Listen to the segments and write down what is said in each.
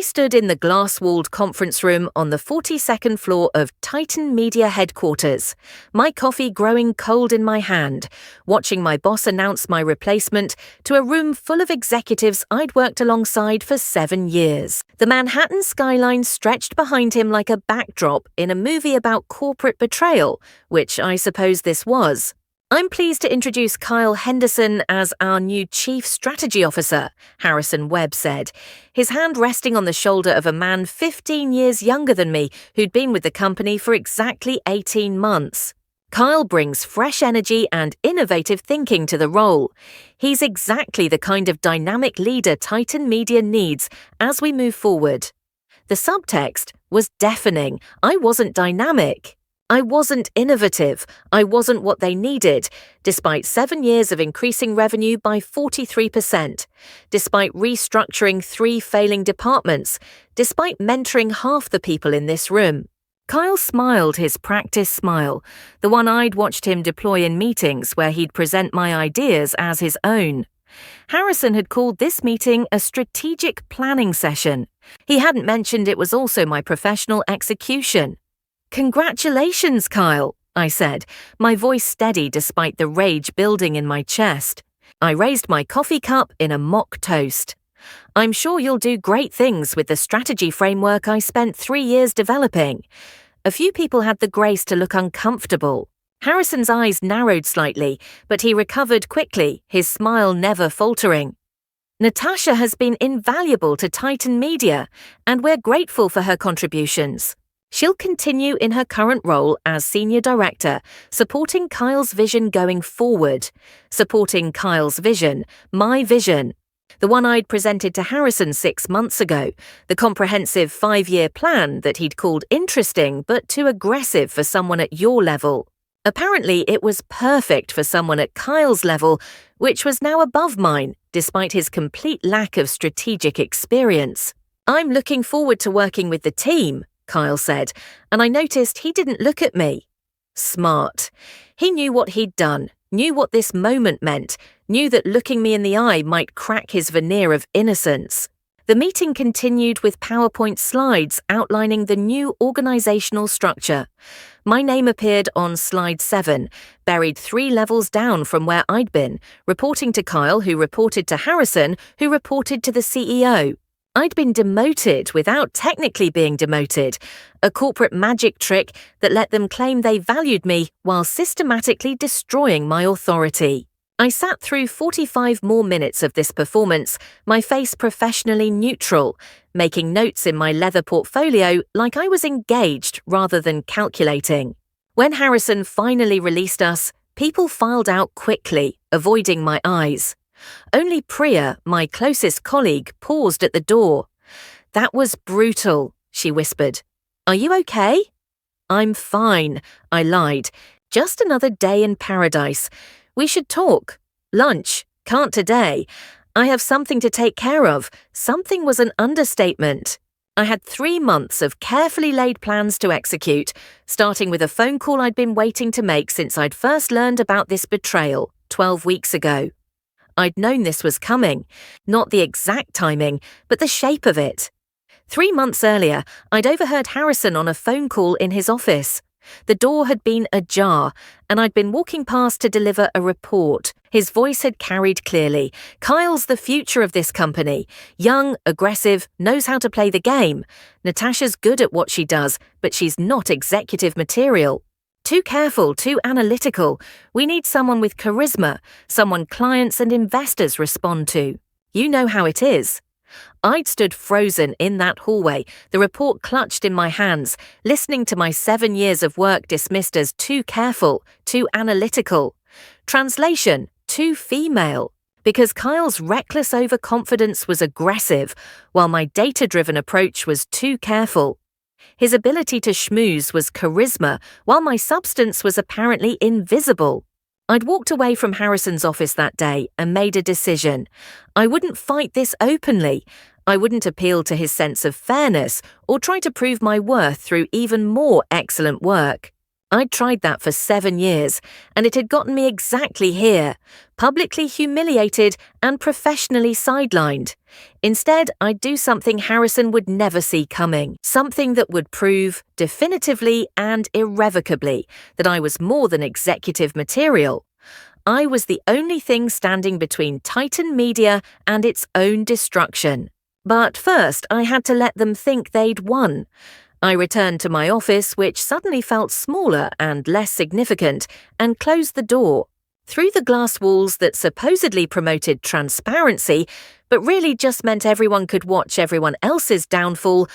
stood in the glass-walled conference room on the 42nd floor of Titan Media headquarters, my coffee growing cold in my hand, watching my boss announce my replacement to a room full of executives I'd worked alongside for 7 years. The Manhattan skyline stretched behind him like a backdrop in a movie about corporate betrayal, which I suppose this was. "I'm pleased to introduce Kyle Henderson as our new Chief Strategy Officer," Harrison Webb said, his hand resting on the shoulder of a man 15 years younger than me who'd been with the company for exactly 18 months. "Kyle brings fresh energy and innovative thinking to the role. He's exactly the kind of dynamic leader Titan Media needs as we move forward." The subtext was deafening. I wasn't dynamic. I wasn't innovative. I wasn't what they needed, despite 7 years of increasing revenue by 43%, despite restructuring 3 failing departments, despite mentoring half the people in this room. Kyle smiled his practice smile, the one I'd watched him deploy in meetings where he'd present my ideas as his own. Harrison had called this meeting a strategic planning session. He hadn't mentioned it was also my professional execution. "Congratulations, Kyle," I said, my voice steady despite the rage building in my chest. I raised my coffee cup in a mock toast. "I'm sure you'll do great things with the strategy framework I spent 3 years developing." A few people had the grace to look uncomfortable. Harrison's eyes narrowed slightly, but he recovered quickly, his smile never faltering. "Natasha has been invaluable to Titan Media, and we're grateful for her contributions. She'll continue in her current role as Senior Director, supporting Kyle's vision going forward. Supporting Kyle's vision, my vision. The one I'd presented to Harrison 6 months ago, the comprehensive 5-year plan that he'd called interesting but too aggressive for someone at your level. Apparently it was perfect for someone at Kyle's level, which was now above mine, despite his complete lack of strategic experience. "I'm looking forward to working with the team," Kyle said, and I noticed he didn't look at me. Smart. He knew what he'd done, knew what this moment meant, knew that looking me in the eye might crack his veneer of innocence. The meeting continued with PowerPoint slides outlining the new organizational structure. My name appeared on slide 7, buried 3 levels down from where I'd been, reporting to Kyle, who reported to Harrison, who reported to the CEO. I'd been demoted without technically being demoted, a corporate magic trick that let them claim they valued me while systematically destroying my authority. I sat through 45 more minutes of this performance, my face professionally neutral, making notes in my leather portfolio like I was engaged rather than calculating. When Harrison finally released us, people filed out quickly, avoiding my eyes. Only Priya, my closest colleague, paused at the door. "That was brutal," she whispered. "Are you okay?" "I'm fine," I lied. "Just another day in paradise. We should talk. Lunch. Can't today. I have something to take care of." Something was an understatement. I had 3 months of carefully laid plans to execute, starting with a phone call I'd been waiting to make since I'd first learned about this betrayal 12 weeks ago. I'd known this was coming, not the exact timing, but the shape of it. 3 months earlier, I'd overheard Harrison on a phone call in his office. The door had been ajar, and I'd been walking past to deliver a report. His voice had carried clearly. "Kyle's the future of this company. Young, aggressive, knows how to play the game. Natasha's good at what she does, but she's not executive material. Too careful, too analytical. We need someone with charisma, someone clients and investors respond to. You know how it is." I'd stood frozen in that hallway, the report clutched in my hands, listening to my 7 years of work dismissed as too careful, too analytical. Translation, too female. Because Kyle's reckless overconfidence was aggressive, while my data-driven approach was too careful. His ability to schmooze was charisma, while my substance was apparently invisible. I'd walked away from Harrison's office that day and made a decision. I wouldn't fight this openly. I wouldn't appeal to his sense of fairness or try to prove my worth through even more excellent work. I'd tried that for 7 years, and it had gotten me exactly here, publicly humiliated and professionally sidelined. Instead, I'd do something Harrison would never see coming, something that would prove, definitively and irrevocably, that I was more than executive material. I was the only thing standing between Titan Media and its own destruction. But first, I had to let them think they'd won. I returned to my office, which suddenly felt smaller and less significant, and closed the door. Through the glass walls that supposedly promoted transparency, but really just meant everyone could watch everyone else's downfall,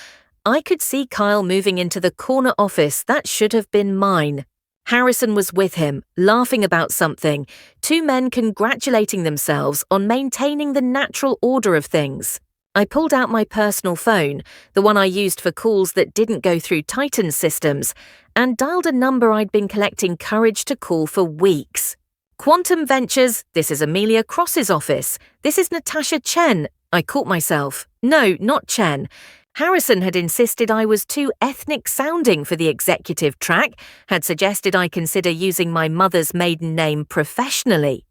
I could see Kyle moving into the corner office that should have been mine. Harrison was with him, laughing about something, two men congratulating themselves on maintaining the natural order of things. I pulled out my personal phone, the one I used for calls that didn't go through Titan's systems, and dialed a number I'd been collecting courage to call for weeks. Quantum Ventures, this is Amelia Cross's office. This is Natasha Chen. I caught myself. No, not Chen. Harrison had insisted I was too ethnic sounding for the executive track, had suggested I consider using my mother's maiden name professionally.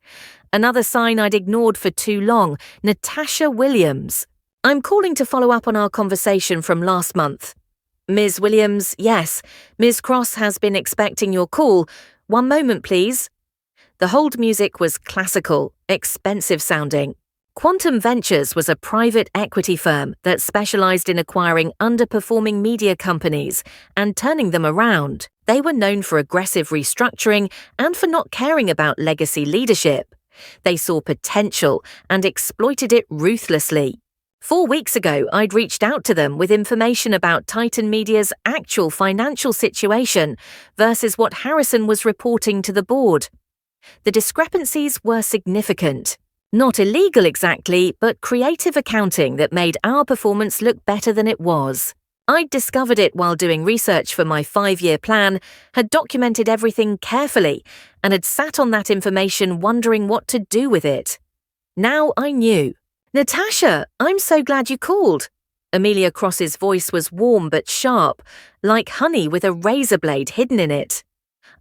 Another sign I'd ignored for too long, Natasha Williams. I'm calling to follow up on our conversation from last month. Ms. Williams, yes. Ms. Cross has been expecting your call. One moment, please. The hold music was classical, expensive sounding. Quantum Ventures was a private equity firm that specialized in acquiring underperforming media companies and turning them around. They were known for aggressive restructuring and for not caring about legacy leadership. They saw potential and exploited it ruthlessly. 4 weeks ago, I'd reached out to them with information about Titan Media's actual financial situation versus what Harrison was reporting to the board. The discrepancies were significant. Not illegal exactly, but creative accounting that made our performance look better than it was. I'd discovered it while doing research for my 5-year plan, had documented everything carefully, and had sat on that information wondering what to do with it. Now I knew. Natasha, I'm so glad you called. Amelia Cross's voice was warm but sharp, like honey with a razor blade hidden in it.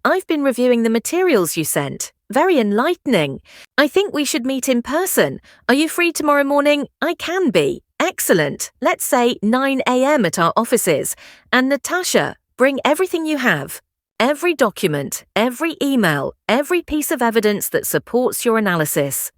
I've been reviewing the materials you sent. Very enlightening. I think we should meet in person. Are you free tomorrow morning? I can be. Excellent. Let's say 9 a.m. at our offices. And Natasha, bring everything you have. Every document, every email, every piece of evidence that supports your analysis.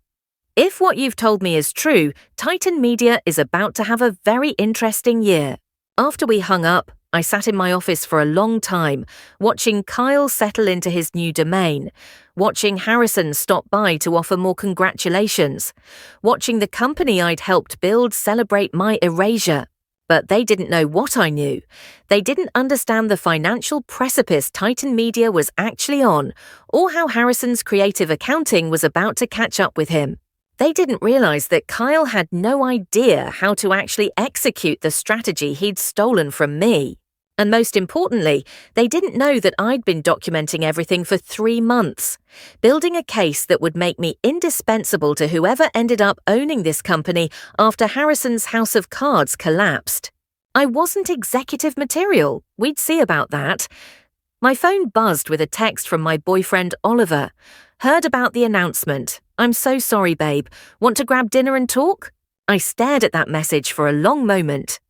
If what you've told me is true, Titan Media is about to have a very interesting year. After we hung up, I sat in my office for a long time, watching Kyle settle into his new domain, watching Harrison stop by to offer more congratulations, watching the company I'd helped build celebrate my erasure. But they didn't know what I knew. They didn't understand the financial precipice Titan Media was actually on, or how Harrison's creative accounting was about to catch up with him. They didn't realize that Kyle had no idea how to actually execute the strategy he'd stolen from me. And most importantly, they didn't know that I'd been documenting everything for 3 months, building a case that would make me indispensable to whoever ended up owning this company after Harrison's house of cards collapsed. I wasn't executive material. We'd see about that. My phone buzzed with a text from my boyfriend Oliver. Heard about the announcement. I'm so sorry, babe. Want to grab dinner and talk? I stared at that message for a long moment.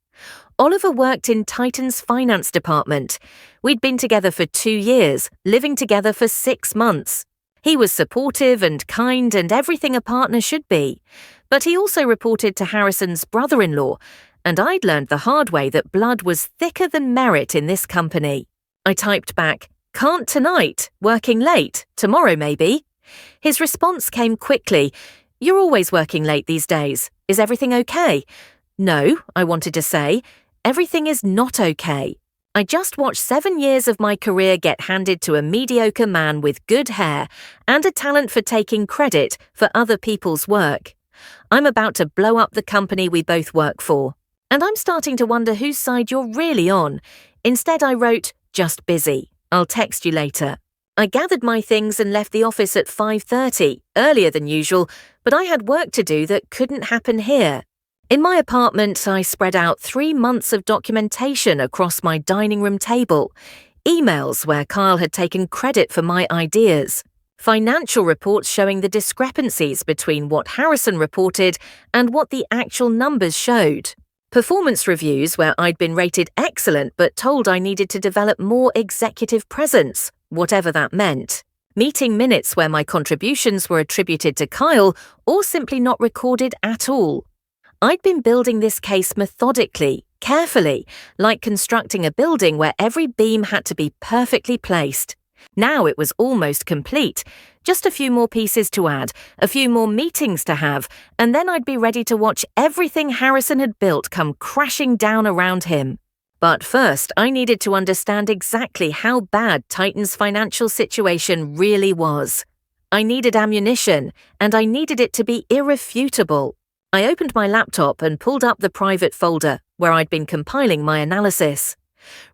Oliver worked in Titan's finance department. We'd been together for 2 years, living together for 6 months. He was supportive and kind and everything a partner should be. But he also reported to Harrison's brother-in-law, and I'd learned the hard way that blood was thicker than merit in this company. I typed back, "Can't tonight, working late, tomorrow maybe." His response came quickly, "You're always working late these days. Is everything okay?" "No," I wanted to say. "Everything is not okay. I just watched 7 years of my career get handed to a mediocre man with good hair and a talent for taking credit for other people's work. I'm about to blow up the company we both work for. And I'm starting to wonder whose side you're really on." Instead, I wrote, "Just busy. I'll text you later." I gathered my things and left the office at 5:30, earlier than usual, but I had work to do that couldn't happen here. In my apartment, I spread out 3 months of documentation across my dining room table. emails where Kyle had taken credit for my ideas, financial reports showing the discrepancies between what Harrison reported and what the actual numbers showed, performance reviews where I'd been rated excellent but told I needed to develop more executive presence, whatever that meant, meeting minutes where my contributions were attributed to Kyle or simply not recorded at all. I'd been building this case methodically, carefully, like constructing a building where every beam had to be perfectly placed. Now it was almost complete, just a few more pieces to add, a few more meetings to have, and then I'd be ready to watch everything Harrison had built come crashing down around him. But first, I needed to understand exactly how bad Titan's financial situation really was. I needed ammunition, and I needed it to be irrefutable. I opened my laptop and pulled up the private folder where I'd been compiling my analysis.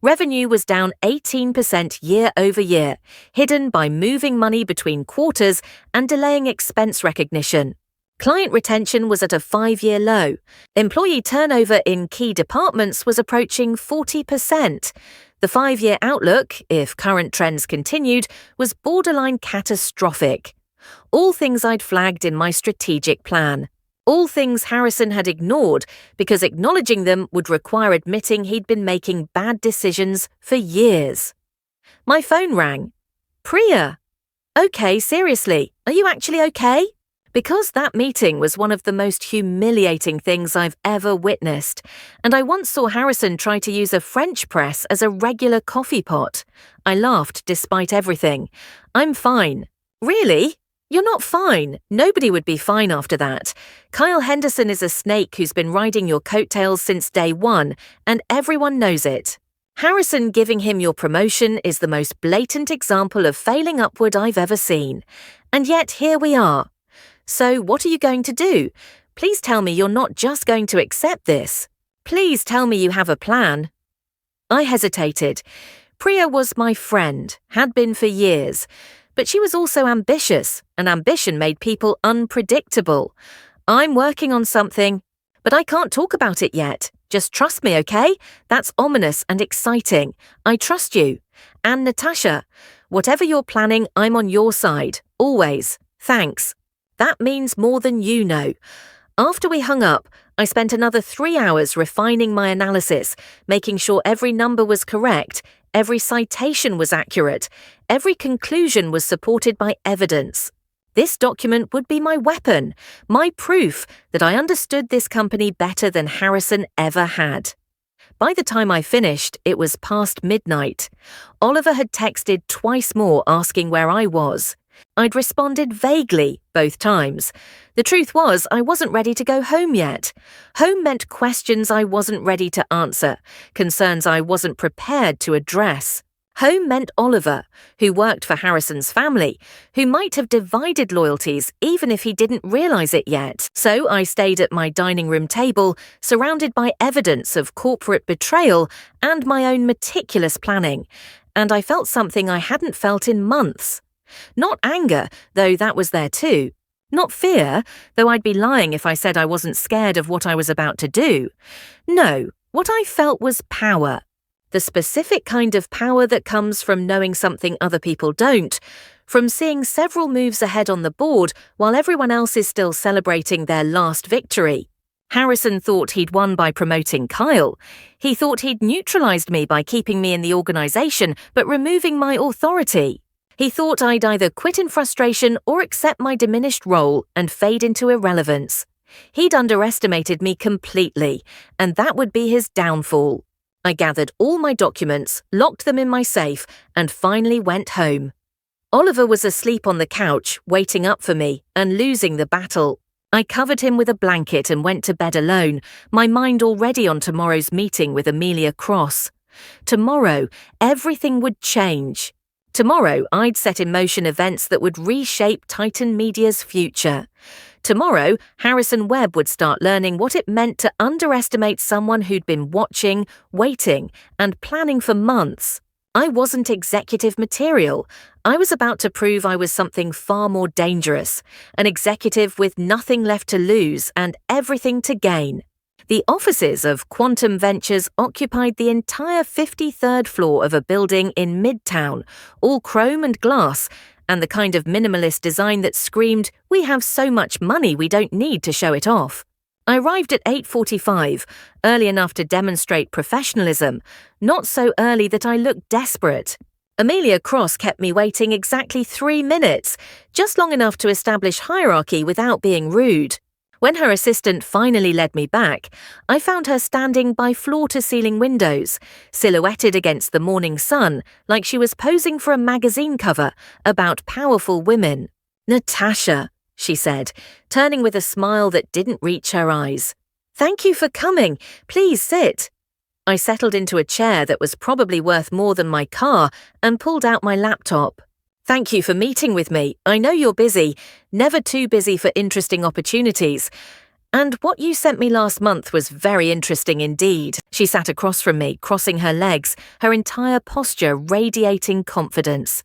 Revenue was down 18% year over year, hidden by moving money between quarters and delaying expense recognition. Client retention was at a 5-year low. Employee turnover in key departments was approaching 40%. The 5-year outlook, if current trends continued, was borderline catastrophic. All things I'd flagged in my strategic plan. All things Harrison had ignored because acknowledging them would require admitting he'd been making bad decisions for years. My phone rang. Priya. Okay, seriously, are you actually okay? Because that meeting was one of the most humiliating things I've ever witnessed, and I once saw Harrison try to use a French press as a regular coffee pot. I laughed despite everything. I'm fine. Really? You're not fine. Nobody would be fine after that. Kyle Henderson is a snake who's been riding your coattails since day one, and everyone knows it. Harrison giving him your promotion is the most blatant example of failing upward I've ever seen. And yet here we are. So what are you going to do? Please tell me you're not just going to accept this. Please tell me you have a plan. I hesitated. Priya was my friend, had been for years. But she was also ambitious, and ambition made people unpredictable. I'm working on something, but I can't talk about it yet. Just trust me, okay? That's ominous and exciting. I trust you. And Natasha, whatever you're planning, I'm on your side. Always. Thanks. That means more than you know. After we hung up, I spent another 3 hours refining my analysis, making sure every number was correct, every citation was accurate, every conclusion was supported by evidence. This document would be my weapon, my proof that I understood this company better than Harrison ever had. By the time I finished, it was past midnight. Oliver had texted twice more asking where I was. I'd responded vaguely both times. The truth was, I wasn't ready to go home yet. Home meant questions I wasn't ready to answer, concerns I wasn't prepared to address. Home meant Oliver, who worked for Harrison's family, who might have divided loyalties even if he didn't realize it yet. So I stayed at my dining room table, surrounded by evidence of corporate betrayal and my own meticulous planning. And I felt something I hadn't felt in months. Not anger, though that was there too. Not fear, though I'd be lying if I said I wasn't scared of what I was about to do. No, what I felt was power. The specific kind of power that comes from knowing something other people don't, from seeing several moves ahead on the board while everyone else is still celebrating their last victory. Harrison thought he'd won by promoting Kyle. He thought he'd neutralized me by keeping me in the organization but removing my authority. He thought I'd either quit in frustration or accept my diminished role and fade into irrelevance. He'd underestimated me completely, and that would be his downfall. I gathered all my documents, locked them in my safe, and finally went home. Oliver was asleep on the couch, waiting up for me, and losing the battle. I covered him with a blanket and went to bed alone, my mind already on tomorrow's meeting with Amelia Cross. Tomorrow, everything would change. Tomorrow, I'd set in motion events that would reshape Titan Media's future. Tomorrow, Harrison Webb would start learning what it meant to underestimate someone who'd been watching, waiting, and planning for months. I wasn't executive material. I was about to prove I was something far more dangerous, an executive with nothing left to lose and everything to gain. The offices of Quantum Ventures occupied the entire 53rd floor of a building in Midtown, all chrome and glass, and the kind of minimalist design that screamed, "We have so much money we don't need to show it off." I arrived at 8:45, early enough to demonstrate professionalism, not so early that I looked desperate. Amelia Cross kept me waiting exactly 3 minutes, just long enough to establish hierarchy without being rude. When her assistant finally led me back, I found her standing by floor-to-ceiling windows, silhouetted against the morning sun like she was posing for a magazine cover about powerful women. "Natasha," she said, turning with a smile that didn't reach her eyes. "Thank you for coming. Please sit." I settled into a chair that was probably worth more than my car and pulled out my laptop. "Thank you for meeting with me. I know you're busy, never too busy for interesting opportunities. And what you sent me last month was very interesting indeed." She sat across from me, crossing her legs, her entire posture radiating confidence.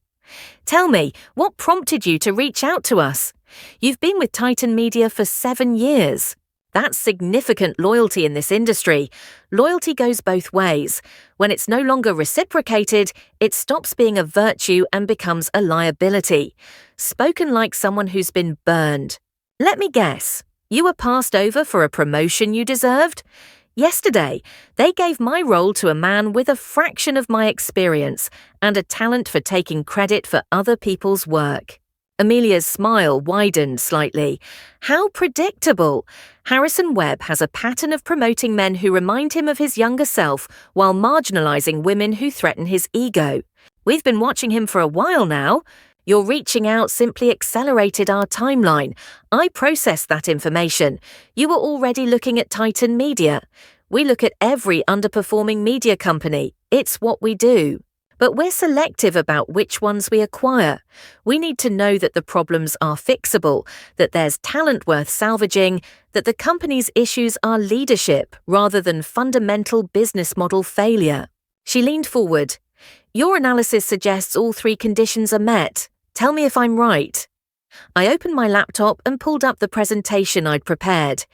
"Tell me, what prompted you to reach out to us? You've been with Titan Media for 7 years. That's significant loyalty in this industry. Loyalty goes both ways. When it's no longer reciprocated, it stops being a virtue and becomes a liability. Spoken like someone who's been burned. Let me guess, you were passed over for a promotion you deserved? Yesterday, they gave my role to a man with a fraction of my experience and a talent for taking credit for other people's work." Amelia's smile widened slightly. "How predictable. Harrison Webb has a pattern of promoting men who remind him of his younger self while marginalizing women who threaten his ego. We've been watching him for a while now. Your reaching out simply accelerated our timeline. I processed that information. You were already looking at Titan Media. We look at every underperforming media company. It's what we do. But we're selective about which ones we acquire. We need to know that the problems are fixable, that there's talent worth salvaging, that the company's issues are leadership rather than fundamental business model failure." She leaned forward. "Your analysis suggests all 3 conditions are met. Tell me if I'm right." I opened my laptop and pulled up the presentation I'd prepared.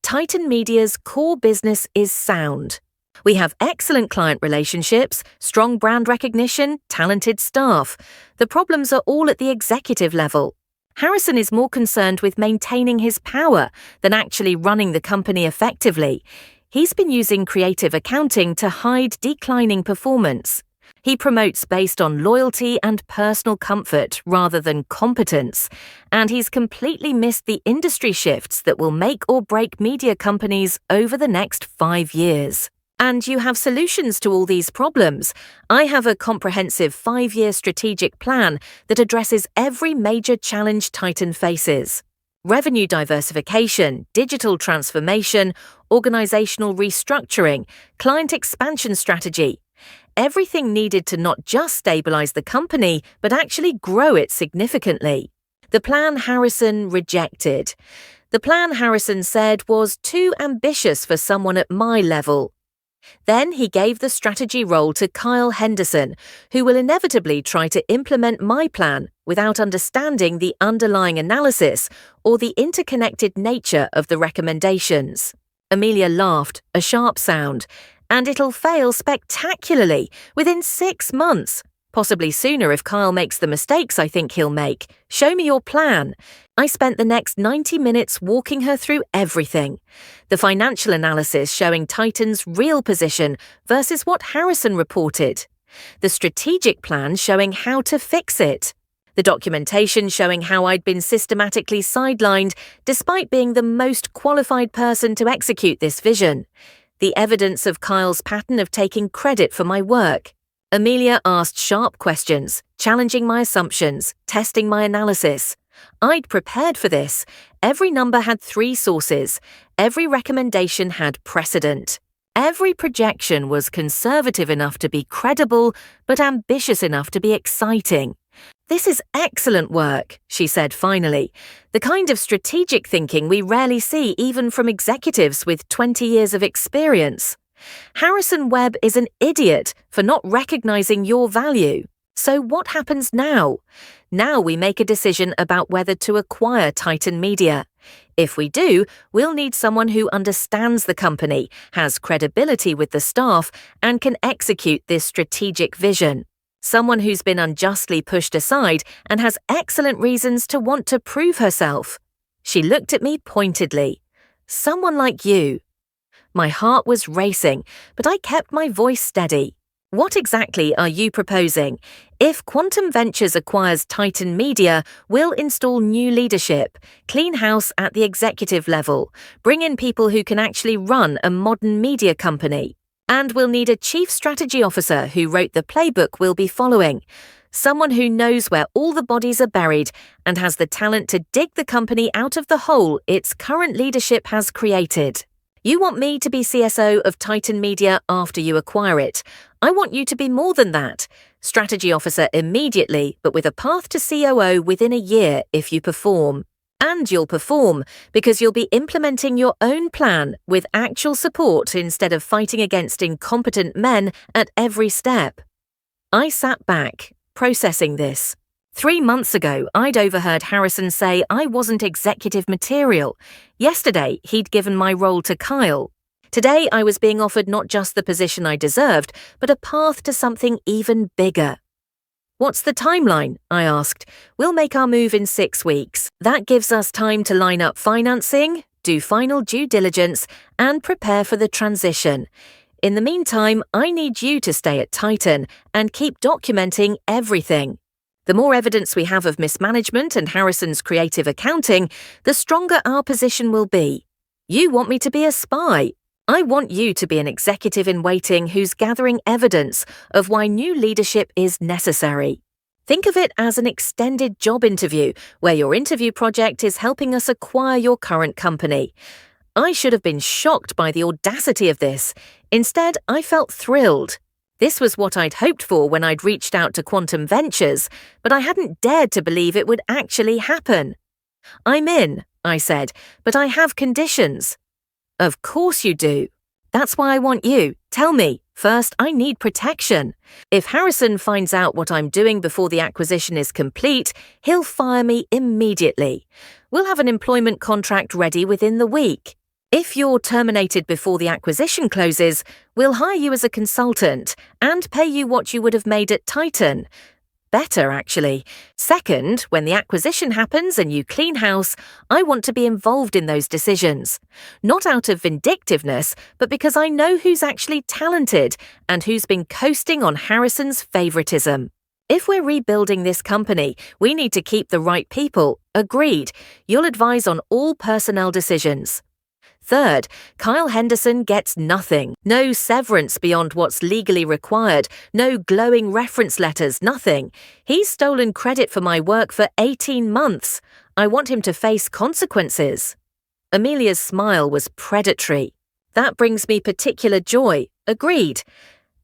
Titan Media's core business is sound. We have excellent client relationships, strong brand recognition, talented staff. The problems are all at the executive level. Harrison is more concerned with maintaining his power than actually running the company effectively. He's been using creative accounting to hide declining performance. He promotes based on loyalty and personal comfort rather than competence, and he's completely missed the industry shifts that will make or break media companies over the next 5 years. And you have solutions to all these problems. I have a comprehensive 5-year strategic plan that addresses every major challenge Titan faces. Revenue diversification, digital transformation, organizational restructuring, client expansion strategy. Everything needed to not just stabilize the company, but actually grow it significantly. The plan Harrison rejected. The plan Harrison said was too ambitious for someone at my level. Then he gave the strategy role to Kyle Henderson, who will inevitably try to implement my plan without understanding the underlying analysis or the interconnected nature of the recommendations. Amelia laughed, a sharp sound. "And it'll fail spectacularly within 6 months. Possibly sooner if Kyle makes the mistakes I think he'll make. Show me your plan." I spent the next 90 minutes walking her through everything. The financial analysis showing Titan's real position versus what Harrison reported. The strategic plan showing how to fix it. The documentation showing how I'd been systematically sidelined despite being the most qualified person to execute this vision. The evidence of Kyle's pattern of taking credit for my work. Amelia asked sharp questions, challenging my assumptions, testing my analysis. I'd prepared for this. Every number had 3 sources. Every recommendation had precedent. Every projection was conservative enough to be credible, but ambitious enough to be exciting. "This is excellent work," she said finally. "The kind of strategic thinking we rarely see even from executives with 20 years of experience. Harrison Webb is an idiot for not recognizing your value. So what happens now? Now we make a decision about whether to acquire Titan Media. If we do, we'll need someone who understands the company, has credibility with the staff, and can execute this strategic vision. Someone who's been unjustly pushed aside and has excellent reasons to want to prove herself. She looked at me pointedly. Someone like you. My heart was racing, but I kept my voice steady. What exactly are you proposing? If Quantum Ventures acquires Titan Media, we'll install new leadership, clean house at the executive level, bring in people who can actually run a modern media company. And we'll need a chief strategy officer who wrote the playbook we'll be following. Someone who knows where all the bodies are buried and has the talent to dig the company out of the hole its current leadership has created. You want me to be CSO of Titan Media after you acquire it. I want you to be more than that. Strategy officer immediately, but with a path to COO within a year if you perform. And you'll perform because you'll be implementing your own plan with actual support instead of fighting against incompetent men at every step. I sat back, processing this. 3 months ago, I'd overheard Harrison say I wasn't executive material. Yesterday, he'd given my role to Kyle. Today, I was being offered not just the position I deserved, but a path to something even bigger. What's the timeline? I asked. We'll make our move in 6 weeks. That gives us time to line up financing, do final due diligence, and prepare for the transition. In the meantime, I need you to stay at Titan and keep documenting everything. The more evidence we have of mismanagement and Harrison's creative accounting, the stronger our position will be. You want me to be a spy. I want you to be an executive in waiting who's gathering evidence of why new leadership is necessary. Think of it as an extended job interview, where your interview project is helping us acquire your current company. I should have been shocked by the audacity of this. Instead, I felt thrilled. This was what I'd hoped for when I'd reached out to Quantum Ventures, but I hadn't dared to believe it would actually happen. I'm in, I said, but I have conditions. Of course you do. That's why I want you. Tell me. First, I need protection. If Harrison finds out what I'm doing before the acquisition is complete, he'll fire me immediately. We'll have an employment contract ready within the week. If you're terminated before the acquisition closes, we'll hire you as a consultant and pay you what you would have made at Titan. Better, actually. Second, when the acquisition happens and you clean house, I want to be involved in those decisions. Not out of vindictiveness, but because I know who's actually talented and who's been coasting on Harrison's favoritism. If we're rebuilding this company, we need to keep the right people. Agreed. You'll advise on all personnel decisions. Third, Kyle Henderson gets nothing. No severance beyond what's legally required, no glowing reference letters, nothing. He's stolen credit for my work for 18 months. I want him to face consequences. Amelia's smile was predatory. That brings me particular joy. Agreed.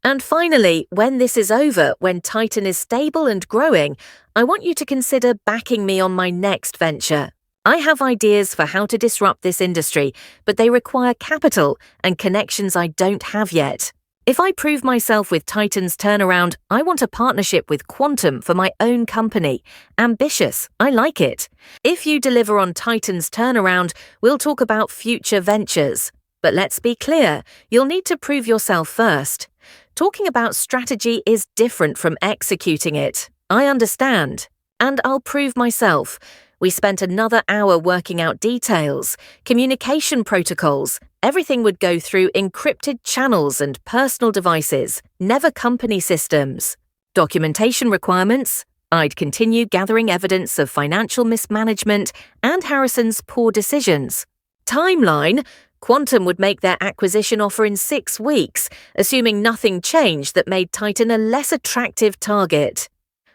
And finally, when this is over, when Titan is stable and growing, I want you to consider backing me on my next venture. I have ideas for how to disrupt this industry, but they require capital and connections I don't have yet. If I prove myself with Titan's turnaround, I want a partnership with Quantum for my own company. Ambitious, I like it. If you deliver on Titan's turnaround, we'll talk about future ventures. But let's be clear, you'll need to prove yourself first. Talking about strategy is different from executing it. I understand. And I'll prove myself. We spent another hour working out details, communication protocols. Everything would go through encrypted channels and personal devices, never company systems. Documentation requirements. I'd continue gathering evidence of financial mismanagement and Harrison's poor decisions. Timeline. Quantum would make their acquisition offer in 6 weeks, assuming nothing changed that made Titan a less attractive target.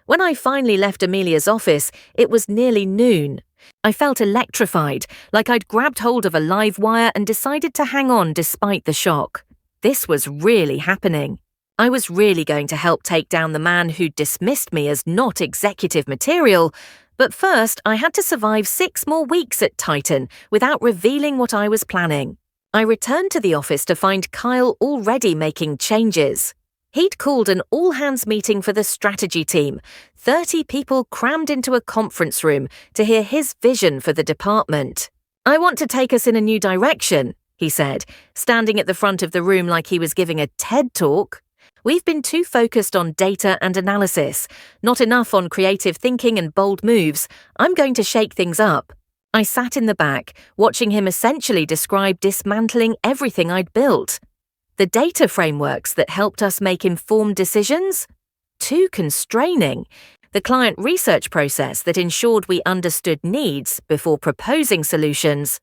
When I finally left Amelia's office, it was nearly noon. I felt electrified, like I'd grabbed hold of a live wire and decided to hang on despite the shock. This was really happening. I was really going to help take down the man who dismissed me as not executive material, but first I had to survive 6 more weeks at Titan without revealing what I was planning. I returned to the office to find Kyle already making changes. He'd called an all-hands meeting for the strategy team, 30 people crammed into a conference room to hear his vision for the department. I want to take us in a new direction, he said, standing at the front of the room like he was giving a TED talk. We've been too focused on data and analysis, not enough on creative thinking and bold moves. I'm going to shake things up. I sat in the back, watching him essentially describe dismantling everything I'd built. The data frameworks that helped us make informed decisions? Too constraining. The client research process that ensured we understood needs before proposing solutions?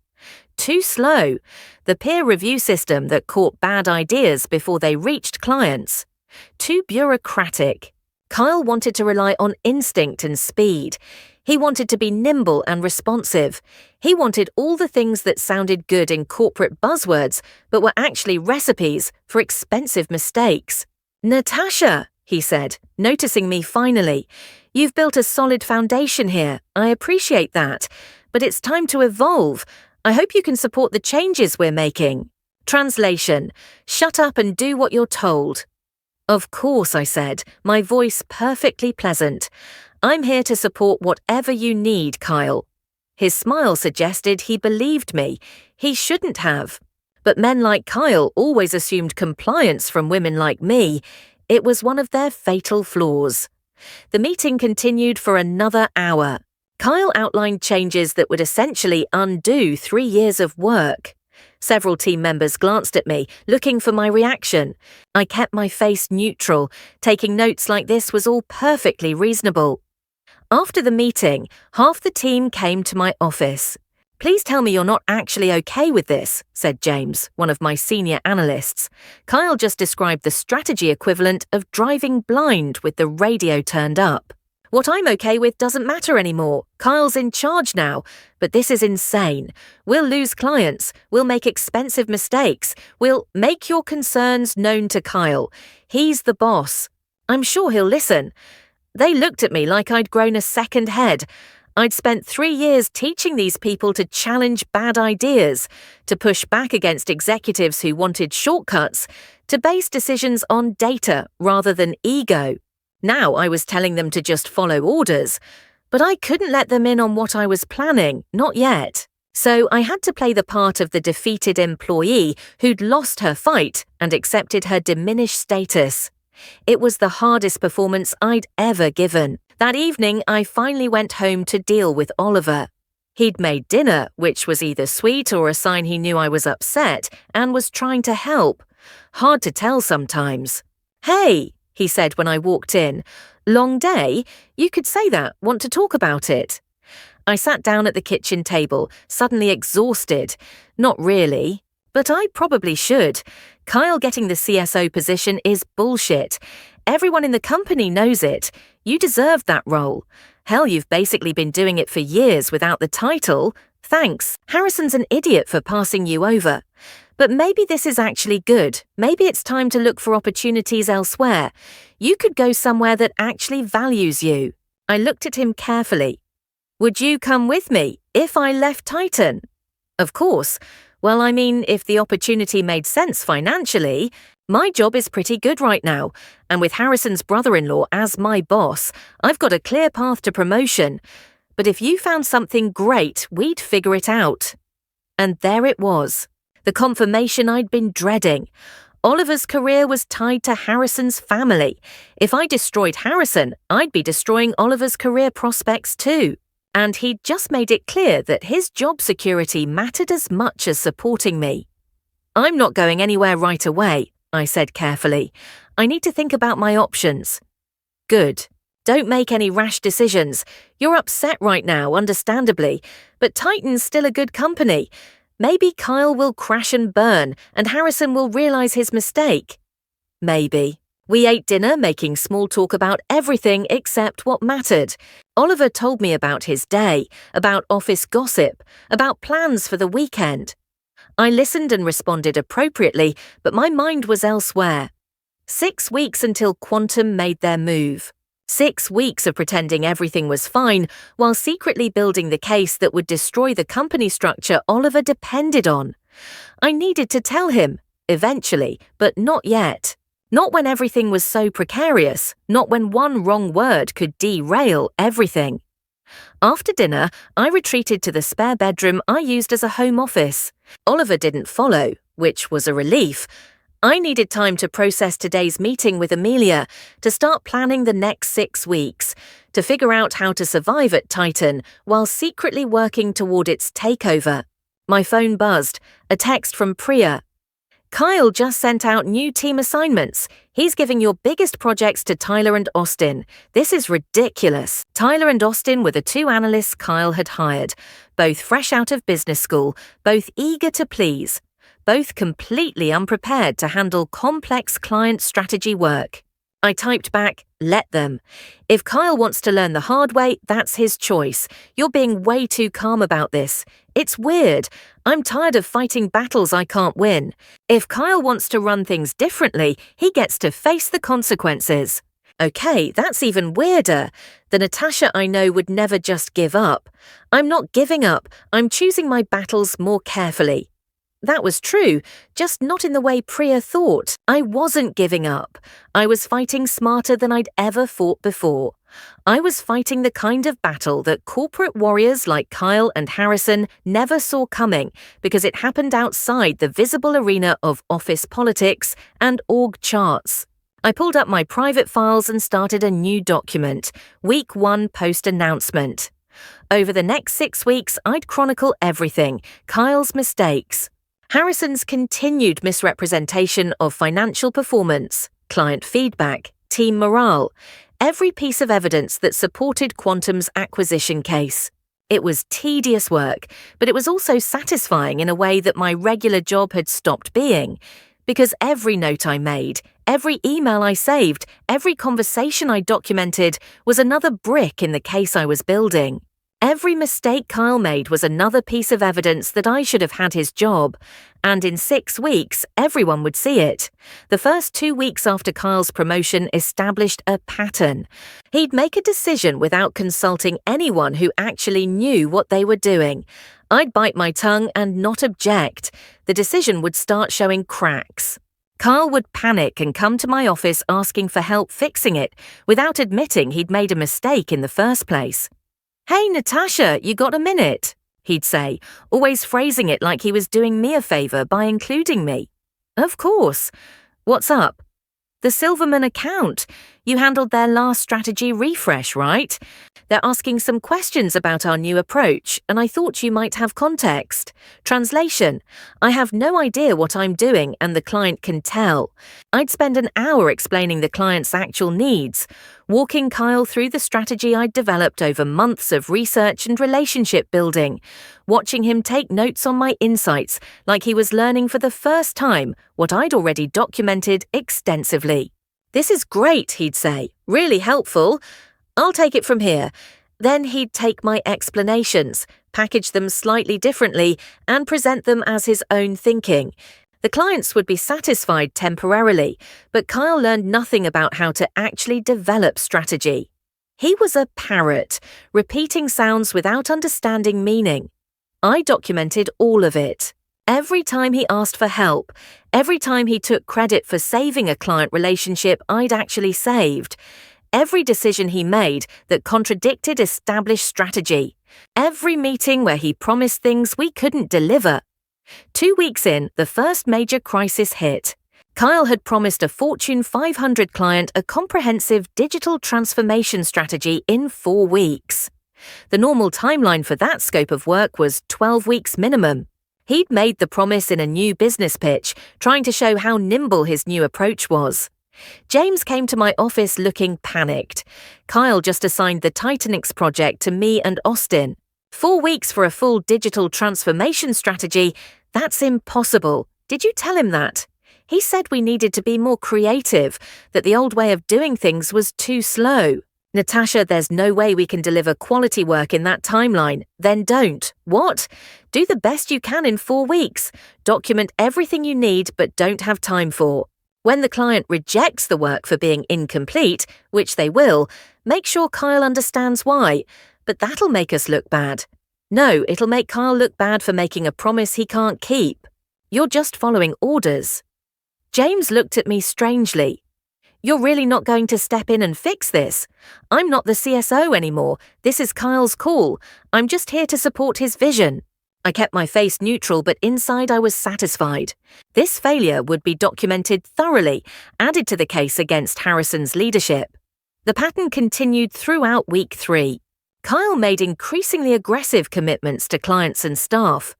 Too slow. The peer review system that caught bad ideas before they reached clients? Too bureaucratic. Kyle wanted to rely on instinct and speed. He wanted to be nimble and responsive. He wanted all the things that sounded good in corporate buzzwords, but were actually recipes for expensive mistakes. Natasha, he said, noticing me finally. You've built a solid foundation here. I appreciate that. But it's time to evolve. I hope you can support the changes we're making. Translation: shut up and do what you're told. Of course, I said, my voice perfectly pleasant. I'm here to support whatever you need, Kyle. His smile suggested he believed me. He shouldn't have. But men like Kyle always assumed compliance from women like me. It was one of their fatal flaws. The meeting continued for another hour. Kyle outlined changes that would essentially undo 3 years of work. Several team members glanced at me, looking for my reaction. I kept my face neutral, taking notes like this was all perfectly reasonable. After the meeting, half the team came to my office. Please tell me you're not actually okay with this, said James, one of my senior analysts. Kyle just described the strategy equivalent of driving blind with the radio turned up. What I'm okay with doesn't matter anymore. Kyle's in charge now, but this is insane. We'll lose clients. We'll make expensive mistakes. We'll make your concerns known to Kyle. He's the boss. I'm sure he'll listen. They looked at me like I'd grown a second head. I'd spent 3 years teaching these people to challenge bad ideas, to push back against executives who wanted shortcuts, to base decisions on data rather than ego. Now I was telling them to just follow orders, but I couldn't let them in on what I was planning, not yet. So I had to play the part of the defeated employee who'd lost her fight and accepted her diminished status. It was the hardest performance I'd ever given. That evening, I finally went home to deal with Oliver. He'd made dinner, which was either sweet or a sign he knew I was upset and was trying to help. Hard to tell sometimes. Hey, he said when I walked in. Long day? You could say that. Want to talk about it? I sat down at the kitchen table, suddenly exhausted. Not really. But I probably should. Kyle getting the CSO position is bullshit. Everyone in the company knows it. You deserve that role. Hell, you've basically been doing it for years without the title. Thanks. Harrison's an idiot for passing you over. But maybe this is actually good. Maybe it's time to look for opportunities elsewhere. You could go somewhere that actually values you. I looked at him carefully. Would you come with me if I left Titan? Of course. Well, I mean, if the opportunity made sense financially, my job is pretty good right now, and with Harrison's brother-in-law as my boss, I've got a clear path to promotion. But if you found something great, we'd figure it out. And there it was. The confirmation I'd been dreading. Oliver's career was tied to Harrison's family. If I destroyed Harrison, I'd be destroying Oliver's career prospects too. And he'd just made it clear that his job security mattered as much as supporting me. I'm not going anywhere right away, I said carefully. I need to think about my options. Good. Don't make any rash decisions. You're upset right now, understandably, but Titan's still a good company. Maybe Kyle will crash and burn, and Harrison will realize his mistake. Maybe. We ate dinner, making small talk about everything except what mattered. Oliver told me about his day, about office gossip, about plans for the weekend. I listened and responded appropriately, but my mind was elsewhere. 6 weeks until Quantum made their move. 6 weeks of pretending everything was fine while secretly building the case that would destroy the company structure Oliver depended on. I needed to tell him, eventually, but not yet. Not when everything was so precarious, not when one wrong word could derail everything. After dinner, I retreated to the spare bedroom I used as a home office. Oliver didn't follow, which was a relief. I needed time to process today's meeting with Amelia, to start planning the next 6 weeks, to figure out how to survive at Titan while secretly working toward its takeover. My phone buzzed, a text from Priya. Kyle just sent out new team assignments. He's giving your biggest projects to Tyler and Austin. This is ridiculous. Tyler and Austin were the 2 analysts Kyle had hired, both fresh out of business school, both eager to please, both completely unprepared to handle complex client strategy work. I typed back, let them. If Kyle wants to learn the hard way, that's his choice. You're being way too calm about this. It's weird. I'm tired of fighting battles I can't win. If Kyle wants to run things differently, he gets to face the consequences. Okay, that's even weirder. The Natasha I know would never just give up. I'm not giving up. I'm choosing my battles more carefully. That was true, just not in the way Priya thought. I wasn't giving up. I was fighting smarter than I'd ever fought before. I was fighting the kind of battle that corporate warriors like Kyle and Harrison never saw coming because it happened outside the visible arena of office politics and org charts. I pulled up my private files and started a new document, Week 1 post-announcement. Over the next 6 weeks, I'd chronicle everything, Kyle's mistakes, Harrison's continued misrepresentation of financial performance, client feedback, team morale, every piece of evidence that supported Quantum's acquisition case. It was tedious work, but it was also satisfying in a way that my regular job had stopped being, because every note I made, every email I saved, every conversation I documented was another brick in the case I was building. Every mistake Kyle made was another piece of evidence that I should have had his job, and in 6 weeks, everyone would see it. The first 2 weeks after Kyle's promotion established a pattern. He'd make a decision without consulting anyone who actually knew what they were doing. I'd bite my tongue and not object. The decision would start showing cracks. Kyle would panic and come to my office asking for help fixing it, without admitting he'd made a mistake in the first place. "Hey, Natasha, you got a minute?" he'd say, always phrasing it like he was doing me a favor by including me. Of course. What's up? The Silverman account. You handled their last strategy refresh, right? They're asking some questions about our new approach, and I thought you might have context. Translation: I have no idea what I'm doing, and the client can tell. I'd spend an hour explaining the client's actual needs, walking Kyle through the strategy I'd developed over months of research and relationship building, watching him take notes on my insights like he was learning for the first time what I'd already documented extensively. "This is great," he'd say. "Really helpful. I'll take it from here." Then he'd take my explanations, package them slightly differently, and present them as his own thinking. The clients would be satisfied temporarily, but Kyle learned nothing about how to actually develop strategy. He was a parrot, repeating sounds without understanding meaning. I documented all of it. Every time he asked for help, every time he took credit for saving a client relationship I'd actually saved, every decision he made that contradicted established strategy, every meeting where he promised things we couldn't deliver. 2 weeks in, the first major crisis hit. Kyle had promised a Fortune 500 client a comprehensive digital transformation strategy in 4 weeks. The normal timeline for that scope of work was 12 weeks minimum. He'd made the promise in a new business pitch, trying to show how nimble his new approach was. James came to my office looking panicked. Kyle just assigned the Titanics project to me and Austin. 4 weeks for a full digital transformation strategy? That's impossible. Did you tell him that? He said we needed to be more creative, that the old way of doing things was too slow. Natasha, there's no way we can deliver quality work in that timeline. Then don't. What? Do the best you can in 4 weeks. Document everything you need but don't have time for. When the client rejects the work for being incomplete, which they will, make sure Kyle understands why. But that'll make us look bad. No, it'll make Kyle look bad for making a promise he can't keep. You're just following orders. James looked at me strangely. You're really not going to step in and fix this? I'm not the CSO anymore. This is Kyle's call. I'm just here to support his vision. I kept my face neutral, but inside I was satisfied. This failure would be documented thoroughly, added to the case against Harrison's leadership. The pattern continued throughout week 3. Kyle made increasingly aggressive commitments to clients and staff.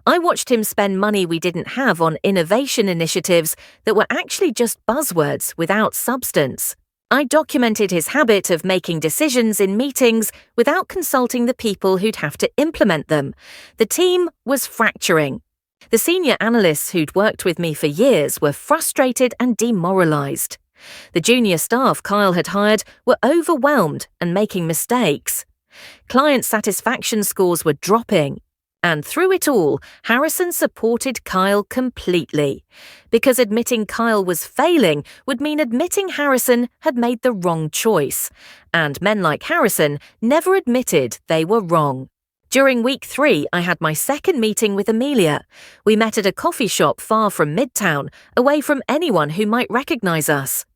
I watched him spend money we didn't have on innovation initiatives that were actually just buzzwords without substance. I documented his habit of making decisions in meetings without consulting the people who'd have to implement them. The team was fracturing. The senior analysts who'd worked with me for years were frustrated and demoralized. The junior staff Kyle had hired were overwhelmed and making mistakes. Client satisfaction scores were dropping. And through it all, Harrison supported Kyle completely, because admitting Kyle was failing would mean admitting Harrison had made the wrong choice, and men like Harrison never admitted they were wrong. During week 3, I had my second meeting with Amelia. We met at a coffee shop far from Midtown, away from anyone who might recognize us.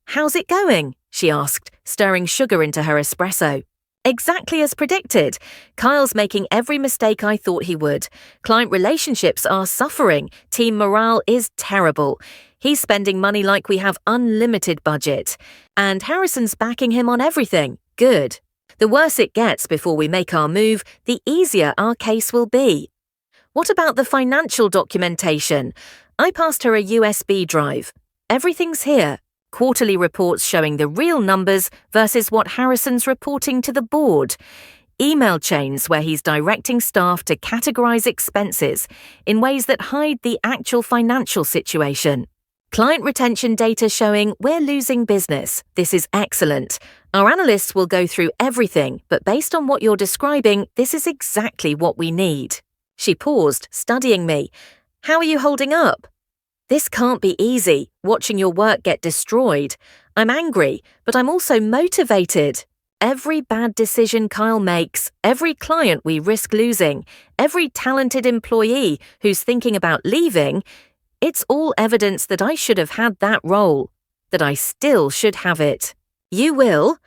"How's it going?" she asked, stirring sugar into her espresso. "Exactly as predicted. Kyle's making every mistake I thought he would. Client relationships are suffering. Team morale is terrible. He's spending money like we have unlimited budget. And Harrison's backing him on everything. Good. The worse it gets before we make our move, the easier our case will be." "What about the financial documentation?" I passed her a USB drive. "Everything's here. Quarterly reports showing the real numbers versus what Harrison's reporting to the board. Email chains where he's directing staff to categorize expenses in ways that hide the actual financial situation. Client retention data showing we're losing business. This is excellent. Our analysts will go through everything, but based on what you're describing, this is exactly what we need." She paused, studying me. "How are you holding up?" "This can't be easy, watching your work get destroyed. I'm angry, but I'm also motivated. Every bad decision Kyle makes, every client we risk losing, every talented employee who's thinking about leaving, it's all evidence that I should have had that role, that I still should have it." "You will?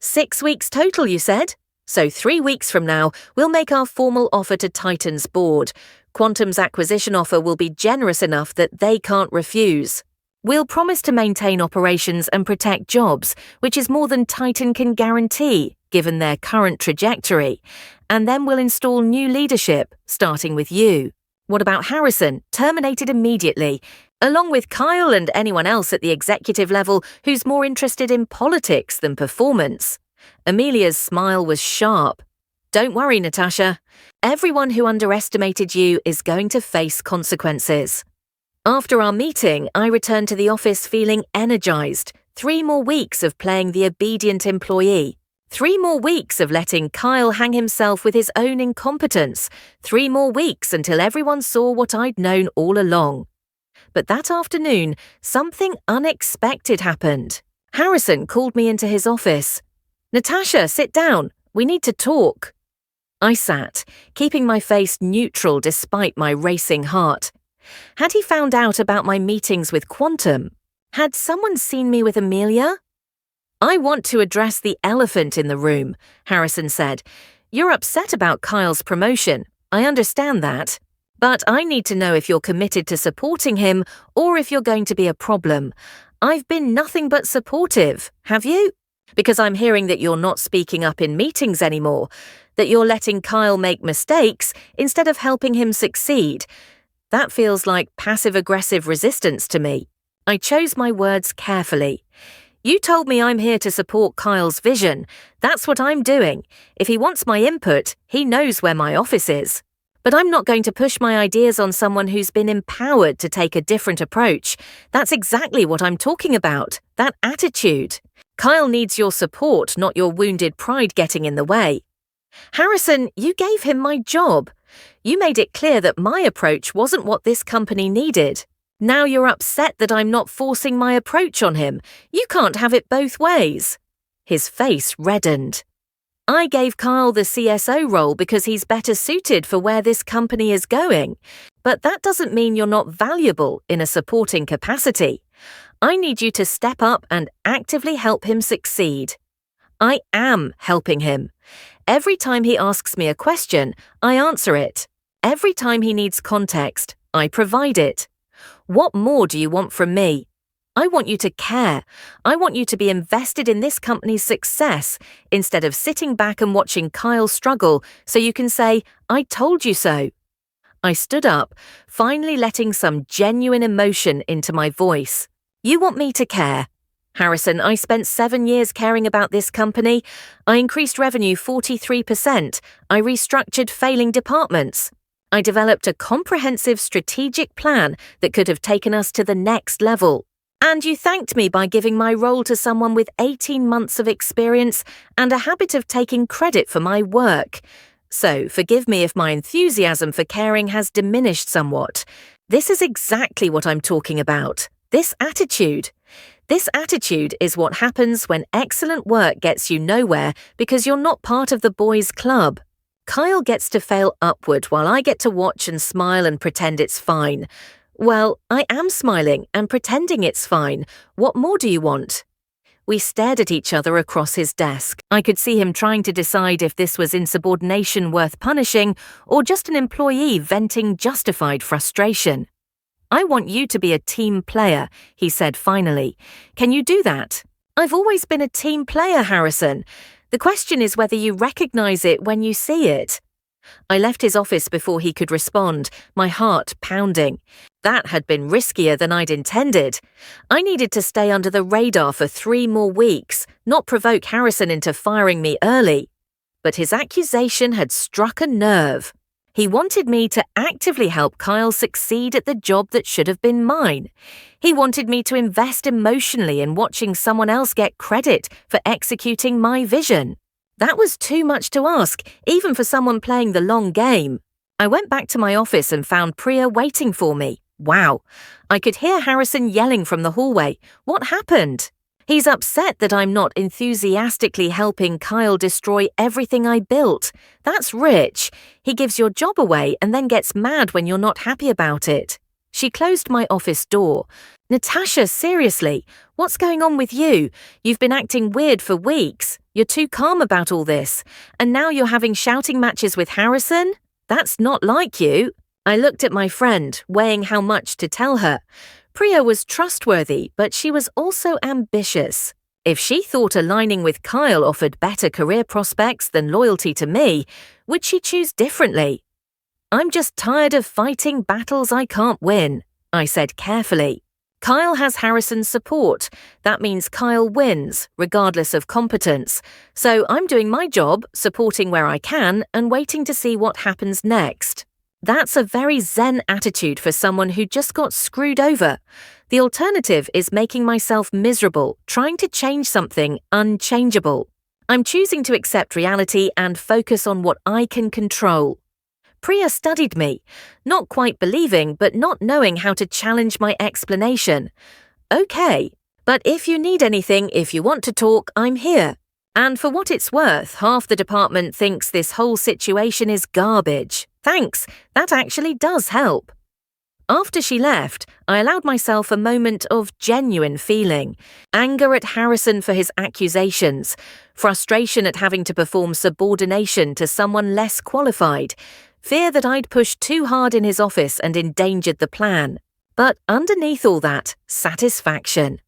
6 weeks total, you said? So 3 weeks from now, we'll make our formal offer to Titan's board. Quantum's acquisition offer will be generous enough that they can't refuse. We'll promise to maintain operations and protect jobs, which is more than Titan can guarantee, given their current trajectory. And then we'll install new leadership, starting with you. What about Harrison, terminated immediately, along with Kyle and anyone else at the executive level who's more interested in politics than performance?" Amelia's smile was sharp. "Don't worry, Natasha. Everyone who underestimated you is going to face consequences." After our meeting, I returned to the office feeling energized. 3 more weeks of playing the obedient employee. 3 more weeks of letting Kyle hang himself with his own incompetence. 3 more weeks until everyone saw what I'd known all along. But that afternoon, something unexpected happened. Harrison called me into his office. "Natasha, sit down. We need to talk." I sat, keeping my face neutral despite my racing heart. Had he found out about my meetings with Quantum? Had someone seen me with Amelia? "I want to address the elephant in the room," Harrison said. "You're upset about Kyle's promotion. I understand that. But I need to know if you're committed to supporting him or if you're going to be a problem. I've been nothing but supportive, have you? Because I'm hearing that you're not speaking up in meetings anymore, that you're letting Kyle make mistakes instead of helping him succeed. That feels like passive-aggressive resistance to me." I chose my words carefully. "You told me I'm here to support Kyle's vision. That's what I'm doing. If he wants my input, he knows where my office is. But I'm not going to push my ideas on someone who's been empowered to take a different approach. That's exactly what I'm talking about, that attitude. Kyle needs your support, not your wounded pride getting in the way. Harrison, you gave him my job. You made it clear that my approach wasn't what this company needed. Now you're upset that I'm not forcing my approach on him. You can't have it both ways." His face reddened. "I gave Kyle the CSO role because he's better suited for where this company is going. But that doesn't mean you're not valuable in a supporting capacity. I need you to step up and actively help him succeed. I am helping him. Every time he asks me a question, I answer it. Every time he needs context, I provide it. What more do you want from me? I want you to care. I want you to be invested in this company's success instead of sitting back and watching Kyle struggle so you can say, I told you so. I stood up, finally letting some genuine emotion into my voice. You want me to care? Harrison, I spent 7 years caring about this company. I increased revenue 43%. I restructured failing departments. I developed a comprehensive strategic plan that could have taken us to the next level. And you thanked me by giving my role to someone with 18 months of experience and a habit of taking credit for my work. So, forgive me if my enthusiasm for caring has diminished somewhat. This is exactly what I'm talking about. This attitude. This attitude is what happens when excellent work gets you nowhere because you're not part of the boys' club. Kyle gets to fail upward while I get to watch and smile and pretend it's fine. Well, I am smiling and pretending it's fine. What more do you want? We stared at each other across his desk. I could see him trying to decide if this was insubordination worth punishing or just an employee venting justified frustration. I want you to be a team player, he said finally. Can you do that? I've always been a team player, Harrison. The question is whether you recognize it when you see it. I left his office before he could respond, my heart pounding. That had been riskier than I'd intended. I needed to stay under the radar for 3 more weeks, not provoke Harrison into firing me early. But his accusation had struck a nerve. He wanted me to actively help Kyle succeed at the job that should have been mine. He wanted me to invest emotionally in watching someone else get credit for executing my vision. That was too much to ask, even for someone playing the long game. I went back to my office and found Priya waiting for me. Wow. I could hear Harrison yelling from the hallway. What happened? He's upset that I'm not enthusiastically helping Kyle destroy everything I built. That's rich. He gives your job away and then gets mad when you're not happy about it. She closed my office door. Natasha, seriously, what's going on with you? You've been acting weird for weeks. You're too calm about all this. And now you're having shouting matches with Harrison? That's not like you. I looked at my friend, weighing how much to tell her. Priya was trustworthy, but she was also ambitious. If she thought aligning with Kyle offered better career prospects than loyalty to me, would she choose differently? I'm just tired of fighting battles I can't win, I said carefully. Kyle has Harrison's support. That means Kyle wins, regardless of competence. So I'm doing my job, supporting where I can, and waiting to see what happens next. That's a very zen attitude for someone who just got screwed over. The alternative is making myself miserable, trying to change something unchangeable. I'm choosing to accept reality and focus on what I can control. Priya studied me, not quite believing but not knowing how to challenge my explanation. Okay, but if you need anything, if you want to talk, I'm here. And for what it's worth, half the department thinks this whole situation is garbage. Thanks, that actually does help. After she left, I allowed myself a moment of genuine feeling. Anger at Harrison for his accusations, frustration at having to perform subordination to someone less qualified, fear that I'd pushed too hard in his office and endangered the plan. But underneath all that, satisfaction.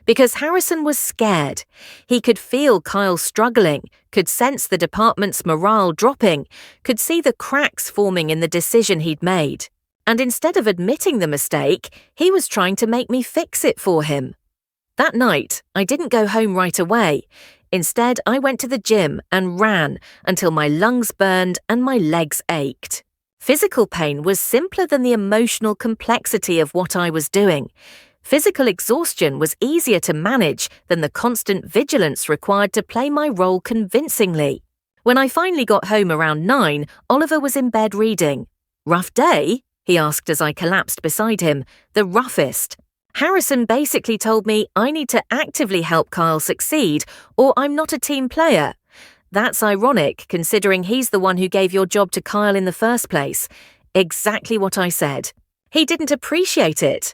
Because Harrison was scared. He could feel Kyle struggling, could sense the department's morale dropping, could see the cracks forming in the decision he'd made. And instead of admitting the mistake, he was trying to make me fix it for him. That night, I didn't go home right away. Instead, I went to the gym and ran until my lungs burned and my legs ached. Physical pain was simpler than the emotional complexity of what I was doing. Physical exhaustion was easier to manage than the constant vigilance required to play my role convincingly. When I finally got home around 9, Oliver was in bed reading. Rough day? He asked as I collapsed beside him. The roughest. Harrison basically told me I need to actively help Kyle succeed or I'm not a team player. That's ironic, considering he's the one who gave your job to Kyle in the first place. Exactly what I said. He didn't appreciate it.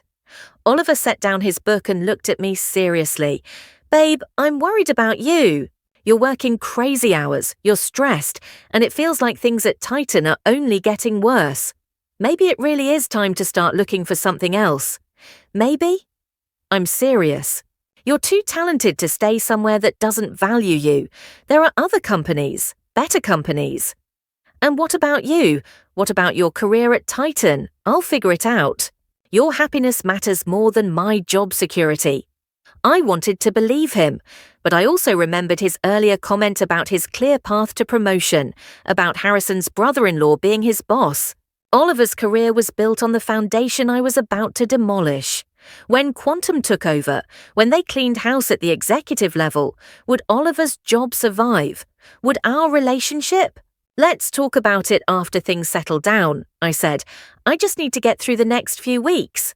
Oliver set down his book and looked at me seriously. Babe, I'm worried about you. You're working crazy hours, you're stressed, and it feels like things at Titan are only getting worse. Maybe it really is time to start looking for something else. Maybe? I'm serious. You're too talented to stay somewhere that doesn't value you. There are other companies, better companies. And what about you? What about your career at Titan? I'll figure it out. Your happiness matters more than my job security. I wanted to believe him, but I also remembered his earlier comment about his clear path to promotion, about Harrison's brother-in-law being his boss. Oliver's career was built on the foundation I was about to demolish. When Quantum took over, when they cleaned house at the executive level, would Oliver's job survive? Would our relationship? Let's talk about it after things settle down, I said. I just need to get through the next few weeks.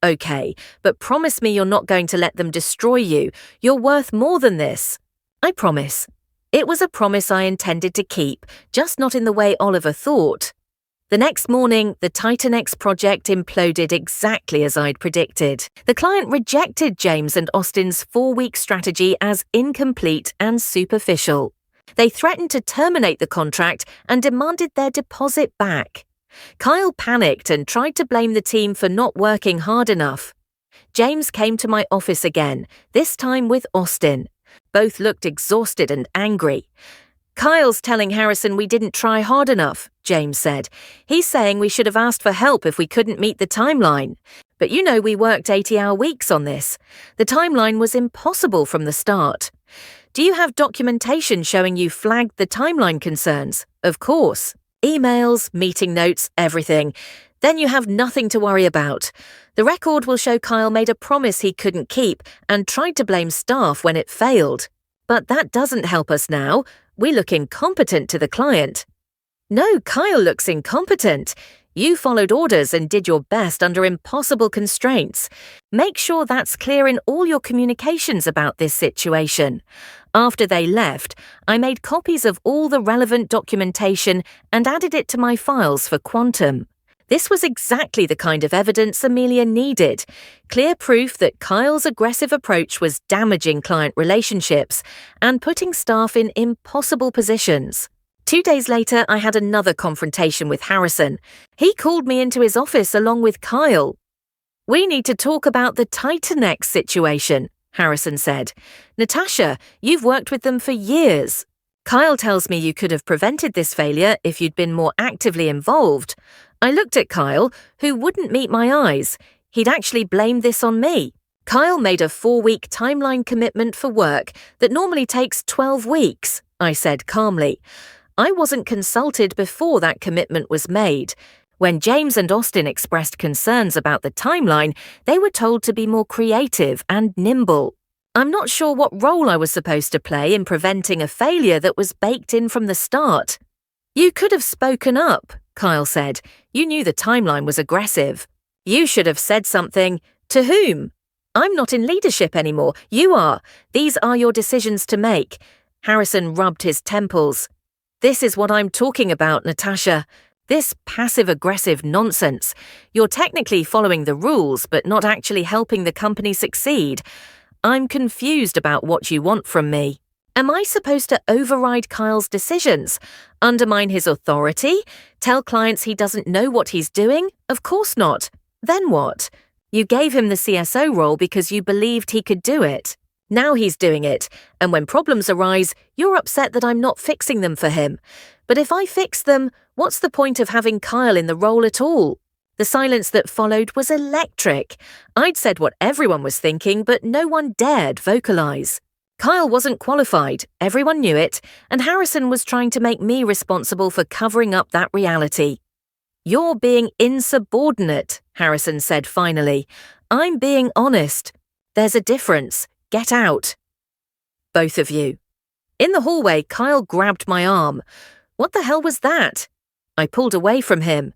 Okay, but promise me you're not going to let them destroy you. You're worth more than this. I promise. It was a promise I intended to keep, just not in the way Oliver thought. The next morning, the Titan X project imploded exactly as I'd predicted. The client rejected James and Austin's 4-week strategy as incomplete and superficial. They threatened to terminate the contract and demanded their deposit back. Kyle panicked and tried to blame the team for not working hard enough. James came to my office again, this time with Austin. Both looked exhausted and angry. Kyle's telling Harrison we didn't try hard enough, James said. He's saying we should have asked for help if we couldn't meet the timeline. But you know we worked 80-hour weeks on this. The timeline was impossible from the start. Do you have documentation showing you flagged the timeline concerns? Of course. Emails, meeting notes, everything. Then you have nothing to worry about. The record will show Kyle made a promise he couldn't keep and tried to blame staff when it failed. But that doesn't help us now. We look incompetent to the client. No, Kyle looks incompetent. You followed orders and did your best under impossible constraints. Make sure that's clear in all your communications about this situation. After they left, I made copies of all the relevant documentation and added it to my files for Quantum. This was exactly the kind of evidence Amelia needed. Clear proof that Kyle's aggressive approach was damaging client relationships and putting staff in impossible positions. 2 days later, I had another confrontation with Harrison. He called me into his office along with Kyle. We need to talk about the Titan X situation, Harrison said. Natasha, you've worked with them for years. Kyle tells me you could have prevented this failure if you'd been more actively involved. I looked at Kyle, who wouldn't meet my eyes. He'd actually blamed this on me. Kyle made a 4-week timeline commitment for work that normally takes 12 weeks, I said calmly. I wasn't consulted before that commitment was made. When James and Austin expressed concerns about the timeline, they were told to be more creative and nimble. I'm not sure what role I was supposed to play in preventing a failure that was baked in from the start. You could have spoken up, Kyle said. You knew the timeline was aggressive. You should have said something. To whom? I'm not in leadership anymore. You are. These are your decisions to make. Harrison rubbed his temples. This is what I'm talking about, Natasha. This passive-aggressive nonsense. You're technically following the rules, but not actually helping the company succeed. I'm confused about what you want from me. Am I supposed to override Kyle's decisions? Undermine his authority? Tell clients he doesn't know what he's doing? Of course not. Then what? You gave him the CSO role because you believed he could do it. Now he's doing it, and when problems arise, you're upset that I'm not fixing them for him. But if I fix them, what's the point of having Kyle in the role at all? The silence that followed was electric. I'd said what everyone was thinking, but no one dared vocalize. Kyle wasn't qualified, everyone knew it, and Harrison was trying to make me responsible for covering up that reality. You're being insubordinate, Harrison said finally. I'm being honest. There's a difference. Get out. Both of you. In the hallway, Kyle grabbed my arm. What the hell was that? I pulled away from him.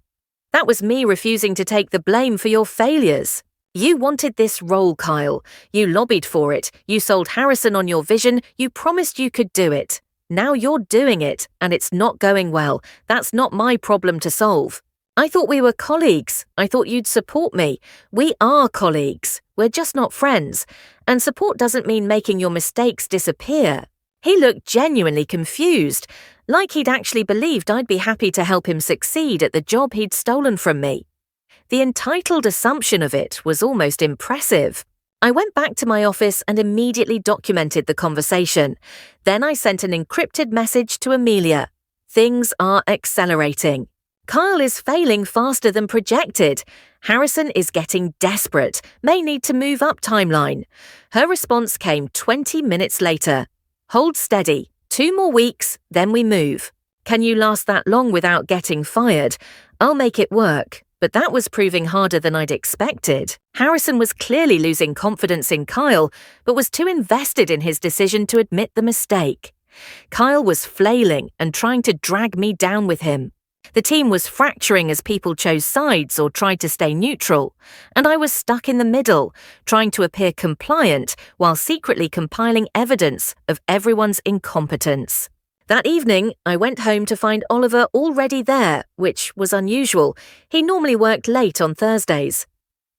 That was me refusing to take the blame for your failures. You wanted this role, Kyle. You lobbied for it. You sold Harrison on your vision. You promised you could do it. Now you're doing it, and it's not going well. That's not my problem to solve. I thought we were colleagues. I thought you'd support me. We are colleagues. We're just not friends. And support doesn't mean making your mistakes disappear. He looked genuinely confused, like he'd actually believed I'd be happy to help him succeed at the job he'd stolen from me. The entitled assumption of it was almost impressive. I went back to my office and immediately documented the conversation. Then I sent an encrypted message to Amelia. Things are accelerating. Kyle is failing faster than projected. Harrison is getting desperate, may need to move up timeline. Her response came 20 minutes later. Hold steady. 2 more weeks, then we move. Can you last that long without getting fired? I'll make it work. But that was proving harder than I'd expected. Harrison was clearly losing confidence in Kyle, but was too invested in his decision to admit the mistake. Kyle was flailing and trying to drag me down with him. The team was fracturing as people chose sides or tried to stay neutral, and I was stuck in the middle, trying to appear compliant while secretly compiling evidence of everyone's incompetence. That evening, I went home to find Oliver already there, which was unusual. He normally worked late on Thursdays.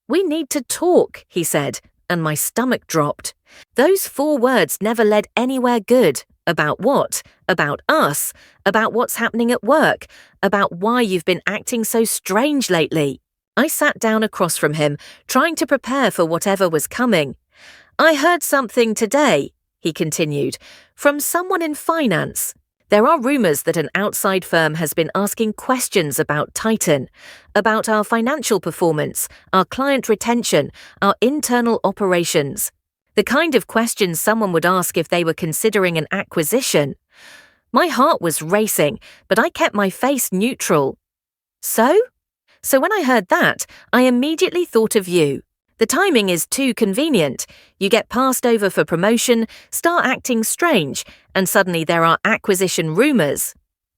"We need to talk," he said, and my stomach dropped. Those 4 words never led anywhere good. About what? About us. About what's happening at work. About why you've been acting so strange lately. I sat down across from him, trying to prepare for whatever was coming. "I heard something today," he continued, "from someone in finance. There are rumors that an outside firm has been asking questions about Titan, about our financial performance, our client retention, our internal operations. The kind of questions someone would ask if they were considering an acquisition." My heart was racing, but I kept my face neutral. So when I heard that, I immediately thought of you. The timing is too convenient. You get passed over for promotion, start acting strange, and suddenly there are acquisition rumors.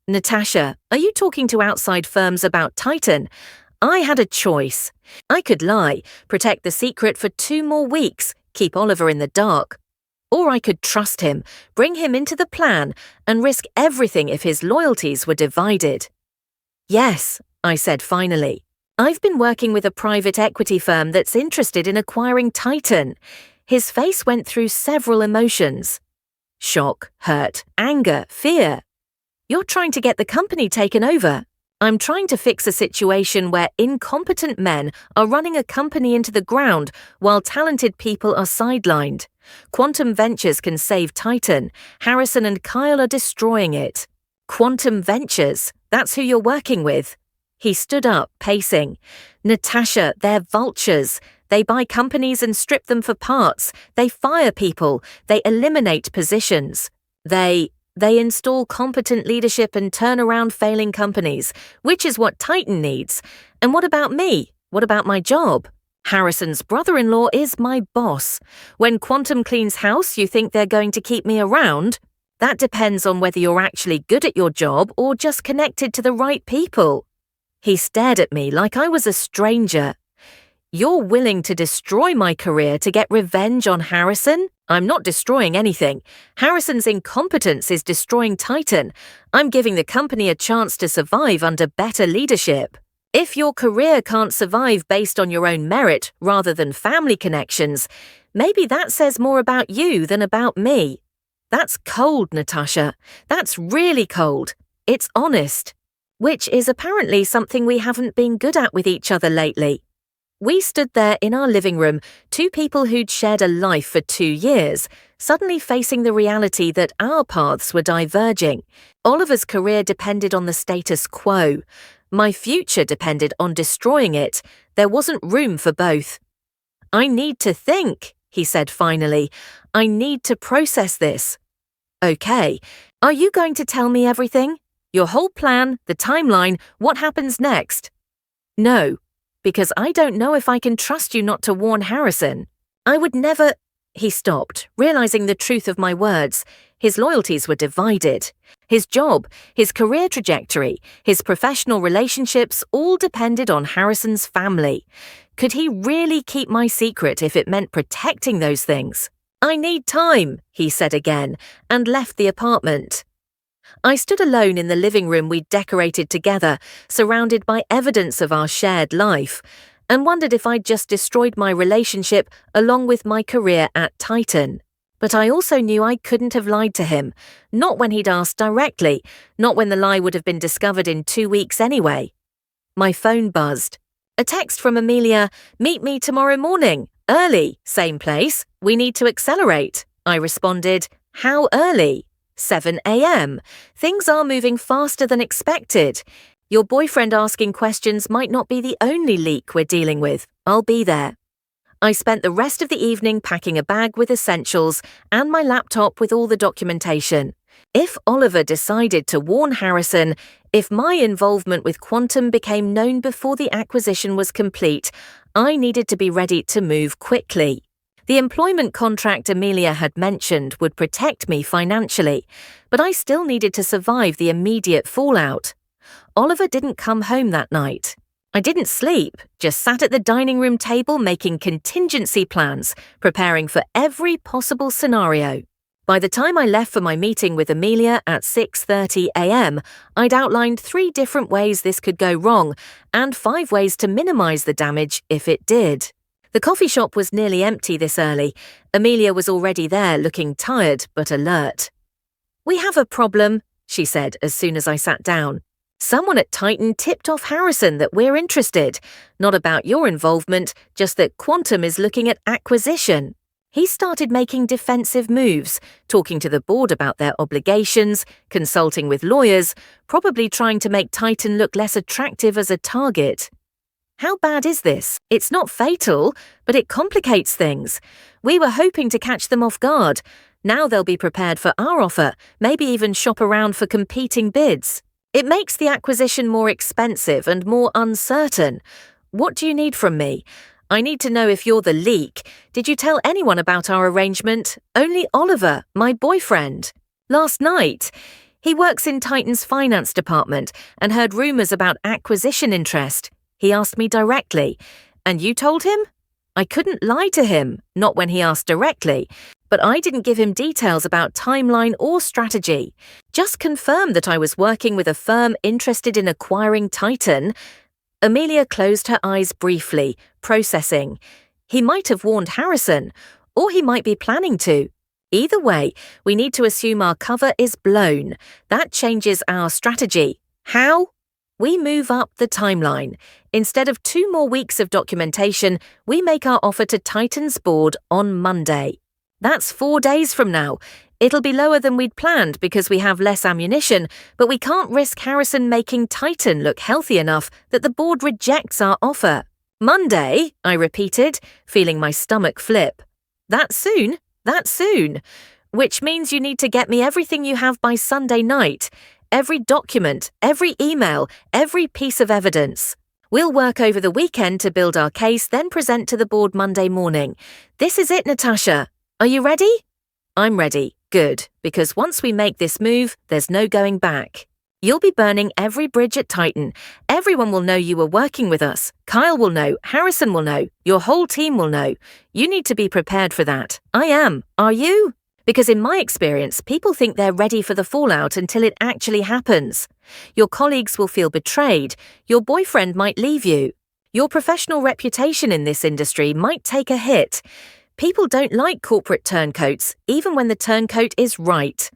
Natasha, are you talking to outside firms about Titan? I had a choice. I could lie, protect the secret for 2 more weeks, keep Oliver in the dark. Or I could trust him, bring him into the plan, and risk everything if his loyalties were divided. "Yes," I said finally. "I've been working with a private equity firm that's interested in acquiring Titan." His face went through several emotions. Shock, hurt, anger, fear. "You're trying to get the company taken over." "I'm trying to fix a situation where incompetent men are running a company into the ground while talented people are sidelined. Quantum Ventures can save Titan. Harrison and Kyle are destroying it." "Quantum Ventures? That's who you're working with?" He stood up, pacing. "Natasha, they're vultures. They buy companies and strip them for parts. They fire people. They eliminate positions. They install competent leadership and turn around failing companies, which is what Titan needs. And what about me? What about my job? Harrison's brother-in-law is my boss. When Quantum cleans house, you think they're going to keep me around? That depends on whether you're actually good at your job or just connected to the right people." He stared at me like I was a stranger. "You're willing to destroy my career to get revenge on Harrison? I'm not destroying anything. Harrison's incompetence is destroying Titan. I'm giving the company a chance to survive under better leadership. If your career can't survive based on your own merit rather than family connections, maybe that says more about you than about me." That's cold, Natasha. That's really cold. It's honest. Which is apparently something we haven't been good at with each other lately. We stood there in our living room, 2 people who'd shared a life for 2 years, suddenly facing the reality that our paths were diverging. Oliver's career depended on the status quo. My future depended on destroying it. There wasn't room for both. "I need to think," he said finally. "I need to process this." "Okay. Are you going to tell me everything? Your whole plan, the timeline, what happens next?" "No. Because I don't know if I can trust you not to warn Harrison. I would never—" He stopped, realizing the truth of my words. His loyalties were divided. His job, his career trajectory, his professional relationships all depended on Harrison's family. Could he really keep my secret if it meant protecting those things? "I need time," he said again, and left the apartment. I stood alone in the living room we'd decorated together, surrounded by evidence of our shared life, and wondered if I'd just destroyed my relationship along with my career at Titan. But I also knew I couldn't have lied to him, not when he'd asked directly, not when the lie would have been discovered in 2 weeks anyway. My phone buzzed. A text from Amelia, "Meet me tomorrow morning, early, same place, we need to accelerate." I responded, "How early?" 7 a.m. Things are moving faster than expected. Your boyfriend asking questions might not be the only leak we're dealing with. I'll be there. I spent the rest of the evening packing a bag with essentials and my laptop with all the documentation. If Oliver decided to warn Harrison, if my involvement with Quantum became known before the acquisition was complete, I needed to be ready to move quickly. The employment contract Amelia had mentioned would protect me financially, but I still needed to survive the immediate fallout. Oliver didn't come home that night. I didn't sleep, just sat at the dining room table making contingency plans, preparing for every possible scenario. By the time I left for my meeting with Amelia at 6:30 a.m., I'd outlined 3 different ways this could go wrong and 5 ways to minimize the damage if it did. The coffee shop was nearly empty this early. Amelia was already there, looking tired but alert. "We have a problem," she said as soon as I sat down. "Someone at Titan tipped off Harrison that we're interested. Not about your involvement, just that Quantum is looking at acquisition." He started making defensive moves, talking to the board about their obligations, consulting with lawyers, probably trying to make Titan look less attractive as a target. How bad is this? It's not fatal, but it complicates things. We were hoping to catch them off guard. Now they'll be prepared for our offer, maybe even shop around for competing bids. It makes the acquisition more expensive and more uncertain. What do you need from me? I need to know if you're the leak. Did you tell anyone about our arrangement? Only Oliver, my boyfriend. Last night. He works in Titan's finance department and heard rumors about acquisition interest. He asked me directly. And you told him? I couldn't lie to him, not when he asked directly, but I didn't give him details about timeline or strategy. Just confirmed that I was working with a firm interested in acquiring Titan. Amelia closed her eyes briefly, processing. He might have warned Harrison, or he might be planning to. Either way, we need to assume our cover is blown. That changes our strategy. How? We move up the timeline. Instead of 2 more weeks of documentation, we make our offer to Titan's board on Monday. That's 4 days from now. It'll be lower than we'd planned because we have less ammunition, but we can't risk Harrison making Titan look healthy enough that the board rejects our offer. Monday, I repeated, feeling my stomach flip. That soon? That soon? Which means you need to get me everything you have by Sunday night. Every document, every email, every piece of evidence. We'll work over the weekend to build our case, then present to the board Monday morning. This is it, Natasha. Are you ready? I'm ready. Good, because once we make this move, there's no going back. You'll be burning every bridge at Titan. Everyone will know you were working with us. Kyle will know, Harrison will know, your whole team will know. You need to be prepared for that. I am. Are you? Because in my experience, people think they're ready for the fallout until it actually happens. Your colleagues will feel betrayed. Your boyfriend might leave you. Your professional reputation in this industry might take a hit. People don't like corporate turncoats, even when the turncoat is right.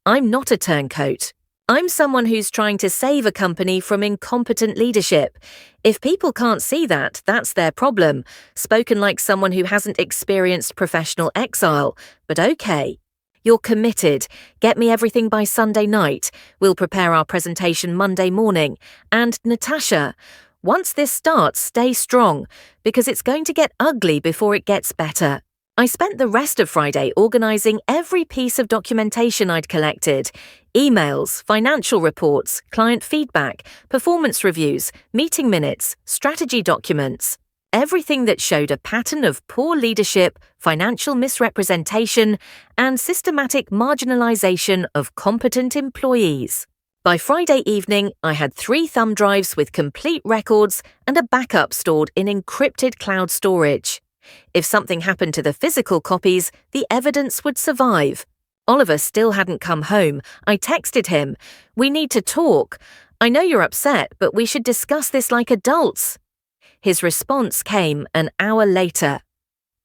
I'm not a turncoat. I'm someone who's trying to save a company from incompetent leadership. If people can't see that, that's their problem. Spoken like someone who hasn't experienced professional exile. But okay. You're committed. Get me everything by Sunday night. We'll prepare our presentation Monday morning. And Natasha, once this starts, stay strong, because it's going to get ugly before it gets better. I spent the rest of Friday organizing every piece of documentation I'd collected. Emails, financial reports, client feedback, performance reviews, meeting minutes, strategy documents. Everything that showed a pattern of poor leadership, financial misrepresentation, and systematic marginalization of competent employees. By Friday evening, I had 3 thumb drives with complete records and a backup stored in encrypted cloud storage. If something happened to the physical copies, the evidence would survive. Oliver still hadn't come home. I texted him, "We need to talk. I know you're upset, but we should discuss this like adults." His response came an hour later.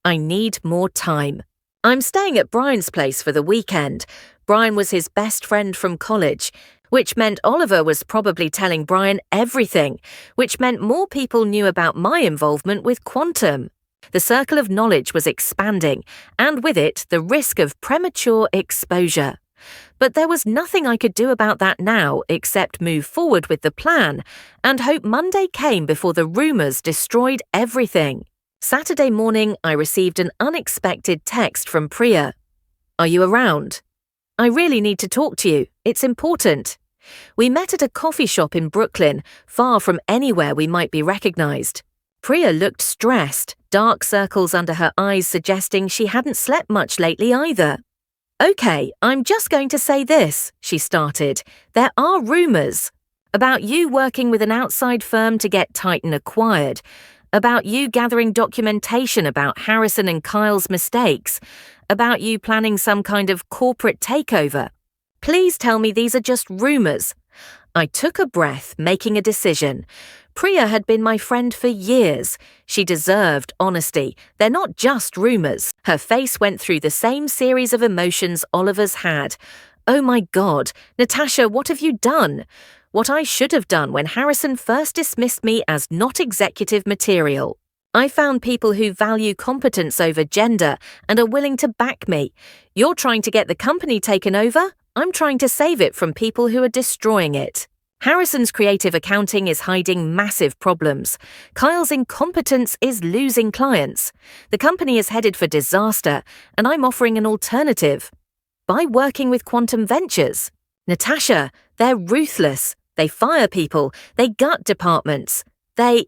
"I need more time. I'm staying at Brian's place for the weekend." Brian was his best friend from college, which meant Oliver was probably telling Brian everything, which meant more people knew about my involvement with Quantum. The circle of knowledge was expanding, and with it, the risk of premature exposure. But there was nothing I could do about that now except move forward with the plan and hope Monday came before the rumors destroyed everything. Saturday morning, I received an unexpected text from Priya. "Are you around? I really need to talk to you. It's important." We met at a coffee shop in Brooklyn, far from anywhere we might be recognized. Priya looked stressed, dark circles under her eyes suggesting she hadn't slept much lately either. "Okay, I'm just going to say this," she started. "There are rumors about you working with an outside firm to get Titan acquired, about you gathering documentation about Harrison and Kyle's mistakes, about you planning some kind of corporate takeover. Please tell me these are just rumors." I took a breath, making a decision. Priya had been my friend for years. She deserved honesty. They're not just rumors. Her face went through the same series of emotions Oliver's had. "Oh my God, Natasha, what have you done?" What I should have done when Harrison first dismissed me as not executive material. I found people who value competence over gender and are willing to back me. You're trying to get the company taken over? I'm trying to save it from people who are destroying it. Harrison's creative accounting is hiding massive problems. Kyle's incompetence is losing clients. The company is headed for disaster, and I'm offering an alternative. By working with Quantum Ventures. Natasha, they're ruthless. They fire people. They gut departments. They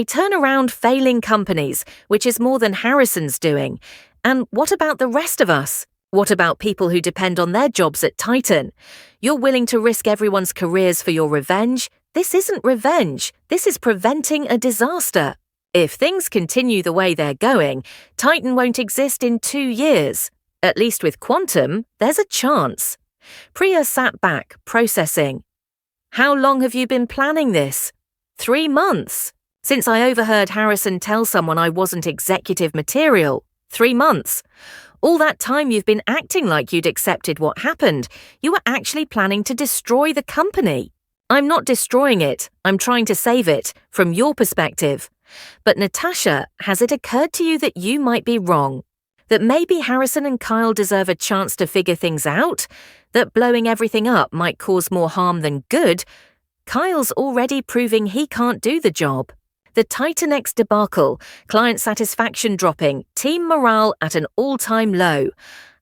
turn around failing companies, which is more than Harrison's doing. And what about the rest of us? What about people who depend on their jobs at Titan? You're willing to risk everyone's careers for your revenge? This isn't revenge. This is preventing a disaster. If things continue the way they're going, Titan won't exist in 2 years. At least with Quantum, there's a chance. Priya sat back, processing. "How long have you been planning this?" 3 months. Since I overheard Harrison tell someone I wasn't executive material. 3 months. All that time you've been acting like you'd accepted what happened. You were actually planning to destroy the company. I'm not destroying it. I'm trying to save it, from your perspective. But Natasha, has it occurred to you that you might be wrong? That maybe Harrison and Kyle deserve a chance to figure things out? That blowing everything up might cause more harm than good? Kyle's already proving he can't do the job. The Titan X debacle, client satisfaction dropping, team morale at an all-time low.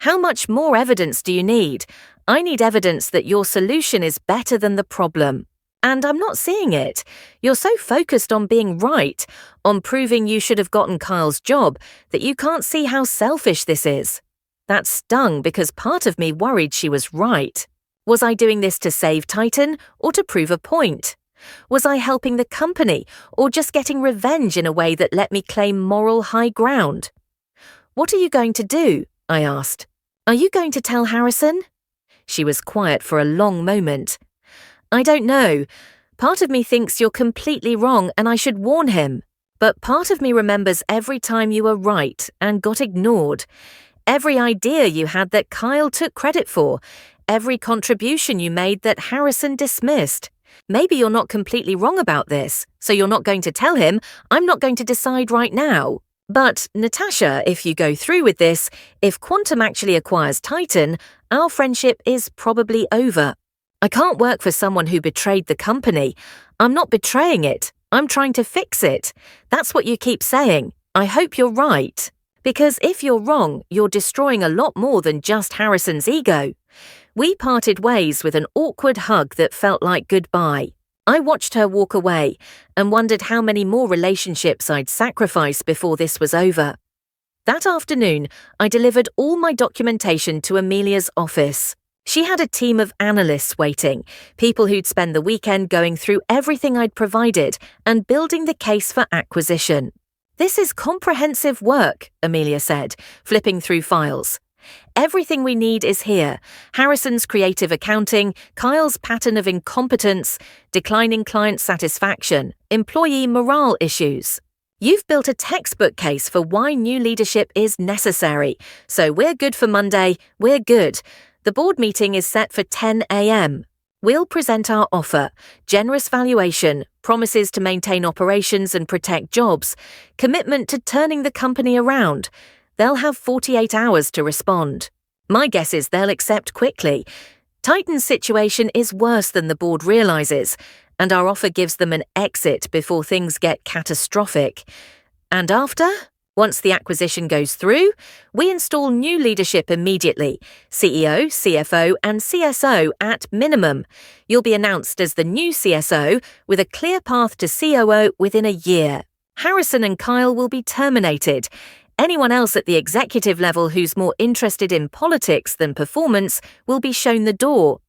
How much more evidence do you need? I need evidence that your solution is better than the problem. And I'm not seeing it. You're so focused on being right, on proving you should have gotten Kyle's job, that you can't see how selfish this is. That stung because part of me worried she was right. Was I doing this to save Titan or to prove a point? Was I helping the company or just getting revenge in a way that let me claim moral high ground? "What are you going to do?" I asked. "Are you going to tell Harrison?" She was quiet for a long moment. "I don't know. Part of me thinks you're completely wrong and I should warn him. But part of me remembers every time you were right and got ignored. Every idea you had that Kyle took credit for. Every contribution you made that Harrison dismissed. Maybe you're not completely wrong about this, so you're not going to tell him. I'm not going to decide right now. But, Natasha, if you go through with this, if Quantum actually acquires Titan, our friendship is probably over. I can't work for someone who betrayed the company. I'm not betraying it. I'm trying to fix it. That's what you keep saying. I hope you're right. Because if you're wrong, you're destroying a lot more than just Harrison's ego." We parted ways with an awkward hug that felt like goodbye. I watched her walk away and wondered how many more relationships I'd sacrifice before this was over. That afternoon, I delivered all my documentation to Amelia's office. She had a team of analysts waiting, people who'd spend the weekend going through everything I'd provided and building the case for acquisition. "This is comprehensive work," Amelia said, flipping through files. Everything we need is here. Harrison's creative accounting, Kyle's pattern of incompetence, declining client satisfaction, employee morale issues. You've built a textbook case for why new leadership is necessary. So we're good for Monday, we're good. The board meeting is set for 10 a.m. We'll present our offer, generous valuation, promises to maintain operations and protect jobs, commitment to turning the company around. They'll have 48 hours to respond. My guess is they'll accept quickly. Titan's situation is worse than the board realizes, and our offer gives them an exit before things get catastrophic. And after? Once the acquisition goes through, we install new leadership immediately, CEO, CFO, and CSO at minimum. You'll be announced as the new CSO with a clear path to COO within a year. Harrison and Kyle will be terminated. Anyone else at the executive level who's more interested in politics than performance will be shown the door.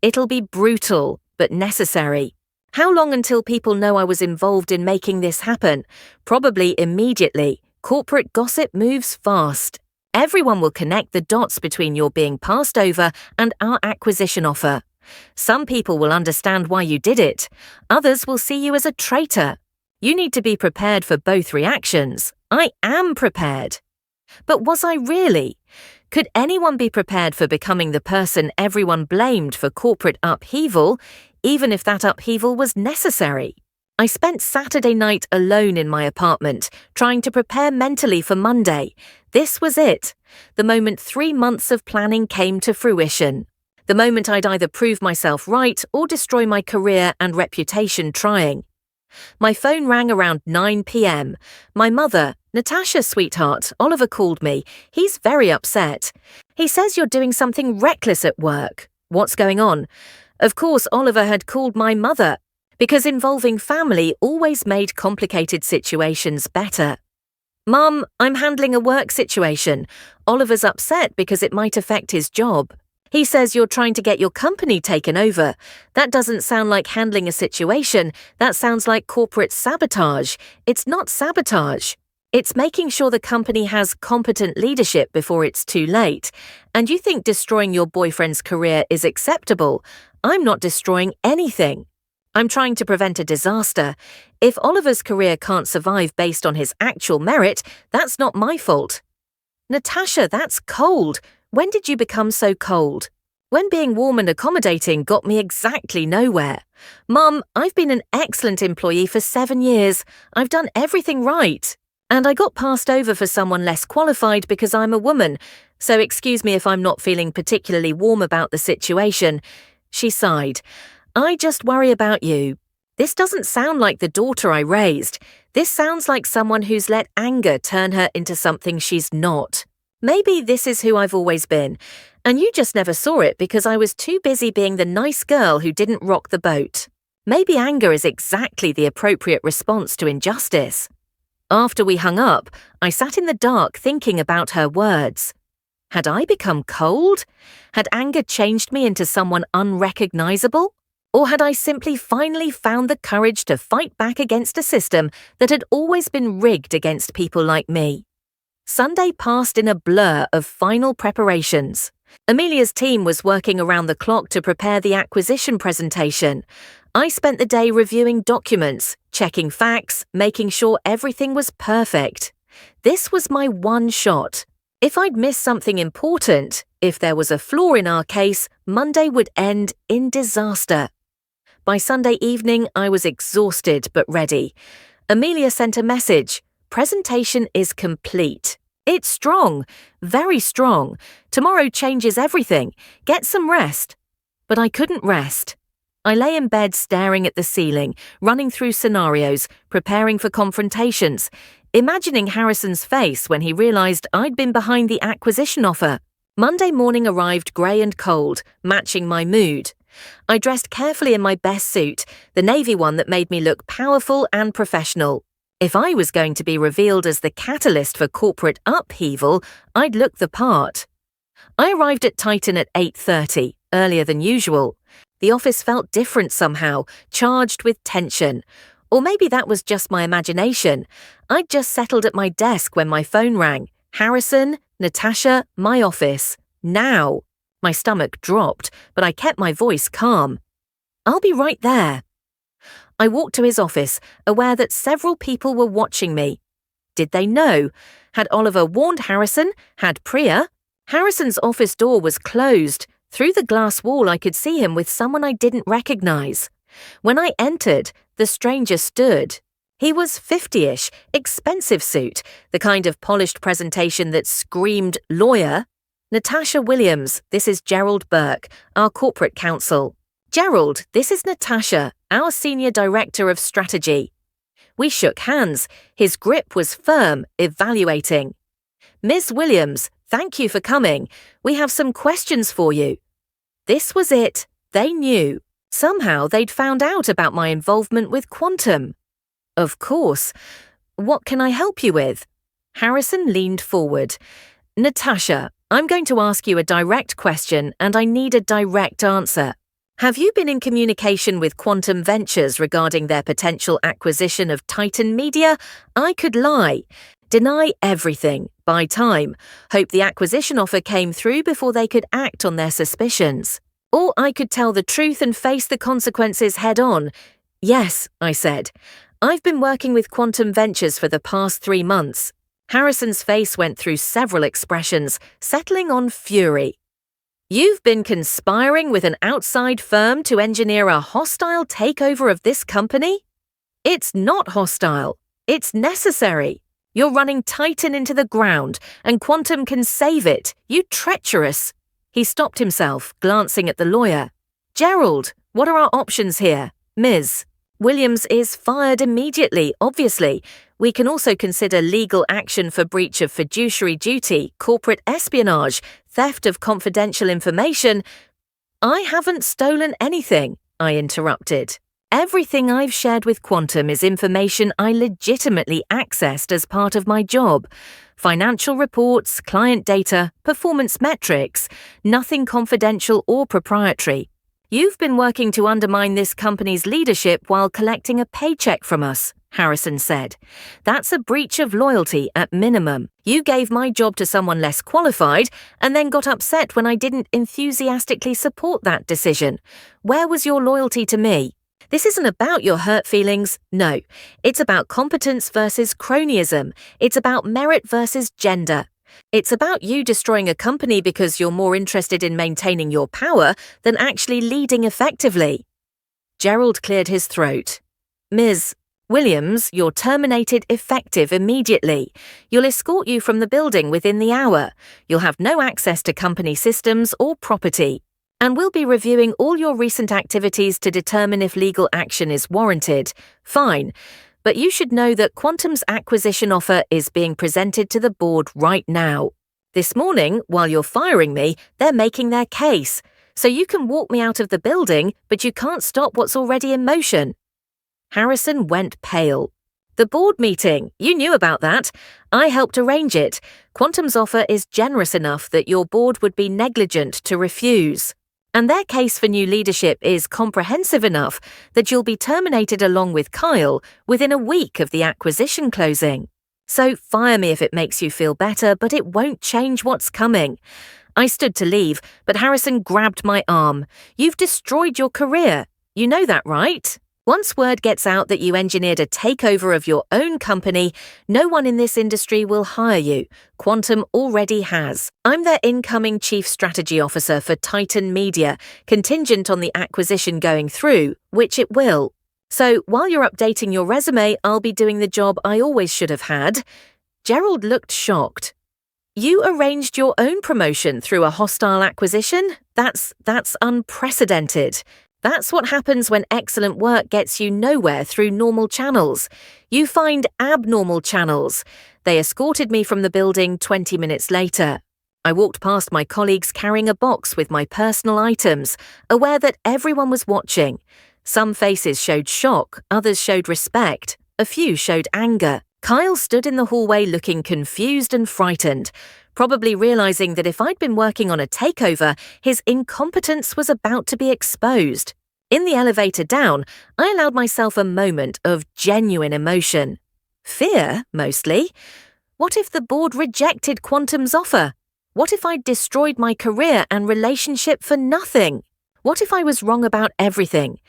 It'll be brutal, but necessary. How long until people know I was involved in making this happen? Probably immediately. Corporate gossip moves fast. Everyone will connect the dots between your being passed over and our acquisition offer. Some people will understand why you did it. Others will see you as a traitor. You need to be prepared for both reactions. I am prepared. But was I really? Could anyone be prepared for becoming the person everyone blamed for corporate upheaval, even if that upheaval was necessary? I spent Saturday night alone in my apartment, trying to prepare mentally for Monday. This was it. The moment 3 months of planning came to fruition. The moment I'd either prove myself right or destroy my career and reputation trying. My phone rang around 9 p.m. My mother, Natasha, sweetheart, Oliver called me. He's very upset. He says you're doing something reckless at work. What's going on? Of course, Oliver had called my mother, because involving family always made complicated situations better. Mum, I'm handling a work situation. Oliver's upset because it might affect his job. He says you're trying to get your company taken over. That doesn't sound like handling a situation. That sounds like corporate sabotage. It's not sabotage. It's making sure the company has competent leadership before it's too late. And you think destroying your boyfriend's career is acceptable? I'm not destroying anything. I'm trying to prevent a disaster. If Oliver's career can't survive based on his actual merit, that's not my fault. Natasha, that's cold. When did you become so cold? When being warm and accommodating got me exactly nowhere. Mum, I've been an excellent employee for 7 years. I've done everything right. And I got passed over for someone less qualified because I'm a woman. So excuse me if I'm not feeling particularly warm about the situation. She sighed. I just worry about you. This doesn't sound like the daughter I raised. This sounds like someone who's let anger turn her into something she's not. Maybe this is who I've always been, and you just never saw it because I was too busy being the nice girl who didn't rock the boat. Maybe anger is exactly the appropriate response to injustice. After we hung up, I sat in the dark thinking about her words. Had I become cold? Had anger changed me into someone unrecognizable? Or had I simply finally found the courage to fight back against a system that had always been rigged against people like me? Sunday passed in a blur of final preparations. Amelia's team was working around the clock to prepare the acquisition presentation. I spent the day reviewing documents, checking facts, making sure everything was perfect. This was my one shot. If I'd missed something important, if there was a flaw in our case, Monday would end in disaster. By Sunday evening, I was exhausted but ready. Amelia sent a message. Presentation is complete. It's strong, very strong. Tomorrow changes everything. Get some rest. But I couldn't rest. I lay in bed staring at the ceiling, running through scenarios, preparing for confrontations, imagining Harrison's face when he realized I'd been behind the acquisition offer. Monday morning arrived grey and cold, matching my mood. I dressed carefully in my best suit, the navy one that made me look powerful and professional. If I was going to be revealed as the catalyst for corporate upheaval, I'd look the part. I arrived at Titan at 8:30, earlier than usual. The office felt different somehow, charged with tension. Or maybe that was just my imagination. I'd just settled at my desk when my phone rang. Harrison, Natasha, my office. Now. My stomach dropped, but I kept my voice calm. I'll be right there. I walked to his office, aware that several people were watching me. Did they know? Had Oliver warned Harrison? Had Priya? Harrison's office door was closed. Through the glass wall, I could see him with someone I didn't recognize. When I entered, the stranger stood. He was 50-ish, expensive suit, the kind of polished presentation that screamed lawyer. Natasha Williams, this is Gerald Burke, our corporate counsel. Gerald, this is Natasha, our senior director of strategy. We shook hands. His grip was firm, evaluating. Ms. Williams, thank you for coming. We have some questions for you. This was it. They knew. Somehow they'd found out about my involvement with Quantum. Of course. What can I help you with? Harrison leaned forward. Natasha, I'm going to ask you a direct question and I need a direct answer. Have you been in communication with Quantum Ventures regarding their potential acquisition of Titan Media? I could lie. Deny everything. Buy time. Hope the acquisition offer came through before they could act on their suspicions. Or I could tell the truth and face the consequences head on. Yes, I said. I've been working with Quantum Ventures for the past 3 months. Harrison's face went through several expressions, settling on fury. You've been conspiring with an outside firm to engineer a hostile takeover of this company? It's not hostile. It's necessary. You're running Titan into the ground, and Quantum can save it. You treacherous. He stopped himself, glancing at the lawyer. Gerald, what are our options here? Ms. Williams is fired immediately, obviously. We can also consider legal action for breach of fiduciary duty, corporate espionage, theft of confidential information. I haven't stolen anything, I interrupted. Everything I've shared with Quantum is information I legitimately accessed as part of my job. Financial reports, client data, performance metrics, nothing confidential or proprietary. You've been working to undermine this company's leadership while collecting a paycheck from us, Harrison said. That's a breach of loyalty at minimum. You gave my job to someone less qualified and then got upset when I didn't enthusiastically support that decision. Where was your loyalty to me? This isn't about your hurt feelings, no. It's about competence versus cronyism. It's about merit versus gender. It's about you destroying a company because you're more interested in maintaining your power than actually leading effectively. Gerald cleared his throat. Ms. Williams, you're terminated effective immediately. You'll escort you from the building within the hour. You'll have no access to company systems or property. And we'll be reviewing all your recent activities to determine if legal action is warranted. Fine. But you should know that Quantum's acquisition offer is being presented to the board right now. This morning, while you're firing me, they're making their case. So you can walk me out of the building, but you can't stop what's already in motion. Harrison went pale. The board meeting, you knew about that. I helped arrange it. Quantum's offer is generous enough that your board would be negligent to refuse. And their case for new leadership is comprehensive enough that you'll be terminated along with Kyle within a week of the acquisition closing. So fire me if it makes you feel better, but it won't change what's coming. I stood to leave, but Harrison grabbed my arm. You've destroyed your career. You know that, right? Once word gets out that you engineered a takeover of your own company, no one in this industry will hire you. Quantum already has. I'm their incoming chief strategy officer for Titan Media, contingent on the acquisition going through, which it will. So while you're updating your resume, I'll be doing the job I always should have had. Gerald looked shocked. You arranged your own promotion through a hostile acquisition? That's unprecedented. That's what happens when excellent work gets you nowhere through normal channels. You find abnormal channels. They escorted me from the building 20 minutes later. I walked past my colleagues carrying a box with my personal items, aware that everyone was watching. Some faces showed shock, others showed respect, a few showed anger. Kyle stood in the hallway looking confused and frightened, probably realizing that if I'd been working on a takeover, his incompetence was about to be exposed. In the elevator down, I allowed myself a moment of genuine emotion. Fear, mostly. What if the board rejected Quantum's offer? What if I'd destroyed my career and relationship for nothing? What if I was wrong about everything?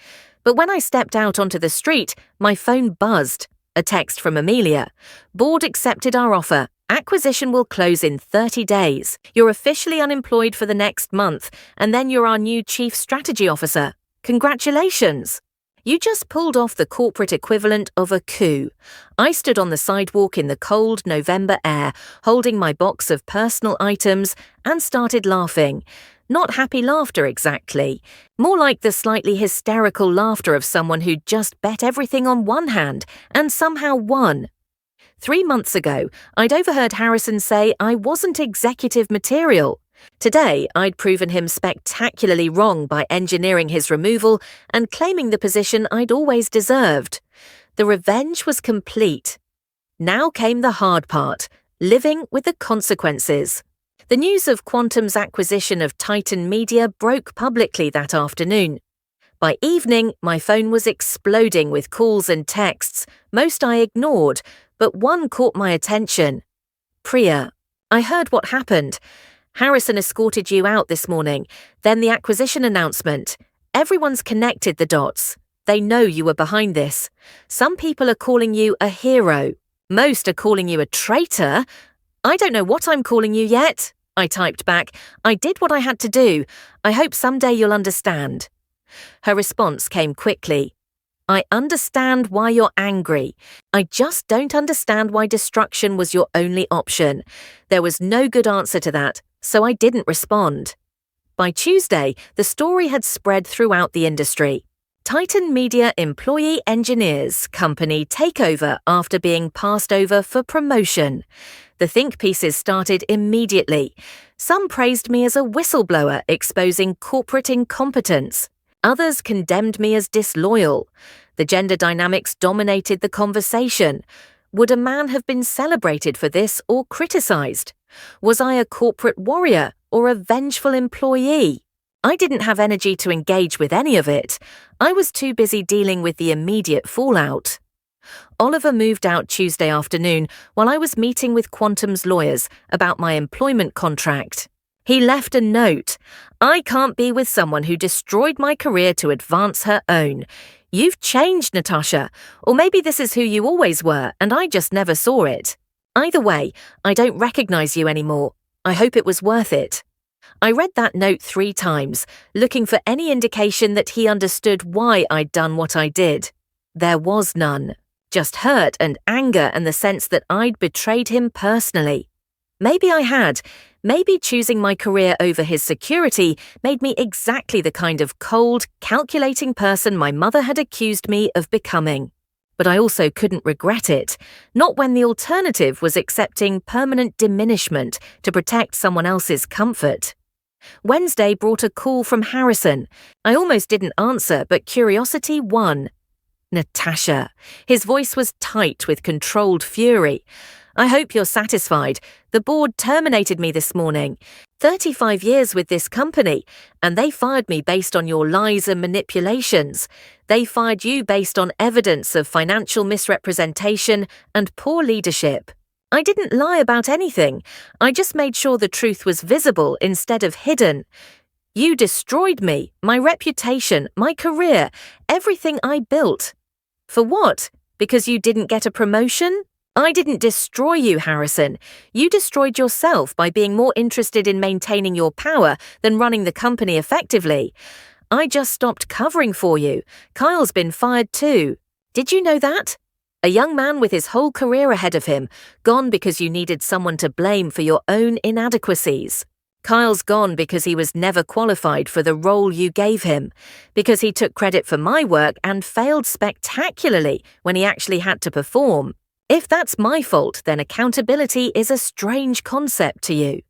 But when I stepped out onto the street, my phone buzzed. A text from Amelia. Board accepted our offer. Acquisition will close in 30 days. You're officially unemployed for the next month, and then you're our new Chief Strategy Officer. Congratulations! You just pulled off the corporate equivalent of a coup. I stood on the sidewalk in the cold November air, holding my box of personal items, and started laughing. Not happy laughter exactly. More like the slightly hysterical laughter of someone who'd just bet everything on one hand and somehow won. 3 months ago, I'd overheard Harrison say I wasn't executive material. Today, I'd proven him spectacularly wrong by engineering his removal and claiming the position I'd always deserved. The revenge was complete. Now came the hard part, living with the consequences. The news of Quantum's acquisition of Titan Media broke publicly that afternoon. By evening, my phone was exploding with calls and texts. Most I ignored, but one caught my attention. Priya, I heard what happened. Harrison escorted you out this morning, then the acquisition announcement. Everyone's connected the dots. They know you were behind this. Some people are calling you a hero. Most are calling you a traitor. I don't know what I'm calling you yet. I typed back, I did what I had to do. I hope someday you'll understand. Her response came quickly. I understand why you're angry. I just don't understand why destruction was your only option. There was no good answer to that, so I didn't respond. By Tuesday, the story had spread throughout the industry. Titan Media employee engineers company takeover after being passed over for promotion. The think pieces started immediately. Some praised me as a whistleblower exposing corporate incompetence. Others condemned me as disloyal. The gender dynamics dominated the conversation. Would a man have been celebrated for this or criticized? Was I a corporate warrior or a vengeful employee? I didn't have energy to engage with any of it. I was too busy dealing with the immediate fallout. Oliver moved out Tuesday afternoon while I was meeting with Quantum's lawyers about my employment contract. He left a note. I can't be with someone who destroyed my career to advance her own. You've changed, Natasha. Or maybe this is who you always were and I just never saw it. Either way, I don't recognize you anymore. I hope it was worth it. I read that note 3 times, looking for any indication that he understood why I'd done what I did. There was none. Just hurt and anger and the sense that I'd betrayed him personally. Maybe I had. Maybe choosing my career over his security made me exactly the kind of cold, calculating person my mother had accused me of becoming. But I also couldn't regret it, not when the alternative was accepting permanent diminishment to protect someone else's comfort. Wednesday brought a call from Harrison. I almost didn't answer, but curiosity won. Natasha. His voice was tight with controlled fury. I hope you're satisfied. The board terminated me this morning. 35 years with this company, and they fired me based on your lies and manipulations. They fired you based on evidence of financial misrepresentation and poor leadership. I didn't lie about anything. I just made sure the truth was visible instead of hidden. You destroyed me, my reputation, my career, everything I built. For what? Because you didn't get a promotion? I didn't destroy you, Harrison. You destroyed yourself by being more interested in maintaining your power than running the company effectively. I just stopped covering for you. Kyle's been fired too. Did you know that? A young man with his whole career ahead of him, gone because you needed someone to blame for your own inadequacies. Kyle's gone because he was never qualified for the role you gave him, because he took credit for my work and failed spectacularly when he actually had to perform. If that's my fault, then accountability is a strange concept to you.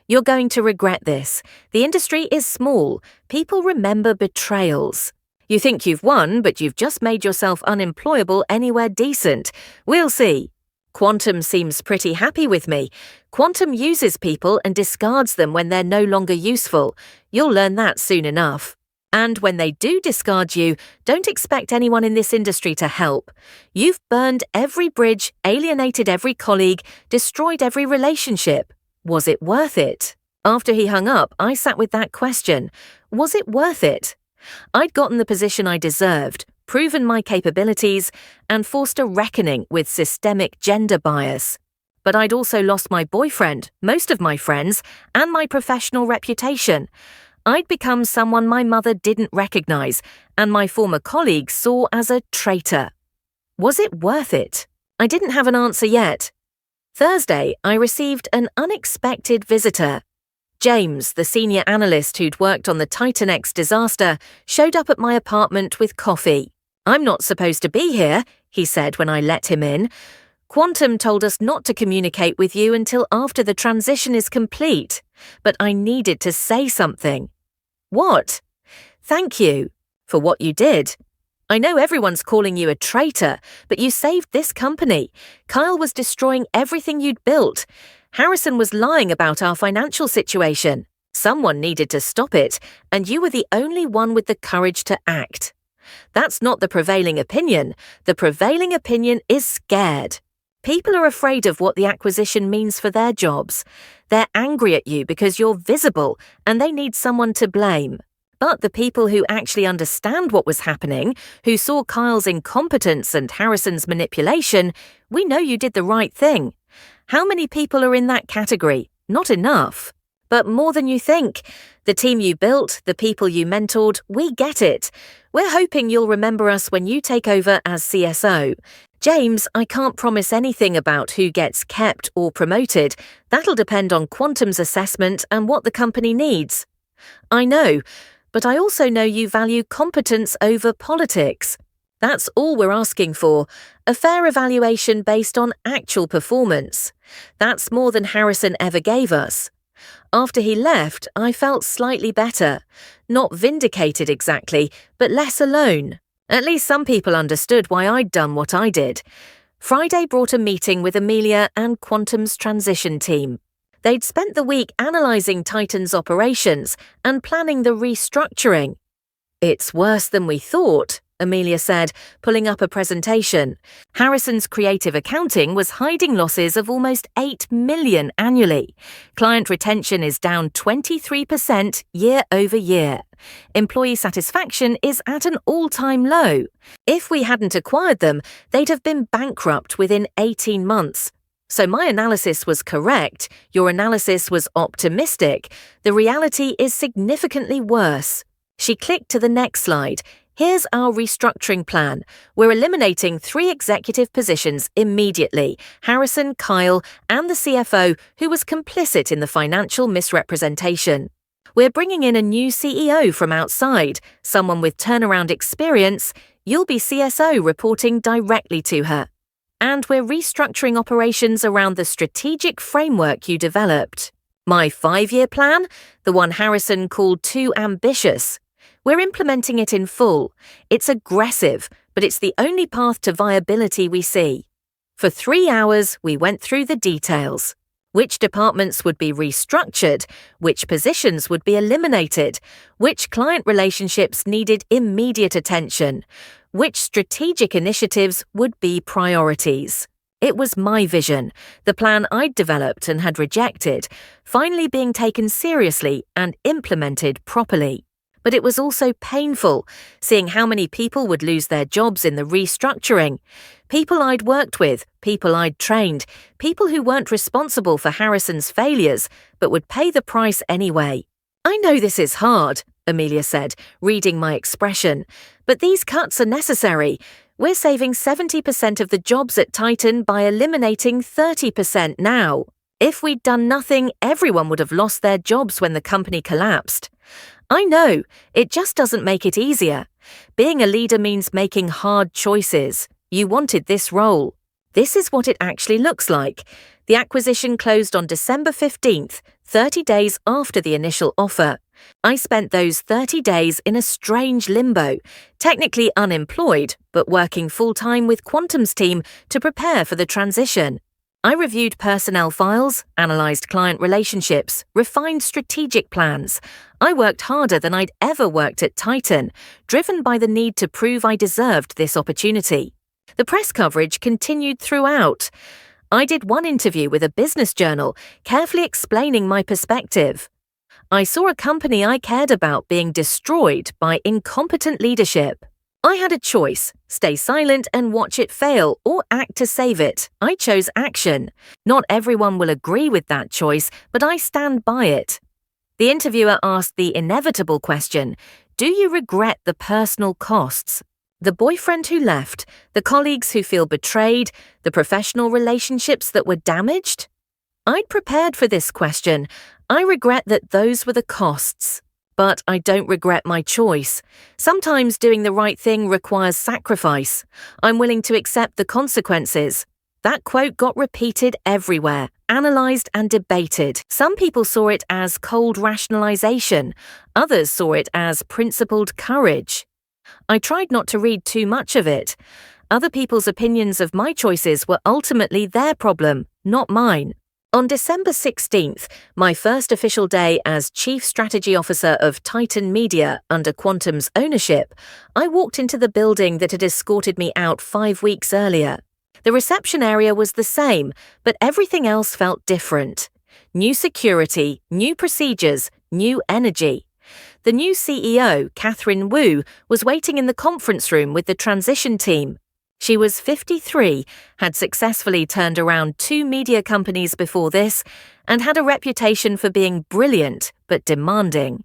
You're going to regret this. The industry is small. People remember betrayals. You think you've won, but you've just made yourself unemployable anywhere decent. We'll see. Quantum seems pretty happy with me. Quantum uses people and discards them when they're no longer useful. You'll learn that soon enough. And when they do discard you, don't expect anyone in this industry to help. You've burned every bridge, alienated every colleague, destroyed every relationship. Was it worth it? After he hung up, I sat with that question. Was it worth it? I'd gotten the position I deserved, proven my capabilities, and forced a reckoning with systemic gender bias. But I'd also lost my boyfriend, most of my friends, and my professional reputation. I'd become someone my mother didn't recognize, and my former colleagues saw as a traitor. Was it worth it? I didn't have an answer yet. Thursday, I received an unexpected visitor. James, the senior analyst who'd worked on the Titan X disaster, showed up at my apartment with coffee. "I'm not supposed to be here," he said when I let him in. "Quantum told us not to communicate with you until after the transition is complete, but I needed to say something." "What?" "Thank you for what you did. I know everyone's calling you a traitor, but you saved this company. Kyle was destroying everything you'd built. Harrison was lying about our financial situation. Someone needed to stop it, and you were the only one with the courage to act. That's not the prevailing opinion. The prevailing opinion is scared. People are afraid of what the acquisition means for their jobs. They're angry at you because you're visible, and they need someone to blame. But the people who actually understand what was happening, who saw Kyle's incompetence and Harrison's manipulation, we know you did the right thing. How many people are in that category? Not enough. But more than you think. The team you built, the people you mentored, we get it. We're hoping you'll remember us when you take over as CSO. James, I can't promise anything about who gets kept or promoted. That'll depend on Quantum's assessment and what the company needs. I know, but I also know you value competence over politics. That's all we're asking for, a fair evaluation based on actual performance. That's more than Harrison ever gave us. After he left, I felt slightly better. Not vindicated exactly, but less alone. At least some people understood why I'd done what I did. Friday brought a meeting with Amelia and Quantum's transition team. They'd spent the week analysing Titan's operations and planning the restructuring. "It's worse than we thought," Amelia said, pulling up a presentation. Harrison's creative accounting was hiding losses of almost $8 million annually. Client retention is down 23% year over year. Employee satisfaction is at an all-time low. If we hadn't acquired them, they'd have been bankrupt within 18 months. So my analysis was correct. Your analysis was optimistic. The reality is significantly worse. She clicked to the next slide. Here's our restructuring plan. We're eliminating 3 executive positions immediately: Harrison, Kyle, and the CFO, who was complicit in the financial misrepresentation. We're bringing in a new CEO from outside, someone with turnaround experience. You'll be CSO reporting directly to her. And we're restructuring operations around the strategic framework you developed. My 5-year plan? The one Harrison called too ambitious. We're implementing it in full. It's aggressive, but it's the only path to viability we see. For 3 hours, we went through the details. Which departments would be restructured, which positions would be eliminated, which client relationships needed immediate attention, which strategic initiatives would be priorities. It was my vision, the plan I'd developed and had rejected, finally being taken seriously and implemented properly. But it was also painful, seeing how many people would lose their jobs in the restructuring. People I'd worked with, people I'd trained, people who weren't responsible for Harrison's failures, but would pay the price anyway. "I know this is hard," Amelia said, reading my expression, "but these cuts are necessary. We're saving 70% of the jobs at Titan by eliminating 30% now. If we'd done nothing, everyone would have lost their jobs when the company collapsed. I know, it just doesn't make it easier. Being a leader means making hard choices. You wanted this role. This is what it actually looks like. The acquisition closed on December 15th, 30 days after the initial offer. I spent those 30 days in a strange limbo, technically unemployed, but working full-time with Quantum's team to prepare for the transition. I reviewed personnel files, analysed client relationships, refined strategic plans. I worked harder than I'd ever worked at Titan, driven by the need to prove I deserved this opportunity. The press coverage continued throughout. I did one interview with a business journal, carefully explaining my perspective. I saw a company I cared about being destroyed by incompetent leadership. I had a choice: stay silent and watch it fail, or act to save it. I chose action. Not everyone will agree with that choice, but I stand by it. The interviewer asked the inevitable question: do you regret the personal costs? The boyfriend who left, the colleagues who feel betrayed, the professional relationships that were damaged? I'd prepared for this question. I regret that those were the costs. But I don't regret my choice. Sometimes doing the right thing requires sacrifice. I'm willing to accept the consequences. That quote got repeated everywhere, analysed and debated. Some people saw it as cold rationalization. Others saw it as principled courage. I tried not to read too much of it. Other people's opinions of my choices were ultimately their problem, not mine. On December 16th, my first official day as Chief Strategy Officer of Titan Media under Quantum's ownership, I walked into the building that had escorted me out 5 weeks earlier. The reception area was the same, but everything else felt different. New security, new procedures, new energy. The new CEO, Catherine Wu, was waiting in the conference room with the transition team. She was 53, had successfully turned around 2 media companies before this, and had a reputation for being brilliant but demanding.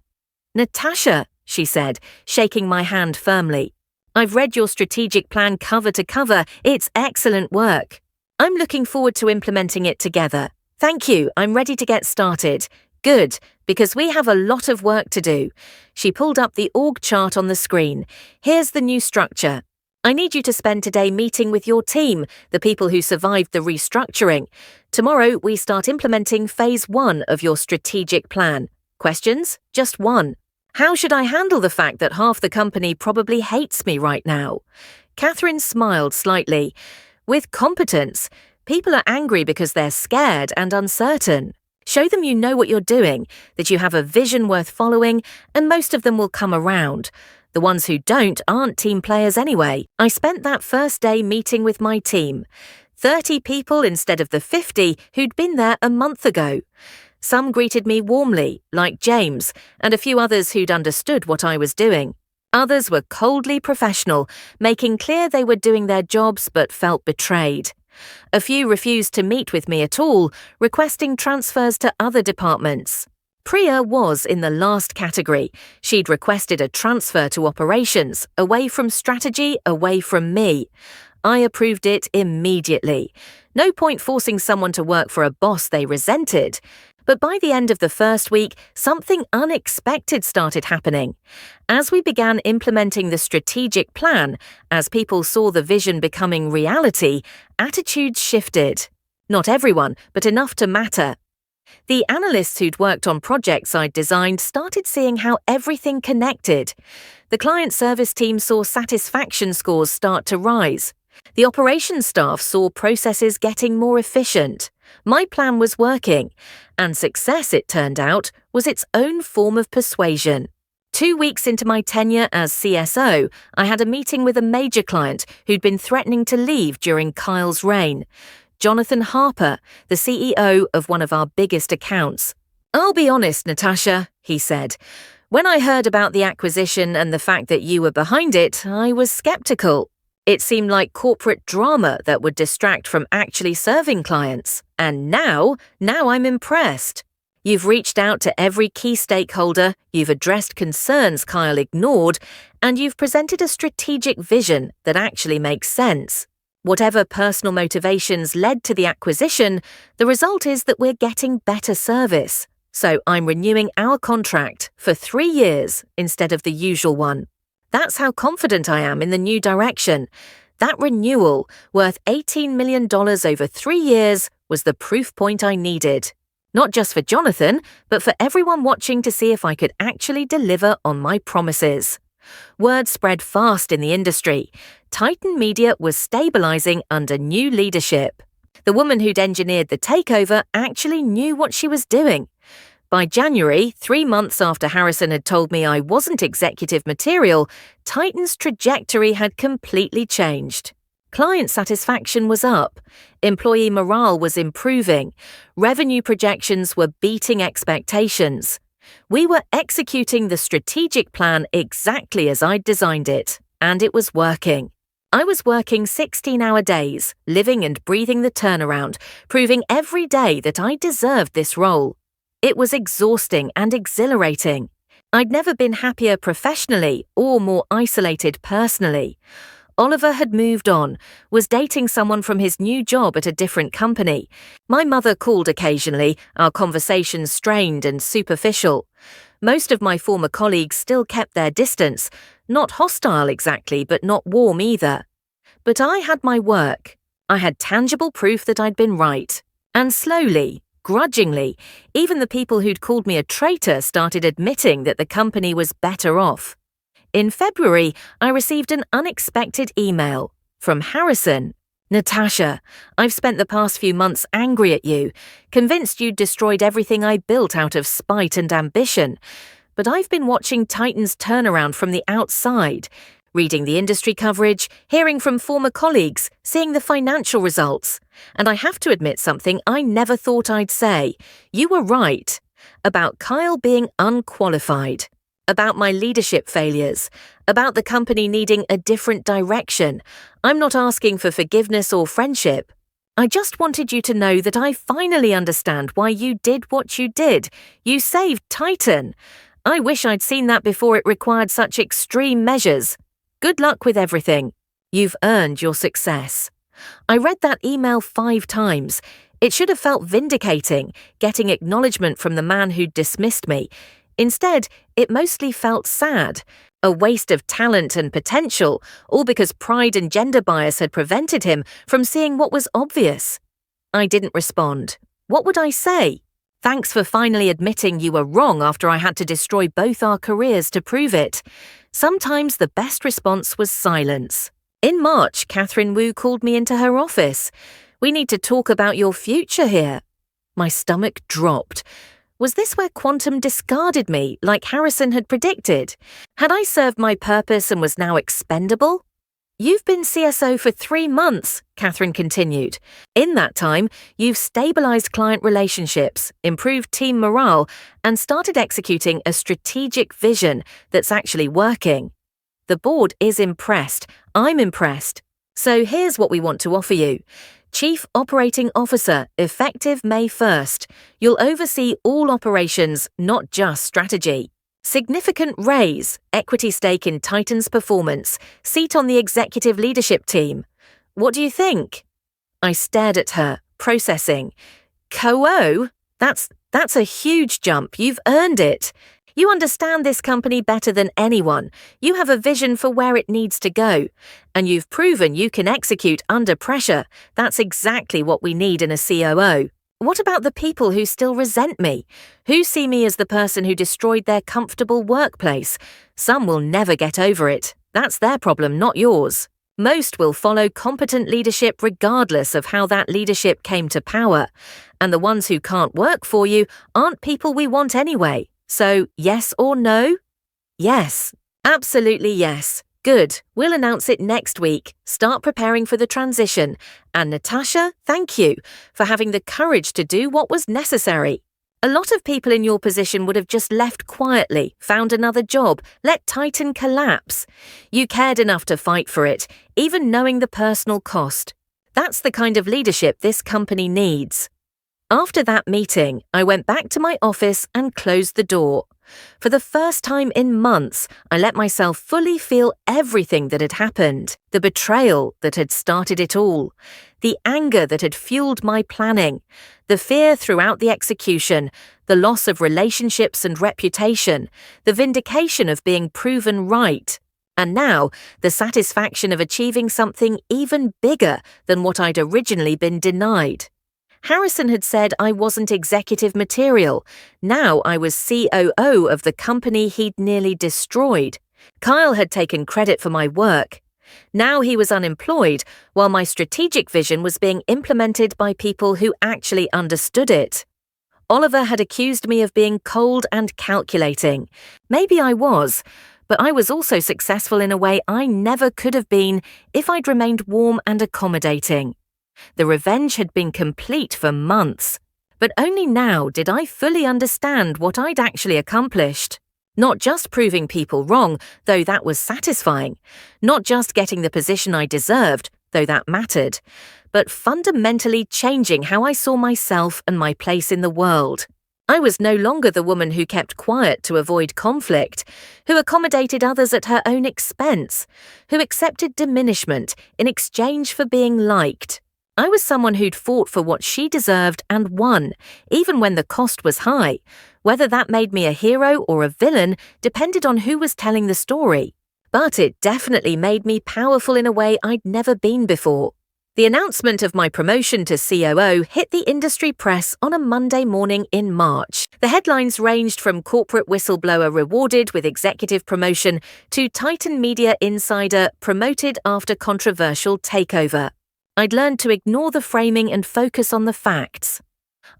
"Natasha," she said, shaking my hand firmly. "I've read your strategic plan cover to cover. It's excellent work. I'm looking forward to implementing it together. Thank you, I'm ready to get started. Good, because we have a lot of work to do." She pulled up the org chart on the screen. "Here's the new structure. I need you to spend today meeting with your team, the people who survived the restructuring. Tomorrow, we start implementing phase 1 of your strategic plan. Questions? Just one. How should I handle the fact that half the company probably hates me right now?" Catherine smiled slightly. "With competence, people are angry because they're scared and uncertain. Show them you know what you're doing, that you have a vision worth following, and most of them will come around. The ones who don't aren't team players anyway." I spent that first day meeting with my team. 30 people instead of the 50 who'd been there a month ago. Some greeted me warmly, like James, and a few others who'd understood what I was doing. Others were coldly professional, making clear they were doing their jobs but felt betrayed. A few refused to meet with me at all, requesting transfers to other departments. Priya was in the last category. She'd requested a transfer to operations, away from strategy, away from me. I approved it immediately. No point forcing someone to work for a boss they resented. But by the end of the first week, something unexpected started happening. As we began implementing the strategic plan, as people saw the vision becoming reality, attitudes shifted. Not everyone, but enough to matter. The analysts who'd worked on projects I'd designed started seeing how everything connected. The client service team saw satisfaction scores start to rise. The operations staff saw processes getting more efficient. My plan was working, and success, it turned out, was its own form of persuasion. 2 weeks into my tenure as CSO, I had a meeting with a major client who'd been threatening to leave during Kyle's reign. Jonathan Harper, the CEO of one of our biggest accounts. "I'll be honest, Natasha," he said. "When I heard about the acquisition and the fact that you were behind it, I was skeptical. It seemed like corporate drama that would distract from actually serving clients. And now I'm impressed. You've reached out to every key stakeholder, you've addressed concerns Kyle ignored, and you've presented a strategic vision that actually makes sense. Whatever personal motivations led to the acquisition, the result is that we're getting better service. So I'm renewing our contract for 3 years instead of the usual one. That's how confident I am in the new direction. That renewal, worth $18 million over 3 years, was the proof point I needed. Not just for Jonathan, but for everyone watching to see if I could actually deliver on my promises. Word spread fast in the industry. Titan Media was stabilizing under new leadership. The woman who'd engineered the takeover actually knew what she was doing. By January, 3 months after Harrison had told me I wasn't executive material, Titan's trajectory had completely changed. Client satisfaction was up, employee morale was improving, revenue projections were beating expectations. We were executing the strategic plan exactly as I'd designed it, and it was working. I was working 16-hour days, living and breathing the turnaround, proving every day that I deserved this role. It was exhausting and exhilarating. I'd never been happier professionally or more isolated personally. Oliver had moved on, was dating someone from his new job at a different company. My mother called occasionally, our conversations strained and superficial. Most of my former colleagues still kept their distance, not hostile exactly, but not warm either. But I had my work. I had tangible proof that I'd been right. And slowly, grudgingly, even the people who'd called me a traitor started admitting that the company was better off. In February, I received an unexpected email from Harrison. "Natasha, I've spent the past few months angry at you, convinced you'd destroyed everything I built out of spite and ambition. But I've been watching Titan's turnaround from the outside, reading the industry coverage, hearing from former colleagues, seeing the financial results. And I have to admit something I never thought I'd say. You were right. About Kyle being unqualified. About my leadership failures. About the company needing a different direction. I'm not asking for forgiveness or friendship. I just wanted you to know that I finally understand why you did what you did. You saved Titan. I wish I'd seen that before it required such extreme measures. Good luck with everything. You've earned your success." I read that email 5 times. It should have felt vindicating, getting acknowledgement from the man who'd dismissed me. Instead, it mostly felt sad. A waste of talent and potential, all because pride and gender bias had prevented him from seeing what was obvious. I didn't respond. What would I say? Thanks for finally admitting you were wrong after I had to destroy both our careers to prove it. Sometimes the best response was silence. In March, Catherine Wu called me into her office. "We need to talk about your future here." My stomach dropped. Was this where quantum discarded me, like Harrison had predicted? Had I served my purpose and was now expendable? "You've been CSO for 3 months, Catherine continued. In that time, you've stabilized client relationships, improved team morale, and started executing a strategic vision that's actually working. The board is impressed. I'm impressed. So here's what we want to offer you. Chief Operating Officer, effective May 1st. You'll oversee all operations, not just strategy. Significant raise, equity stake in Titan's performance, seat on the executive leadership team. What do you think?" I stared at her, processing. "Co-O? That's a huge jump. You've earned it. You understand this company better than anyone. You have a vision for where it needs to go. And you've proven you can execute under pressure. That's exactly what we need in a COO. What about the people who still resent me? Who see me as the person who destroyed their comfortable workplace? Some will never get over it. That's their problem, not yours. Most will follow competent leadership regardless of how that leadership came to power. And the ones who can't work for you aren't people we want anyway. So, yes or no?" "Yes. Absolutely yes. Good. We'll announce it next week. Start preparing for the transition. And Natasha, thank you for having the courage to do what was necessary. A lot of people in your position would have just left quietly, found another job, let Titan collapse. You cared enough to fight for it, even knowing the personal cost. That's the kind of leadership this company needs." After that meeting, I went back to my office and closed the door. For the first time in months, I let myself fully feel everything that had happened, the betrayal that had started it all, the anger that had fueled my planning, the fear throughout the execution, the loss of relationships and reputation, the vindication of being proven right, and now the satisfaction of achieving something even bigger than what I'd originally been denied. Harrison had said I wasn't executive material. Now I was COO of the company he'd nearly destroyed. Kyle had taken credit for my work. Now he was unemployed, while my strategic vision was being implemented by people who actually understood it. Oliver had accused me of being cold and calculating. Maybe I was, but I was also successful in a way I never could have been if I'd remained warm and accommodating. The revenge had been complete for months, but only now did I fully understand what I'd actually accomplished. Not just proving people wrong, though that was satisfying. Not just getting the position I deserved, though that mattered, but fundamentally changing how I saw myself and my place in the world. I was no longer the woman who kept quiet to avoid conflict, who accommodated others at her own expense, who accepted diminishment in exchange for being liked. I was someone who'd fought for what she deserved and won, even when the cost was high. Whether that made me a hero or a villain depended on who was telling the story. But it definitely made me powerful in a way I'd never been before. The announcement of my promotion to COO hit the industry press on a Monday morning in March. The headlines ranged from corporate whistleblower rewarded with executive promotion to Titan Media insider promoted after controversial takeover. I'd learned to ignore the framing and focus on the facts.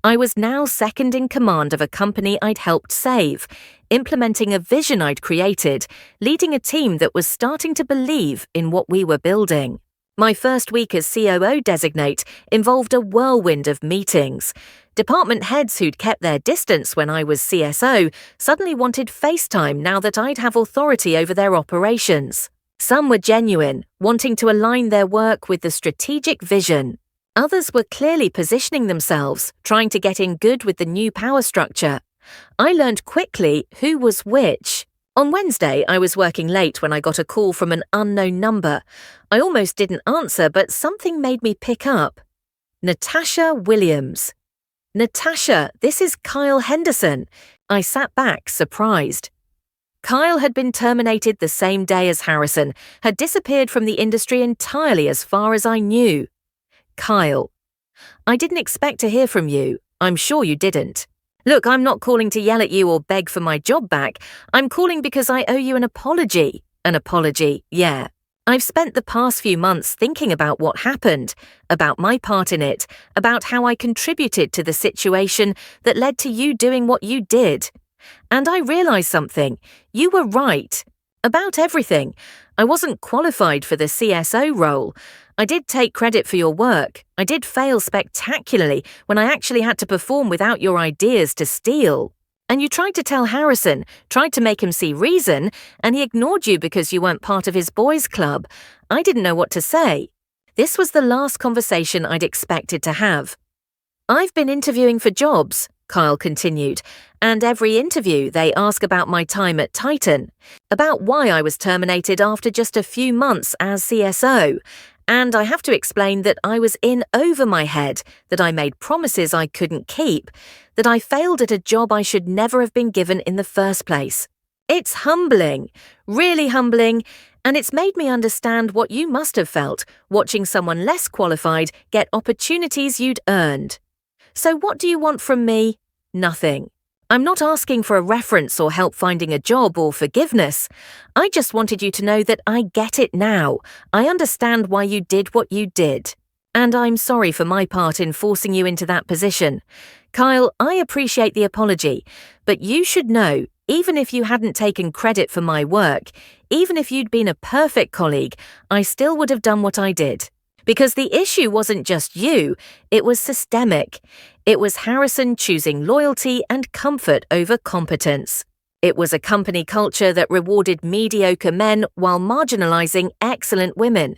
I was now second in command of a company I'd helped save, implementing a vision I'd created, leading a team that was starting to believe in what we were building. My first week as COO designate involved a whirlwind of meetings. Department heads who'd kept their distance when I was CSO suddenly wanted FaceTime now that I'd have authority over their operations. Some were genuine, wanting to align their work with the strategic vision. Others were clearly positioning themselves, trying to get in good with the new power structure. I learned quickly who was which. On Wednesday, I was working late when I got a call from an unknown number. I almost didn't answer, but something made me pick up. Natasha Williams. Natasha, this is Kyle Henderson. I sat back, surprised. Kyle had been terminated the same day as Harrison, had disappeared from the industry entirely as far as I knew. Kyle. I didn't expect to hear from you. I'm sure you didn't. Look, I'm not calling to yell at you or beg for my job back. I'm calling because I owe you an apology. An apology, yeah. I've spent the past few months thinking about what happened, about my part in it, about how I contributed to the situation that led to you doing what you did. And I realized something. You were right. About everything. I wasn't qualified for the CSO role. I did take credit for your work. I did fail spectacularly when I actually had to perform without your ideas to steal. And you tried to tell Harrison, tried to make him see reason, and he ignored you because you weren't part of his boys' club. I didn't know what to say. This was the last conversation I'd expected to have. I've been interviewing for jobs, Kyle continued, and every interview they ask about my time at Titan, about why I was terminated after just a few months as CSO, and I have to explain that I was in over my head, that I made promises I couldn't keep, that I failed at a job I should never have been given in the first place. It's humbling, really humbling, and it's made me understand what you must have felt watching someone less qualified get opportunities you'd earned. So what do you want from me? Nothing. I'm not asking for a reference or help finding a job or forgiveness. I just wanted you to know that I get it now. I understand why you did what you did. And I'm sorry for my part in forcing you into that position. Kyle, I appreciate the apology, but you should know, even if you hadn't taken credit for my work, even if you'd been a perfect colleague, I still would have done what I did. Because the issue wasn't just you, it was systemic. It was Harrison choosing loyalty and comfort over competence. It was a company culture that rewarded mediocre men while marginalizing excellent women.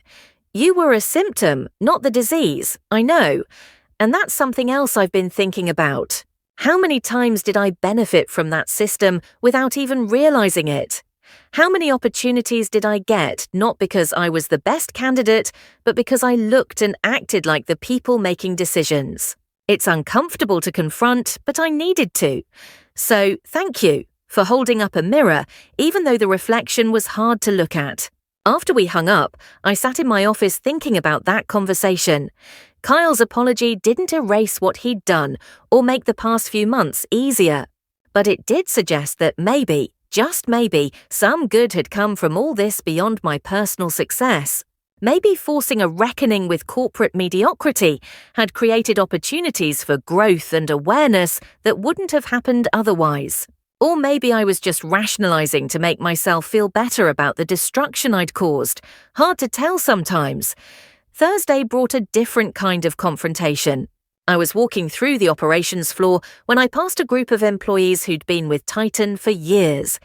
You were a symptom, not the disease, I know. And that's something else I've been thinking about. How many times did I benefit from that system without even realizing it? How many opportunities did I get, not because I was the best candidate, but because I looked and acted like the people making decisions? It's uncomfortable to confront, but I needed to. So, thank you for holding up a mirror, even though the reflection was hard to look at. After we hung up, I sat in my office thinking about that conversation. Kyle's apology didn't erase what he'd done or make the past few months easier, but it did suggest that maybe, just maybe, some good had come from all this beyond my personal success. Maybe forcing a reckoning with corporate mediocrity had created opportunities for growth and awareness that wouldn't have happened otherwise. Or maybe I was just rationalizing to make myself feel better about the destruction I'd caused. Hard to tell sometimes. Thursday brought a different kind of confrontation. I was walking through the operations floor when I passed a group of employees who'd been with Titan for years.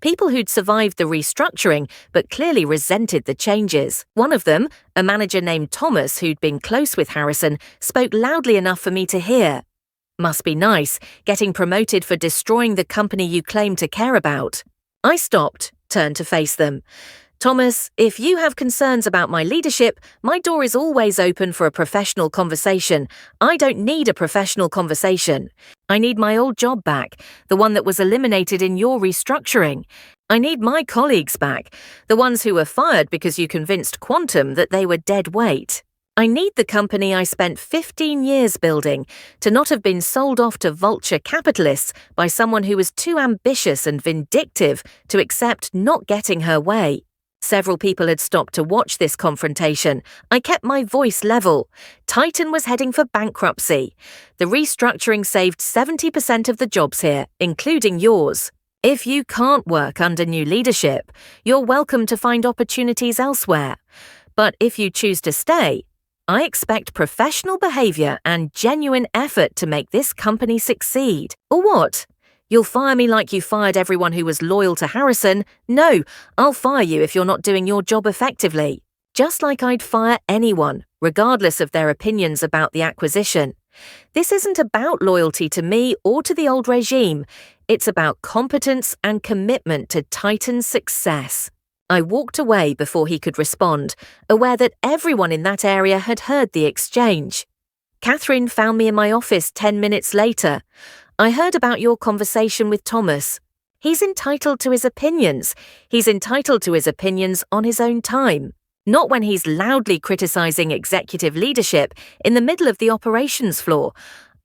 People who'd survived the restructuring but clearly resented the changes. One of them, a manager named Thomas who'd been close with Harrison, spoke loudly enough for me to hear. "Must be nice, getting promoted for destroying the company you claim to care about." I stopped, turned to face them. "Thomas, if you have concerns about my leadership, my door is always open for a professional conversation. I don't need a professional conversation. I need my old job back, the one that was eliminated in your restructuring. I need my colleagues back, the ones who were fired because you convinced Quantum that they were dead weight. I need the company I spent 15 years building to not have been sold off to vulture capitalists by someone who was too ambitious and vindictive to accept not getting her way." Several people had stopped to watch this confrontation. I kept my voice level. Titan was heading for bankruptcy. The restructuring saved 70% of the jobs here, including yours. If you can't work under new leadership, you're welcome to find opportunities elsewhere. But if you choose to stay, I expect professional behavior and genuine effort to make this company succeed. Or what? You'll fire me like you fired everyone who was loyal to Harrison? No, I'll fire you if you're not doing your job effectively. Just like I'd fire anyone, regardless of their opinions about the acquisition. This isn't about loyalty to me or to the old regime. It's about competence and commitment to Titan's success. I walked away before he could respond, aware that everyone in that area had heard the exchange. Catherine found me in my office 10 minutes later. "I heard about your conversation with Thomas. He's entitled to his opinions. He's entitled to his opinions on his own time, not when he's loudly criticizing executive leadership in the middle of the operations floor.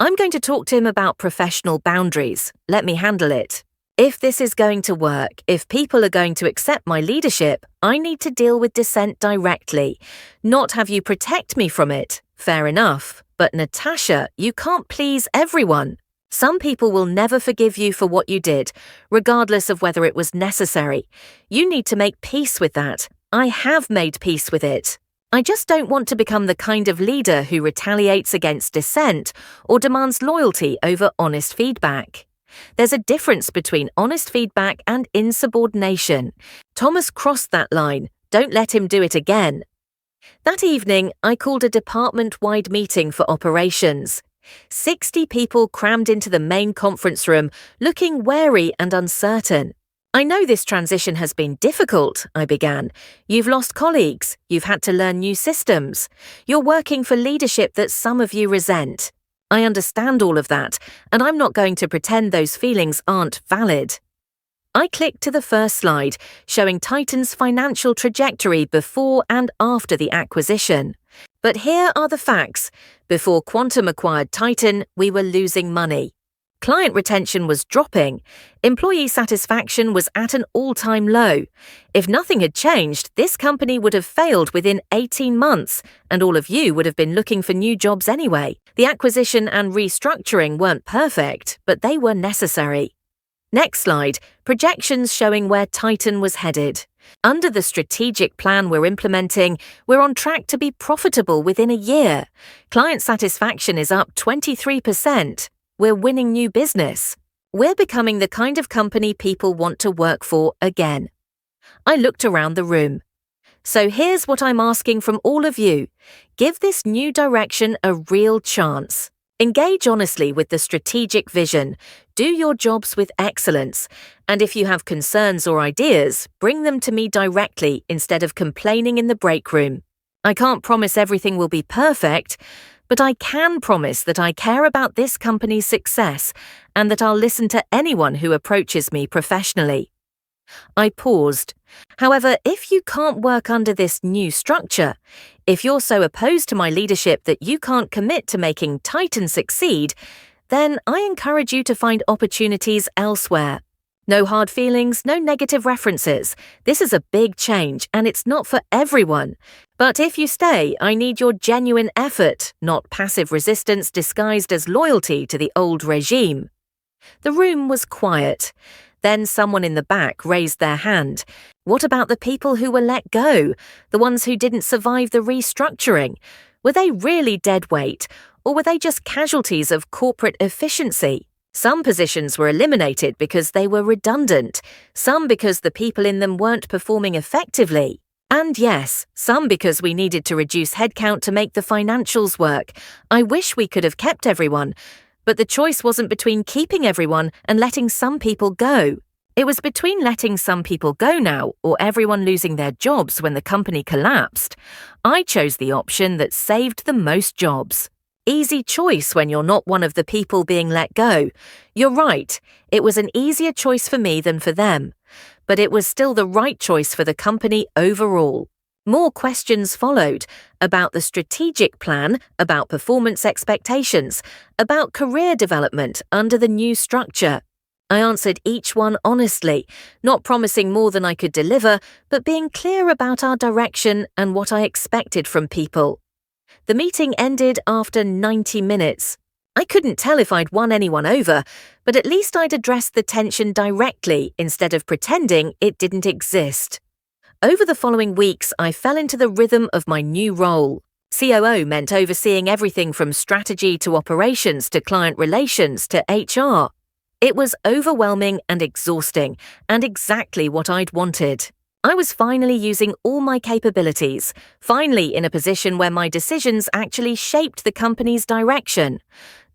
I'm going to talk to him about professional boundaries. Let me handle it. If this is going to work, if people are going to accept my leadership, I need to deal with dissent directly, not have you protect me from it. Fair enough. But Natasha, you can't please everyone. Some people will never forgive you for what you did, regardless of whether it was necessary. You need to make peace with that. I have made peace with it. I just don't want to become the kind of leader who retaliates against dissent or demands loyalty over honest feedback. There's a difference between honest feedback and insubordination. Thomas crossed that line. Don't let him do it again." That evening, I called a department-wide meeting for operations. 60 people crammed into the main conference room, looking wary and uncertain. "I know this transition has been difficult," I began. "You've lost colleagues. You've had to learn new systems. You're working for leadership that some of you resent. I understand all of that, and I'm not going to pretend those feelings aren't valid." I clicked to the first slide, showing Titan's financial trajectory before and after the acquisition. But here are the facts. Before Quantum acquired Titan, we were losing money. Client retention was dropping. Employee satisfaction was at an all-time low. If nothing had changed, this company would have failed within 18 months, and all of you would have been looking for new jobs anyway. The acquisition and restructuring weren't perfect, but they were necessary. Next slide, projections showing where Titan was headed. Under the strategic plan we're implementing, we're on track to be profitable within a year. Client satisfaction is up 23%. We're winning new business. We're becoming the kind of company people want to work for again. I looked around the room. So here's what I'm asking from all of you. Give this new direction a real chance. Engage honestly with the strategic vision. Do your jobs with excellence. And if you have concerns or ideas, bring them to me directly instead of complaining in the break room. I can't promise everything will be perfect, but I can promise that I care about this company's success and that I'll listen to anyone who approaches me professionally. I paused. However, if you can't work under this new structure, if you're so opposed to my leadership that you can't commit to making Titan succeed, then I encourage you to find opportunities elsewhere. No hard feelings, no negative references. This is a big change and it's not for everyone. But if you stay, I need your genuine effort, not passive resistance disguised as loyalty to the old regime. The room was quiet. Then someone in the back raised their hand. What about the people who were let go? The ones who didn't survive the restructuring? Were they really dead weight, or were they just casualties of corporate efficiency? Some positions were eliminated because they were redundant, some because the people in them weren't performing effectively. And yes, some because we needed to reduce headcount to make the financials work. I wish we could have kept everyone, but the choice wasn't between keeping everyone and letting some people go. It was between letting some people go now or everyone losing their jobs when the company collapsed. I chose the option that saved the most jobs. Easy choice when you're not one of the people being let go. You're right, it was an easier choice for me than for them. But it was still the right choice for the company overall. More questions followed about the strategic plan, about performance expectations, about career development under the new structure. I answered each one honestly, not promising more than I could deliver, but being clear about our direction and what I expected from people. The meeting ended after 90 minutes. I couldn't tell if I'd won anyone over, but at least I'd addressed the tension directly instead of pretending it didn't exist. Over the following weeks, I fell into the rhythm of my new role. COO meant overseeing everything from strategy to operations to client relations to HR. It was overwhelming and exhausting, and exactly what I'd wanted. I was finally using all my capabilities, finally in a position where my decisions actually shaped the company's direction.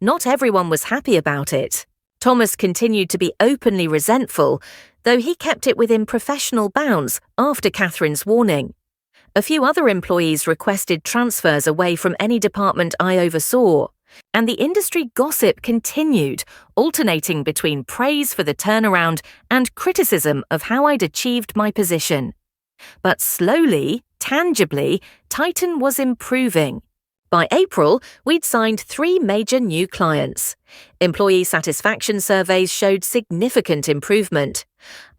Not everyone was happy about it. Thomas continued to be openly resentful, though he kept it within professional bounds after Catherine's warning. A few other employees requested transfers away from any department I oversaw, and the industry gossip continued, alternating between praise for the turnaround and criticism of how I'd achieved my position. But slowly, tangibly, Titan was improving. By April, we'd signed 3 major new clients. Employee satisfaction surveys showed significant improvement.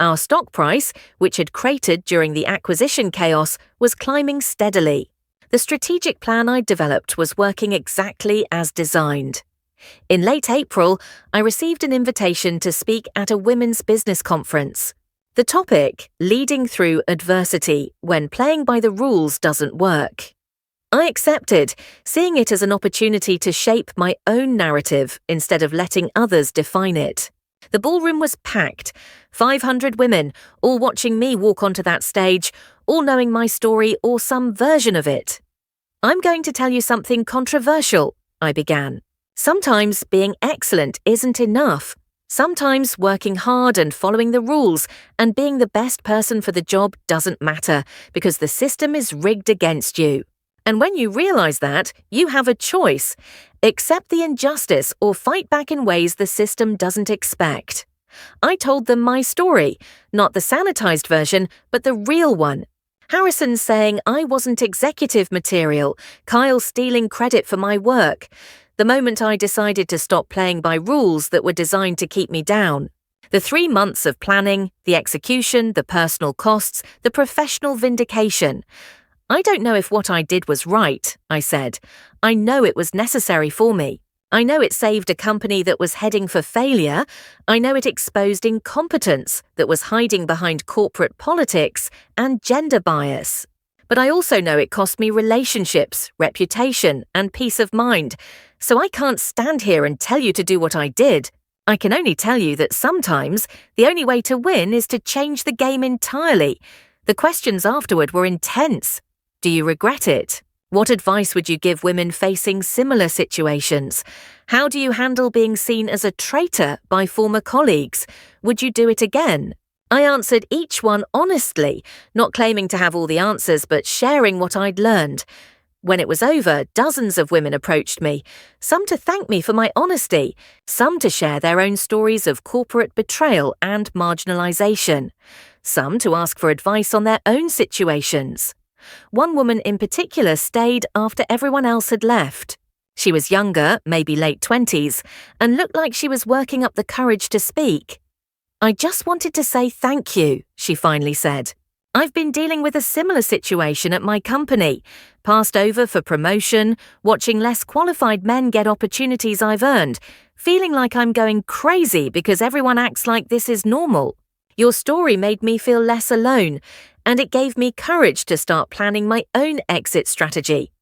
Our stock price, which had cratered during the acquisition chaos, was climbing steadily. The strategic plan I'd developed was working exactly as designed. In late April, I received an invitation to speak at a women's business conference. The topic, Leading Through Adversity When Playing by the Rules Doesn't Work. I accepted, seeing it as an opportunity to shape my own narrative instead of letting others define it. The ballroom was packed, 500 women, all watching me walk onto that stage, all knowing my story or some version of it. I'm going to tell you something controversial, I began. Sometimes being excellent isn't enough. Sometimes working hard and following the rules and being the best person for the job doesn't matter because the system is rigged against you. And when you realize that, you have a choice. Accept the injustice or fight back in ways the system doesn't expect. I told them my story, not the sanitized version, but the real one. Harrison saying I wasn't executive material, Kyle stealing credit for my work. The moment I decided to stop playing by rules that were designed to keep me down. The 3 months of planning, the execution, the personal costs, the professional vindication. I don't know if what I did was right, I said. I know it was necessary for me. I know it saved a company that was heading for failure. I know it exposed incompetence that was hiding behind corporate politics and gender bias. But I also know it cost me relationships, reputation, and peace of mind. So I can't stand here and tell you to do what I did. I can only tell you that sometimes the only way to win is to change the game entirely. The questions afterward were intense. Do you regret it? What advice would you give women facing similar situations? How do you handle being seen as a traitor by former colleagues? Would you do it again? I answered each one honestly, not claiming to have all the answers but sharing what I'd learned. When it was over, dozens of women approached me, some to thank me for my honesty, some to share their own stories of corporate betrayal and marginalization, some to ask for advice on their own situations. One woman in particular stayed after everyone else had left. She was younger, maybe late 20s, and looked like she was working up the courage to speak. I just wanted to say thank you, she finally said. I've been dealing with a similar situation at my company, passed over for promotion, watching less qualified men get opportunities I've earned, feeling like I'm going crazy because everyone acts like this is normal. Your story made me feel less alone, and it gave me courage to start planning my own exit strategy.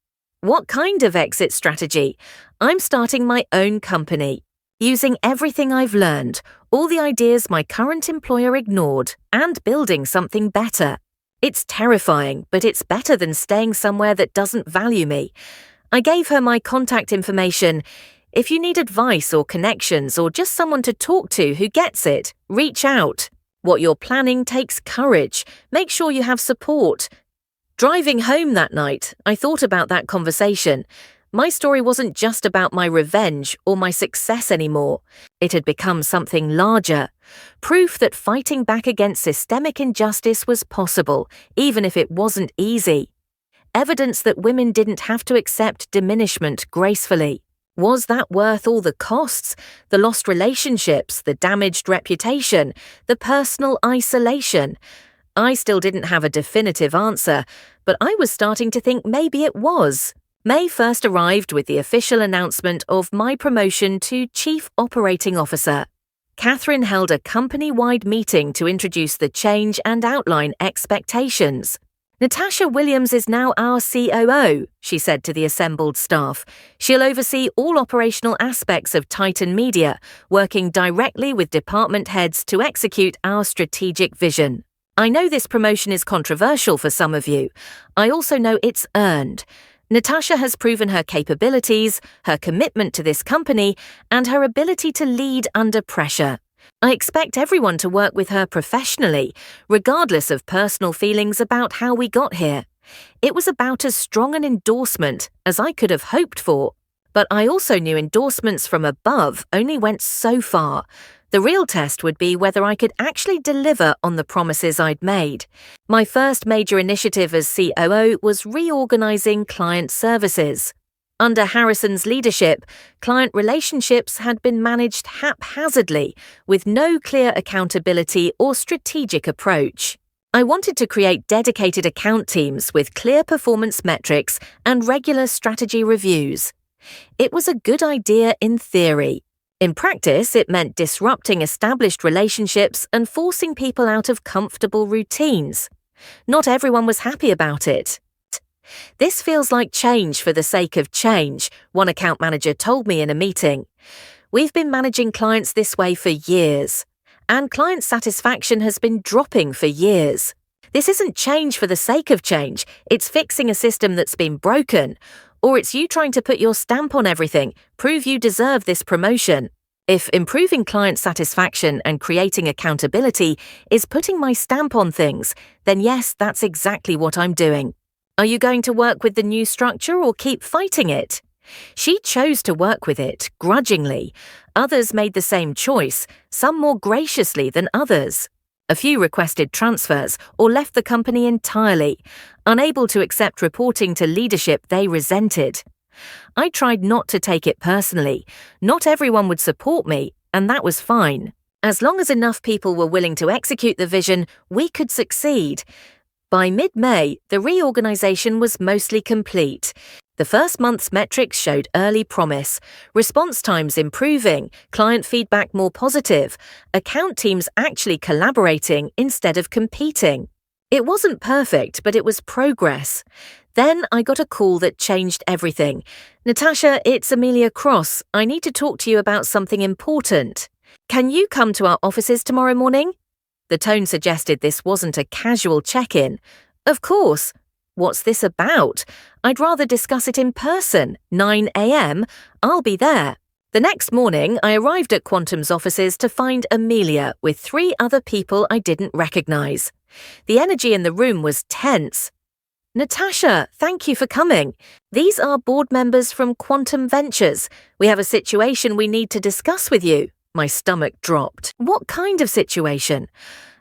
What kind of exit strategy? I'm starting my own company, using everything I've learned, all the ideas my current employer ignored, and building something better. It's terrifying, but it's better than staying somewhere that doesn't value me. I gave her my contact information. If you need advice or connections or just someone to talk to who gets it, reach out. What you're planning takes courage. Make sure you have support. Driving home that night, I thought about that conversation. My story wasn't just about my revenge or my success anymore. It had become something larger. Proof that fighting back against systemic injustice was possible, even if it wasn't easy. Evidence that women didn't have to accept diminishment gracefully. Was that worth all the costs? The lost relationships, the damaged reputation, the personal isolation? I still didn't have a definitive answer, but I was starting to think maybe it was. May first arrived with the official announcement of my promotion to Chief Operating Officer. Catherine held a company-wide meeting to introduce the change and outline expectations. Natasha Williams is now our COO, she said to the assembled staff. She'll oversee all operational aspects of Titan Media, working directly with department heads to execute our strategic vision. I know this promotion is controversial for some of you. I also know it's earned. Natasha has proven her capabilities, her commitment to this company, and her ability to lead under pressure. I expect everyone to work with her professionally, regardless of personal feelings about how we got here. It was about as strong an endorsement as I could have hoped for. But I also knew endorsements from above only went so far. The real test would be whether I could actually deliver on the promises I'd made. My first major initiative as COO was reorganizing client services. Under Harrison's leadership, client relationships had been managed haphazardly, with no clear accountability or strategic approach. I wanted to create dedicated account teams with clear performance metrics and regular strategy reviews. It was a good idea in theory. In practice, it meant disrupting established relationships and forcing people out of comfortable routines. Not everyone was happy about it. This feels like change for the sake of change, one account manager told me in a meeting. We've been managing clients this way for years, and client satisfaction has been dropping for years. This isn't change for the sake of change, it's fixing a system that's been broken, or it's you trying to put your stamp on everything, prove you deserve this promotion. If improving client satisfaction and creating accountability is putting my stamp on things, then yes, that's exactly what I'm doing. Are you going to work with the new structure or keep fighting it? She chose to work with it, grudgingly. Others made the same choice, some more graciously than others. A few requested transfers or left the company entirely, unable to accept reporting to leadership they resented. I tried not to take it personally. Not everyone would support me, and that was fine. As long as enough people were willing to execute the vision, we could succeed. By mid-May, the reorganization was mostly complete. The first month's metrics showed early promise, response times improving, client feedback more positive, account teams actually collaborating instead of competing. It wasn't perfect, but it was progress. Then I got a call that changed everything. Natasha, it's Amelia Cross. I need to talk to you about something important. Can you come to our offices tomorrow morning? The tone suggested this wasn't a casual check-in. Of course. What's this about? I'd rather discuss it in person. 9 a.m. I'll be there. The next morning, I arrived at Quantum's offices to find Amelia with 3 other people I didn't recognize. The energy in the room was tense. Natasha, thank you for coming. These are board members from Quantum Ventures. We have a situation we need to discuss with you. My stomach dropped. What kind of situation?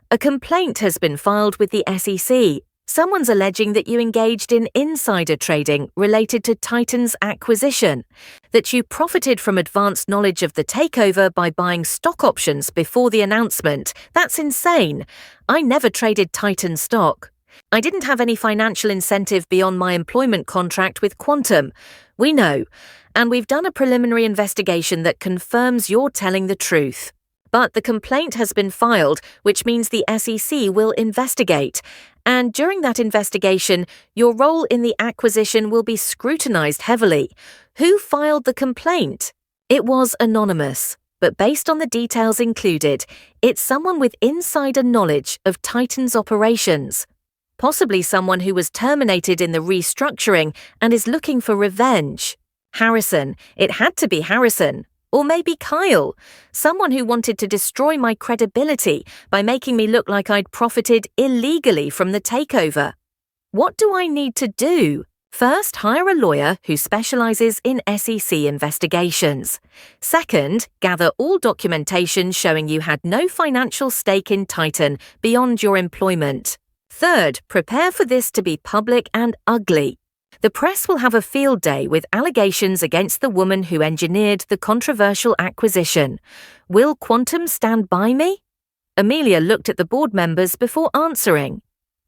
A complaint has been filed with the SEC. Someone's alleging that you engaged in insider trading related to Titan's acquisition, that you profited from advanced knowledge of the takeover by buying stock options before the announcement. That's insane. I never traded Titan stock. I didn't have any financial incentive beyond my employment contract with Quantum. We know, and we've done a preliminary investigation that confirms you're telling the truth. But the complaint has been filed, which means the SEC will investigate. And during that investigation, your role in the acquisition will be scrutinized heavily. Who filed the complaint? It was anonymous, but based on the details included, it's someone with insider knowledge of Titan's operations. Possibly someone who was terminated in the restructuring and is looking for revenge. Harrison. It had to be Harrison. Or maybe Kyle, someone who wanted to destroy my credibility by making me look like I'd profited illegally from the takeover. What do I need to do? First, hire a lawyer who specializes in SEC investigations. Second, gather all documentation showing you had no financial stake in Titan beyond your employment. Third, prepare for this to be public and ugly. The press will have a field day with allegations against the woman who engineered the controversial acquisition. Will Quantum stand by me? Amelia looked at the board members before answering.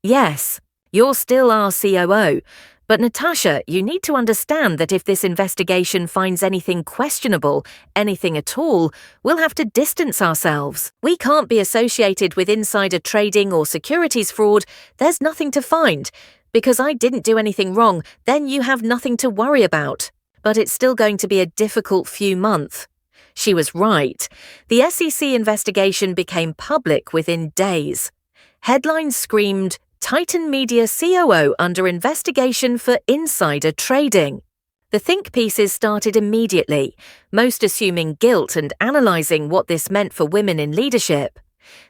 Yes, you're still our COO, but Natasha, you need to understand that if this investigation finds anything questionable, anything at all, we'll have to distance ourselves. We can't be associated with insider trading or securities fraud. There's nothing to find. Because I didn't do anything wrong, then you have nothing to worry about. But it's still going to be a difficult few months. She was right. The SEC investigation became public within days. Headlines screamed, Titan Media COO under investigation for insider trading. The think pieces started immediately, most assuming guilt and analysing what this meant for women in leadership.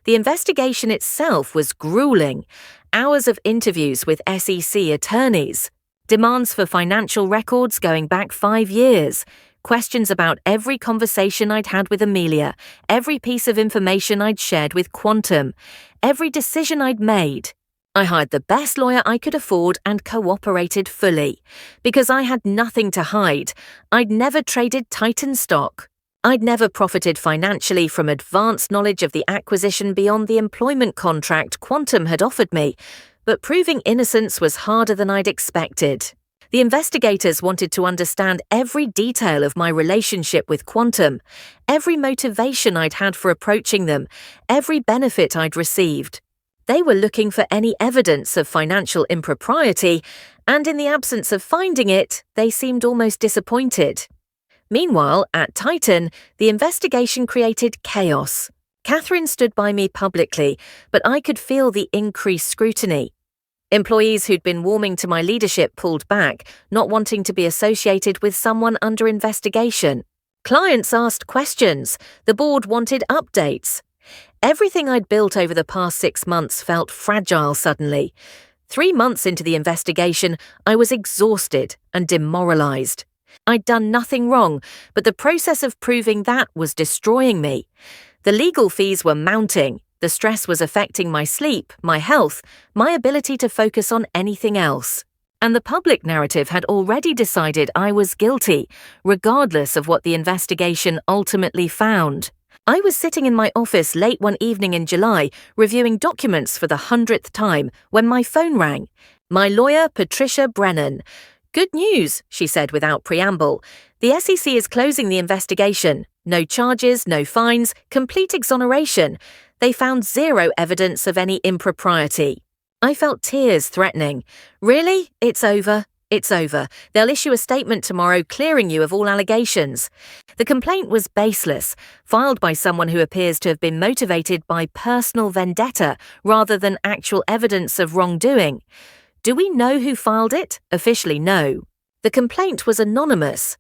The investigation itself was grueling. Hours of interviews with SEC attorneys, demands for financial records going back 5 years, questions about every conversation I'd had with Amelia, every piece of information I'd shared with Quantum, every decision I'd made. I hired the best lawyer I could afford and cooperated fully, because I had nothing to hide. I'd never traded Titan stock. I'd never profited financially from advanced knowledge of the acquisition beyond the employment contract Quantum had offered me, but proving innocence was harder than I'd expected. The investigators wanted to understand every detail of my relationship with Quantum, every motivation I'd had for approaching them, every benefit I'd received. They were looking for any evidence of financial impropriety, and in the absence of finding it, they seemed almost disappointed. Meanwhile, at Titan, the investigation created chaos. Catherine stood by me publicly, but I could feel the increased scrutiny. Employees who'd been warming to my leadership pulled back, not wanting to be associated with someone under investigation. Clients asked questions. The board wanted updates. Everything I'd built over the past 6 months felt fragile suddenly. 3 months into the investigation, I was exhausted and demoralized. I'd done nothing wrong, but the process of proving that was destroying me. The legal fees were mounting. The stress was affecting my sleep, my health, my ability to focus on anything else. And the public narrative had already decided I was guilty, regardless of what the investigation ultimately found. I was sitting in my office late one evening in July, reviewing documents for the 100th time, when my phone rang. My lawyer, Patricia Brennan. Good news, she said without preamble. The SEC is closing the investigation. No charges, no fines, complete exoneration. They found zero evidence of any impropriety. I felt tears threatening. Really? It's over? It's over. They'll issue a statement tomorrow clearing you of all allegations. The complaint was baseless, filed by someone who appears to have been motivated by personal vendetta rather than actual evidence of wrongdoing. Do we know who filed it? Officially, no. The complaint was anonymous.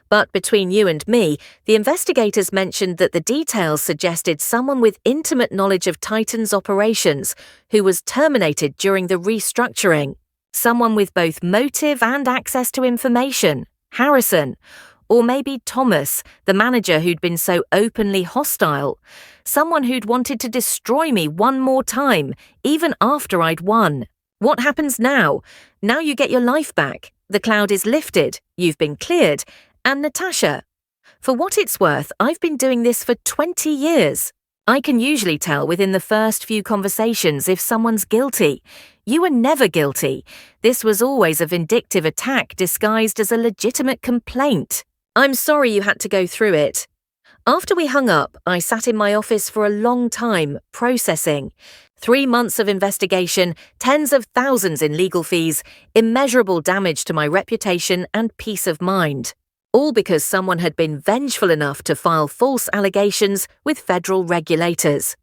But between you and me, the investigators mentioned that the details suggested someone with intimate knowledge of Titan's operations who was terminated during the restructuring. Someone with both motive and access to information. Harrison. Or maybe Thomas, the manager who'd been so openly hostile. Someone who'd wanted to destroy me one more time, even after I'd won. What happens now? Now you get your life back. The cloud is lifted. You've been cleared. And Natasha, for what it's worth, I've been doing this for 20 years. I can usually tell within the first few conversations if someone's guilty. You were never guilty. This was always a vindictive attack disguised as a legitimate complaint. I'm sorry you had to go through it. After we hung up, I sat in my office for a long time, processing. 3 months of investigation, tens of thousands in legal fees, immeasurable damage to my reputation and peace of mind. All because someone had been vengeful enough to file false allegations with federal regulators.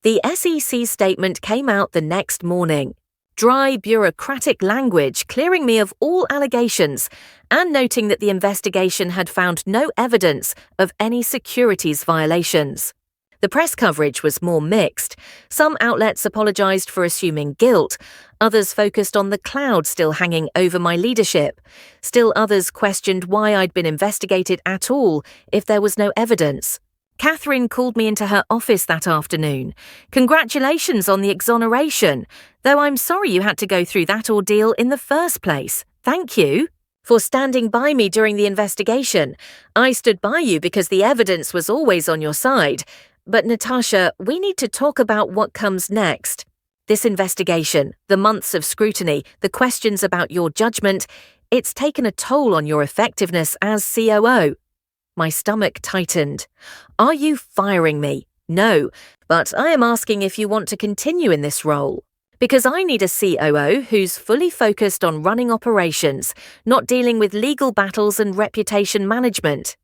The SEC statement came out the next morning. Dry, bureaucratic language clearing me of all allegations and noting that the investigation had found no evidence of any securities violations. The press coverage was more mixed. Some outlets apologized for assuming guilt. Others focused on the cloud still hanging over my leadership. Still others questioned why I'd been investigated at all if there was no evidence. Catherine called me into her office that afternoon. Congratulations on the exoneration, though I'm sorry you had to go through that ordeal in the first place. Thank you for standing by me during the investigation. I stood by you because the evidence was always on your side. But Natasha, we need to talk about what comes next. This investigation, the months of scrutiny, the questions about your judgment, it's taken a toll on your effectiveness as COO. My stomach tightened. Are you firing me? No, but I am asking if you want to continue in this role. Because I need a COO who's fully focused on running operations, not dealing with legal battles and reputation management.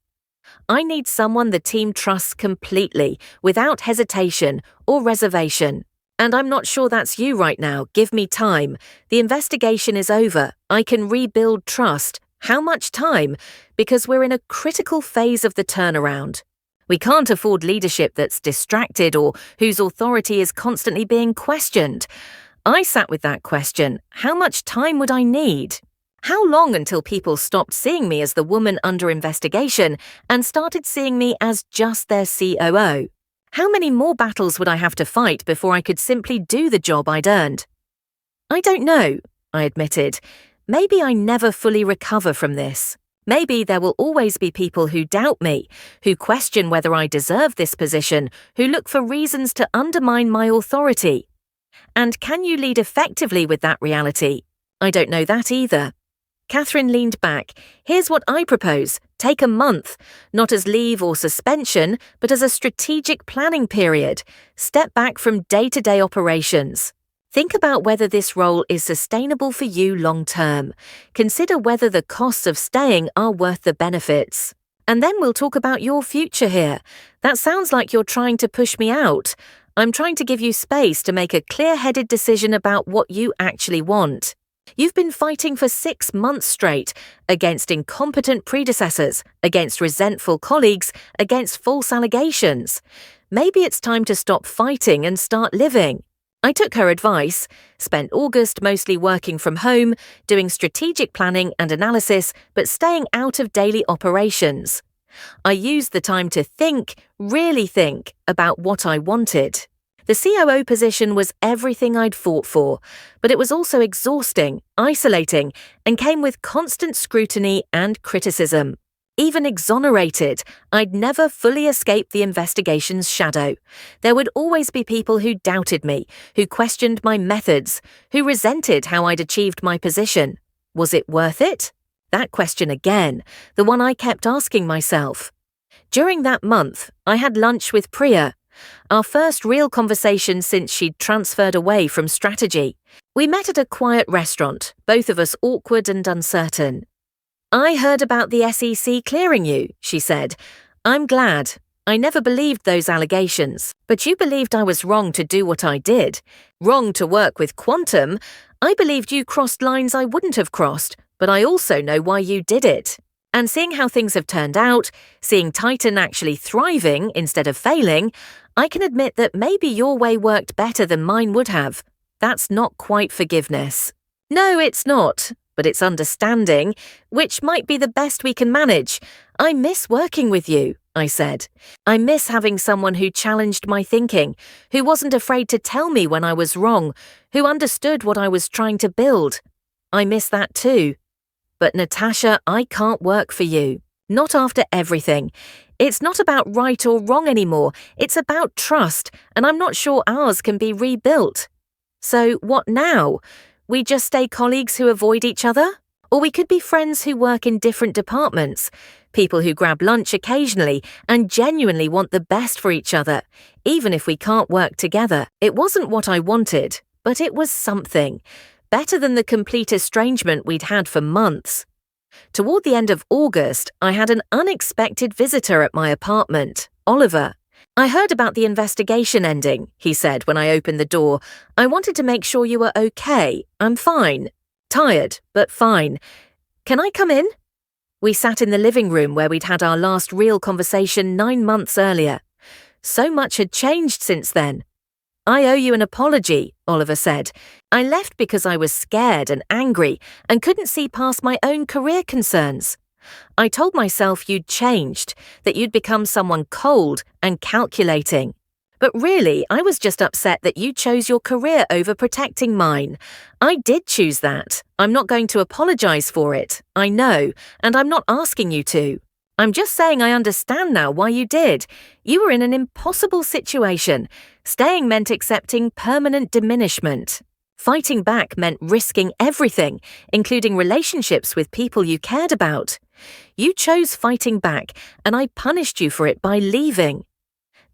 I need someone the team trusts completely, without hesitation or reservation. And I'm not sure that's you right now. Give me time. The investigation is over. I can rebuild trust. How much time? Because we're in a critical phase of the turnaround. We can't afford leadership that's distracted or whose authority is constantly being questioned. I sat with that question. How much time would I need? How long until people stopped seeing me as the woman under investigation and started seeing me as just their COO? How many more battles would I have to fight before I could simply do the job I'd earned? I don't know, I admitted. Maybe I never fully recover from this. Maybe there will always be people who doubt me, who question whether I deserve this position, who look for reasons to undermine my authority. And can you lead effectively with that reality? I don't know that either. Catherine leaned back. Here's what I propose. Take a month, not as leave or suspension, but as a strategic planning period. Step back from day-to-day operations. Think about whether this role is sustainable for you long-term. Consider whether the costs of staying are worth the benefits. And then we'll talk about your future here. That sounds like you're trying to push me out. I'm trying to give you space to make a clear-headed decision about what you actually want. You've been fighting for 6 months straight against incompetent predecessors, against resentful colleagues, against false allegations. Maybe it's time to stop fighting and start living. I took her advice, spent August mostly working from home, doing strategic planning and analysis, but staying out of daily operations. I used the time to think, really think, about what I wanted. The COO position was everything I'd fought for, but it was also exhausting, isolating, and came with constant scrutiny and criticism. Even exonerated, I'd never fully escape the investigation's shadow. There would always be people who doubted me, who questioned my methods, who resented how I'd achieved my position. Was it worth it? That question again, the one I kept asking myself. During that month, I had lunch with Priya, our first real conversation since she'd transferred away from strategy. We met at a quiet restaurant, both of us awkward and uncertain. I heard about the SEC clearing you, she said. I'm glad. I never believed those allegations, but you believed I was wrong to do what I did. Wrong to work with Quantum. I believed you crossed lines I wouldn't have crossed, but I also know why you did it. And seeing how things have turned out, seeing Titan actually thriving instead of failing, I can admit that maybe your way worked better than mine would have. That's not quite forgiveness. No, it's not, but it's understanding, which might be the best we can manage. I miss working with you. I said. I miss having someone who challenged my thinking, who wasn't afraid to tell me when I was wrong, who understood what I was trying to build. I miss that too. But Natasha, I can't work for you. Not after everything. It's not about right or wrong anymore. It's about trust, and I'm not sure ours can be rebuilt. So what now? We just stay colleagues who avoid each other? Or we could be friends who work in different departments, people who grab lunch occasionally and genuinely want the best for each other, even if we can't work together. It wasn't what I wanted, but it was something. Better than the complete estrangement we'd had for months. Toward the end of August, I had an unexpected visitor at my apartment, Oliver. I heard about the investigation ending, he said when I opened the door. I wanted to make sure you were okay. I'm fine. Tired, but fine. Can I come in? We sat in the living room where we'd had our last real conversation 9 months earlier. So much had changed since then. I owe you an apology, Oliver said. I left because I was scared and angry and couldn't see past my own career concerns. I told myself you'd changed, that you'd become someone cold and calculating. But really, I was just upset that you chose your career over protecting mine. I did choose that. I'm not going to apologize for it. I know, and I'm not asking you to. I'm just saying I understand now why you did. You were in an impossible situation. Staying meant accepting permanent diminishment. Fighting back meant risking everything, including relationships with people you cared about. You chose fighting back, and I punished you for it by leaving.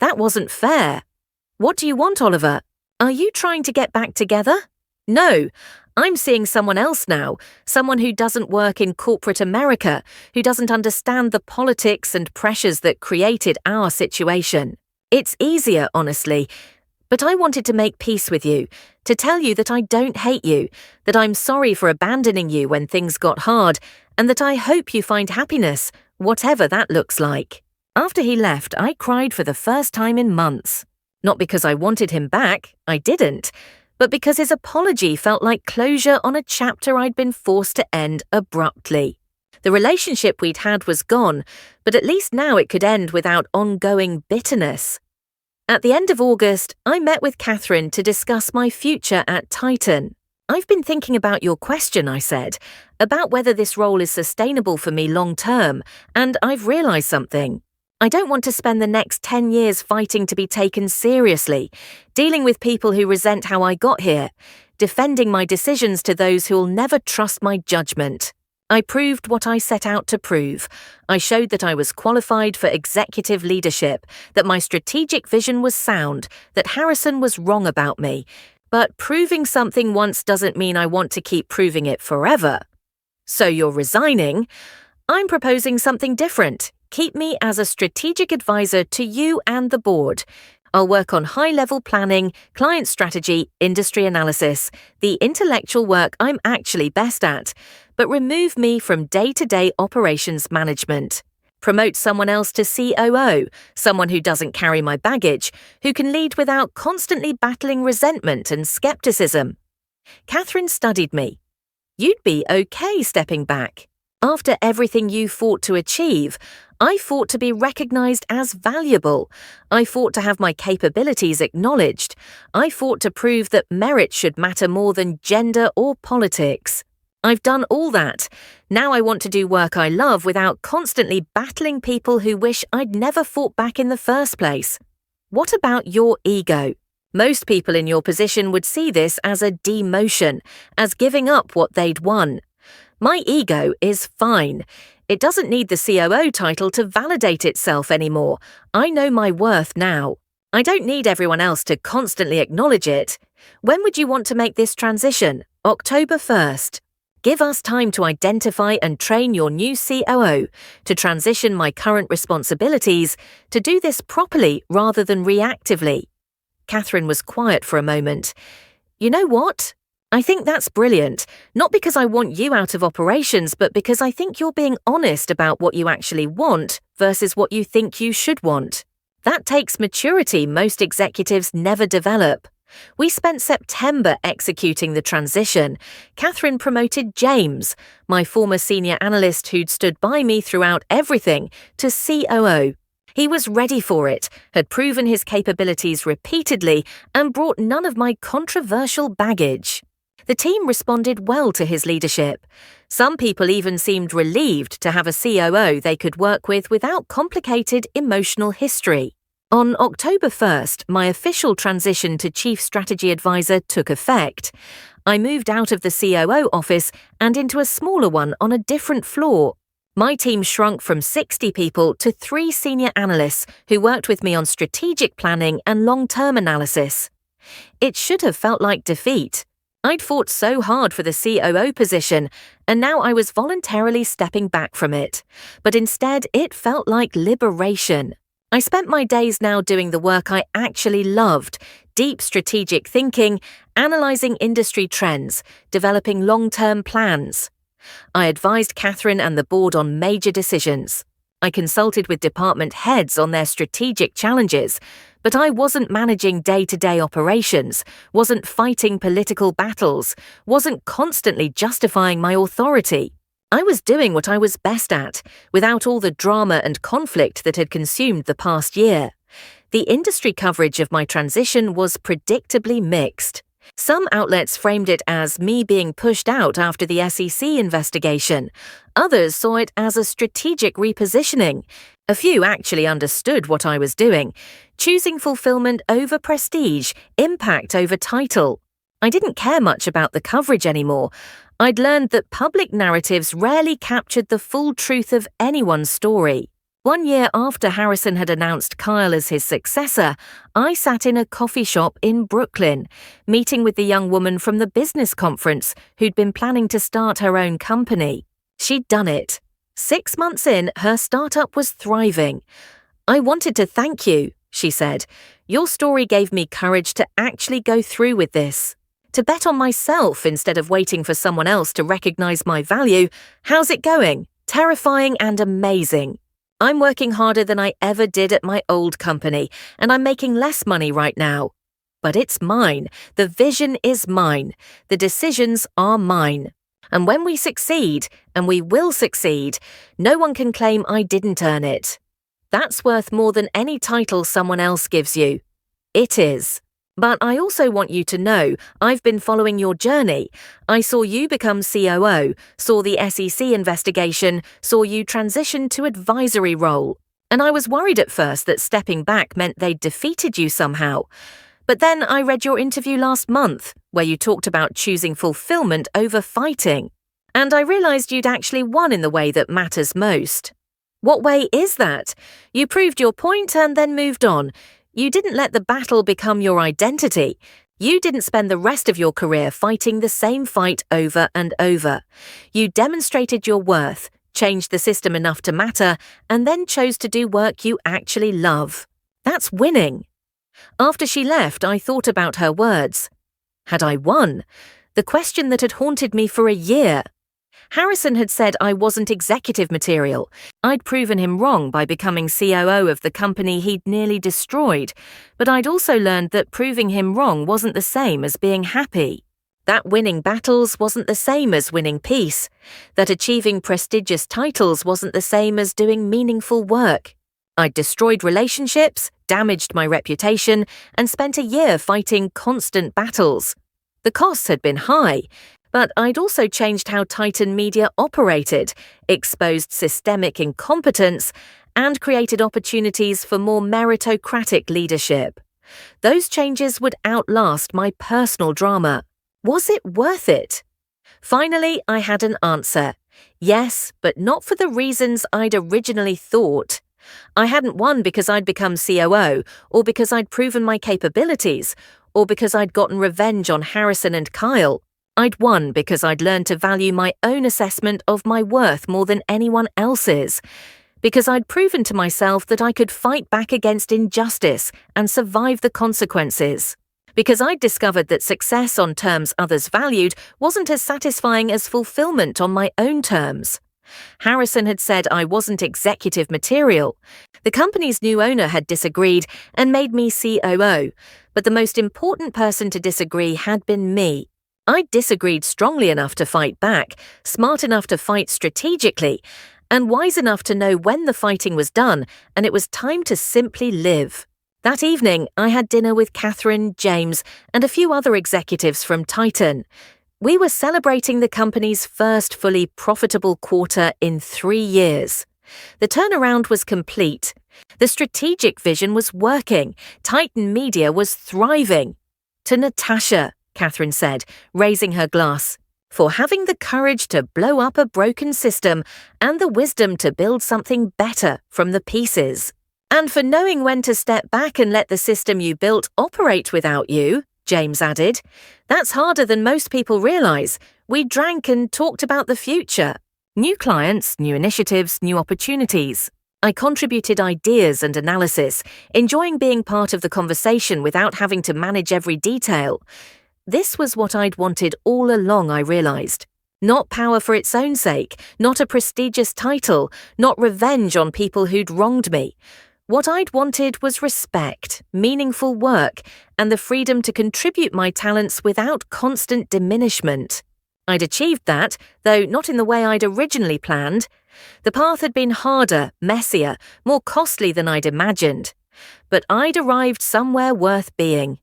That wasn't fair. What do you want, Oliver? Are you trying to get back together? No. I'm seeing someone else now, someone who doesn't work in corporate America, who doesn't understand the politics and pressures that created our situation. It's easier, honestly, but I wanted to make peace with you, to tell you that I don't hate you, that I'm sorry for abandoning you when things got hard, and that I hope you find happiness, whatever that looks like. After he left, I cried for the first time in months. Not because I wanted him back, I didn't, but because his apology felt like closure on a chapter I'd been forced to end abruptly. The relationship we'd had was gone, but at least now it could end without ongoing bitterness. At the end of August, I met with Catherine to discuss my future at Titan. I've been thinking about your question, I said, about whether this role is sustainable for me long term, and I've realized something. I don't want to spend the next 10 years fighting to be taken seriously, dealing with people who resent how I got here, defending my decisions to those who'll never trust my judgment. I proved what I set out to prove. I showed that I was qualified for executive leadership, that my strategic vision was sound, that Harrison was wrong about me. But proving something once doesn't mean I want to keep proving it forever. So you're resigning? I'm proposing something different. Keep me as a strategic advisor to you and the board. I'll work on high-level planning, client strategy, industry analysis, the intellectual work I'm actually best at, but remove me from day-to-day operations management. Promote someone else to COO, someone who doesn't carry my baggage, who can lead without constantly battling resentment and skepticism. Catherine studied me. You'd be okay stepping back. After everything you fought to achieve, I fought to be recognized as valuable. I fought to have my capabilities acknowledged. I fought to prove that merit should matter more than gender or politics. I've done all that. Now I want to do work I love without constantly battling people who wish I'd never fought back in the first place. What about your ego? Most people in your position would see this as a demotion, as giving up what they'd won. My ego is fine. It doesn't need the COO title to validate itself anymore. I know my worth now. I don't need everyone else to constantly acknowledge it. When would you want to make this transition? October 1st. Give us time to identify and train your new COO, to transition my current responsibilities, to do this properly rather than reactively. Catherine was quiet for a moment. You know what? I think that's brilliant, not because I want you out of operations, but because I think you're being honest about what you actually want versus what you think you should want. That takes maturity most executives never develop. We spent September executing the transition. Catherine promoted James, my former senior analyst who'd stood by me throughout everything, to COO. He was ready for it, had proven his capabilities repeatedly, and brought none of my controversial baggage. The team responded well to his leadership. Some people even seemed relieved to have a COO they could work with without complicated emotional history. On October 1st, my official transition to Chief Strategy Advisor took effect. I moved out of the COO office and into a smaller one on a different floor. My team shrunk from 60 people to 3 senior analysts who worked with me on strategic planning and long-term analysis. It should have felt like defeat. I'd fought so hard for the COO position, and now I was voluntarily stepping back from it. But instead, it felt like liberation. I spent my days now doing the work I actually loved: deep strategic thinking, analysing industry trends, developing long-term plans. I advised Catherine and the board on major decisions. I consulted with department heads on their strategic challenges, but I wasn't managing day-to-day operations, wasn't fighting political battles, wasn't constantly justifying my authority. I was doing what I was best at, without all the drama and conflict that had consumed the past year. The industry coverage of my transition was predictably mixed. Some outlets framed it as me being pushed out after the SEC investigation. Others saw it as a strategic repositioning. A few actually understood what I was doing, choosing fulfillment over prestige, impact over title. I didn't care much about the coverage anymore. I'd learned that public narratives rarely captured the full truth of anyone's story. 1 year after Harrison had announced Kyle as his successor, I sat in a coffee shop in Brooklyn, meeting with the young woman from the business conference who'd been planning to start her own company. She'd done it. 6 months in, her startup was thriving. "I wanted to thank you," she said. "Your story gave me courage to actually go through with this. To bet on myself instead of waiting for someone else to recognize my value. How's it going?" "Terrifying and amazing. I'm working harder than I ever did at my old company, and I'm making less money right now. But it's mine. The vision is mine. The decisions are mine. And when we succeed, and we will succeed, no one can claim I didn't earn it. That's worth more than any title someone else gives you. It is. But I also want you to know I've been following your journey. I saw you become COO, saw the SEC investigation, saw you transition to advisory role. And I was worried at first that stepping back meant they'd defeated you somehow. But then I read your interview last month, where you talked about choosing fulfillment over fighting. And I realized you'd actually won in the way that matters most. What way is that? You proved your point and then moved on. You didn't let the battle become your identity. You didn't spend the rest of your career fighting the same fight over and over. You demonstrated your worth, changed the system enough to matter, and then chose to do work you actually love. That's winning. After she left, I thought about her words. Had I won? The question that had haunted me for a year. Harrison had said I wasn't executive material. I'd proven him wrong by becoming COO of the company he'd nearly destroyed, but I'd also learned that proving him wrong wasn't the same as being happy. That winning battles wasn't the same as winning peace. That achieving prestigious titles wasn't the same as doing meaningful work. I'd destroyed relationships, damaged my reputation, and spent a year fighting constant battles. The costs had been high, but I'd also changed how Titan Media operated, exposed systemic incompetence, and created opportunities for more meritocratic leadership. Those changes would outlast my personal drama. Was it worth it? Finally, I had an answer. Yes, but not for the reasons I'd originally thought. I hadn't won because I'd become COO, or because I'd proven my capabilities, or because I'd gotten revenge on Harrison and Kyle. I'd won because I'd learned to value my own assessment of my worth more than anyone else's, because I'd proven to myself that I could fight back against injustice and survive the consequences, because I'd discovered that success on terms others valued wasn't as satisfying as fulfillment on my own terms. Harrison had said I wasn't executive material. The company's new owner had disagreed and made me COO, but the most important person to disagree had been me. I disagreed strongly enough to fight back, smart enough to fight strategically, and wise enough to know when the fighting was done and it was time to simply live. That evening, I had dinner with Catherine, James, and a few other executives from Titan. We were celebrating the company's first fully profitable quarter in 3 years. The turnaround was complete. The strategic vision was working. Titan Media was thriving. To Natasha, Catherine said, raising her glass, for having the courage to blow up a broken system and the wisdom to build something better from the pieces. And for knowing when to step back and let the system you built operate without you, James added. That's harder than most people realize. We drank and talked about the future. New clients, new initiatives, new opportunities. I contributed ideas and analysis, enjoying being part of the conversation without having to manage every detail. This was what I'd wanted all along, I realized. Not power for its own sake, not a prestigious title, not revenge on people who'd wronged me. What I'd wanted was respect, meaningful work, and the freedom to contribute my talents without constant diminishment. I'd achieved that, though not in the way I'd originally planned. The path had been harder, messier, more costly than I'd imagined. But I'd arrived somewhere worth being.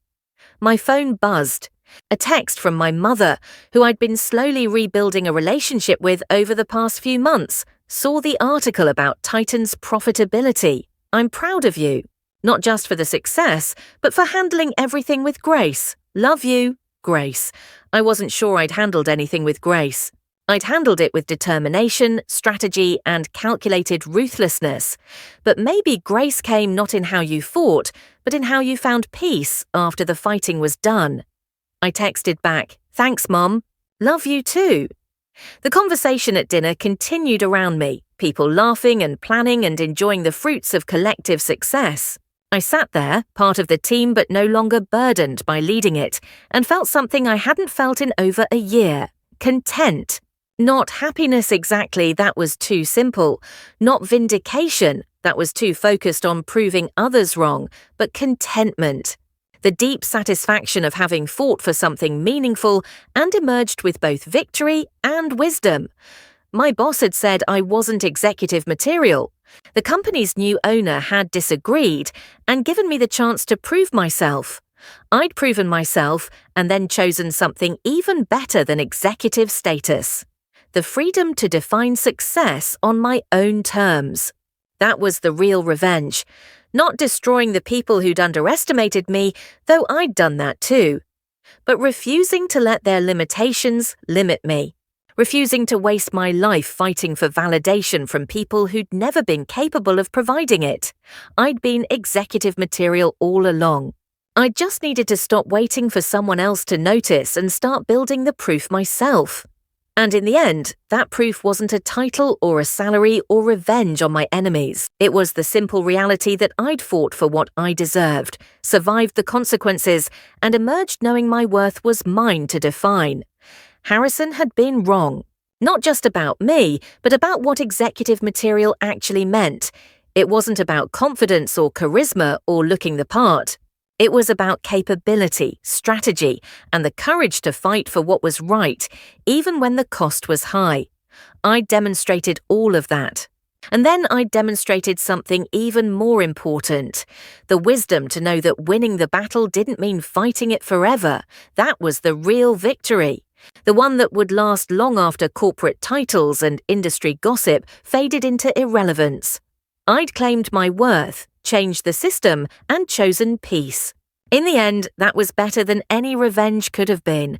My phone buzzed. A text from my mother, who I'd been slowly rebuilding a relationship with over the past few months, saw the article about Titan's profitability. I'm proud of you. Not just for the success, but for handling everything with grace. Love you, Grace. I wasn't sure I'd handled anything with grace. I'd handled it with determination, strategy, and calculated ruthlessness. But maybe grace came not in how you fought, but in how you found peace after the fighting was done. I texted back, thanks, Mom. Love you too. The conversation at dinner continued around me, people laughing and planning and enjoying the fruits of collective success. I sat there, part of the team but no longer burdened by leading it, and felt something I hadn't felt in over a year. Content. Not happiness exactly, that was too simple. Not vindication, that was too focused on proving others wrong, but contentment. The deep satisfaction of having fought for something meaningful and emerged with both victory and wisdom. My boss had said I wasn't executive material. The company's new owner had disagreed and given me the chance to prove myself. I'd proven myself and then chosen something even better than executive status. The freedom to define success on my own terms. That was the real revenge. Not destroying the people who'd underestimated me, though I'd done that too. But refusing to let their limitations limit me. Refusing to waste my life fighting for validation from people who'd never been capable of providing it. I'd been executive material all along. I just needed to stop waiting for someone else to notice and start building the proof myself. And in the end, that proof wasn't a title or a salary or revenge on my enemies. It was the simple reality that I'd fought for what I deserved, survived the consequences, and emerged knowing my worth was mine to define. Harrison had been wrong. Not just about me, but about what executive material actually meant. It wasn't about confidence or charisma or looking the part. It was about capability, strategy, and the courage to fight for what was right, even when the cost was high. I demonstrated all of that. And then I demonstrated something even more important. The wisdom to know that winning the battle didn't mean fighting it forever. That was the real victory. The one that would last long after corporate titles and industry gossip faded into irrelevance. I'd claimed my worth, changed the system, and chosen peace. In the end, that was better than any revenge could have been.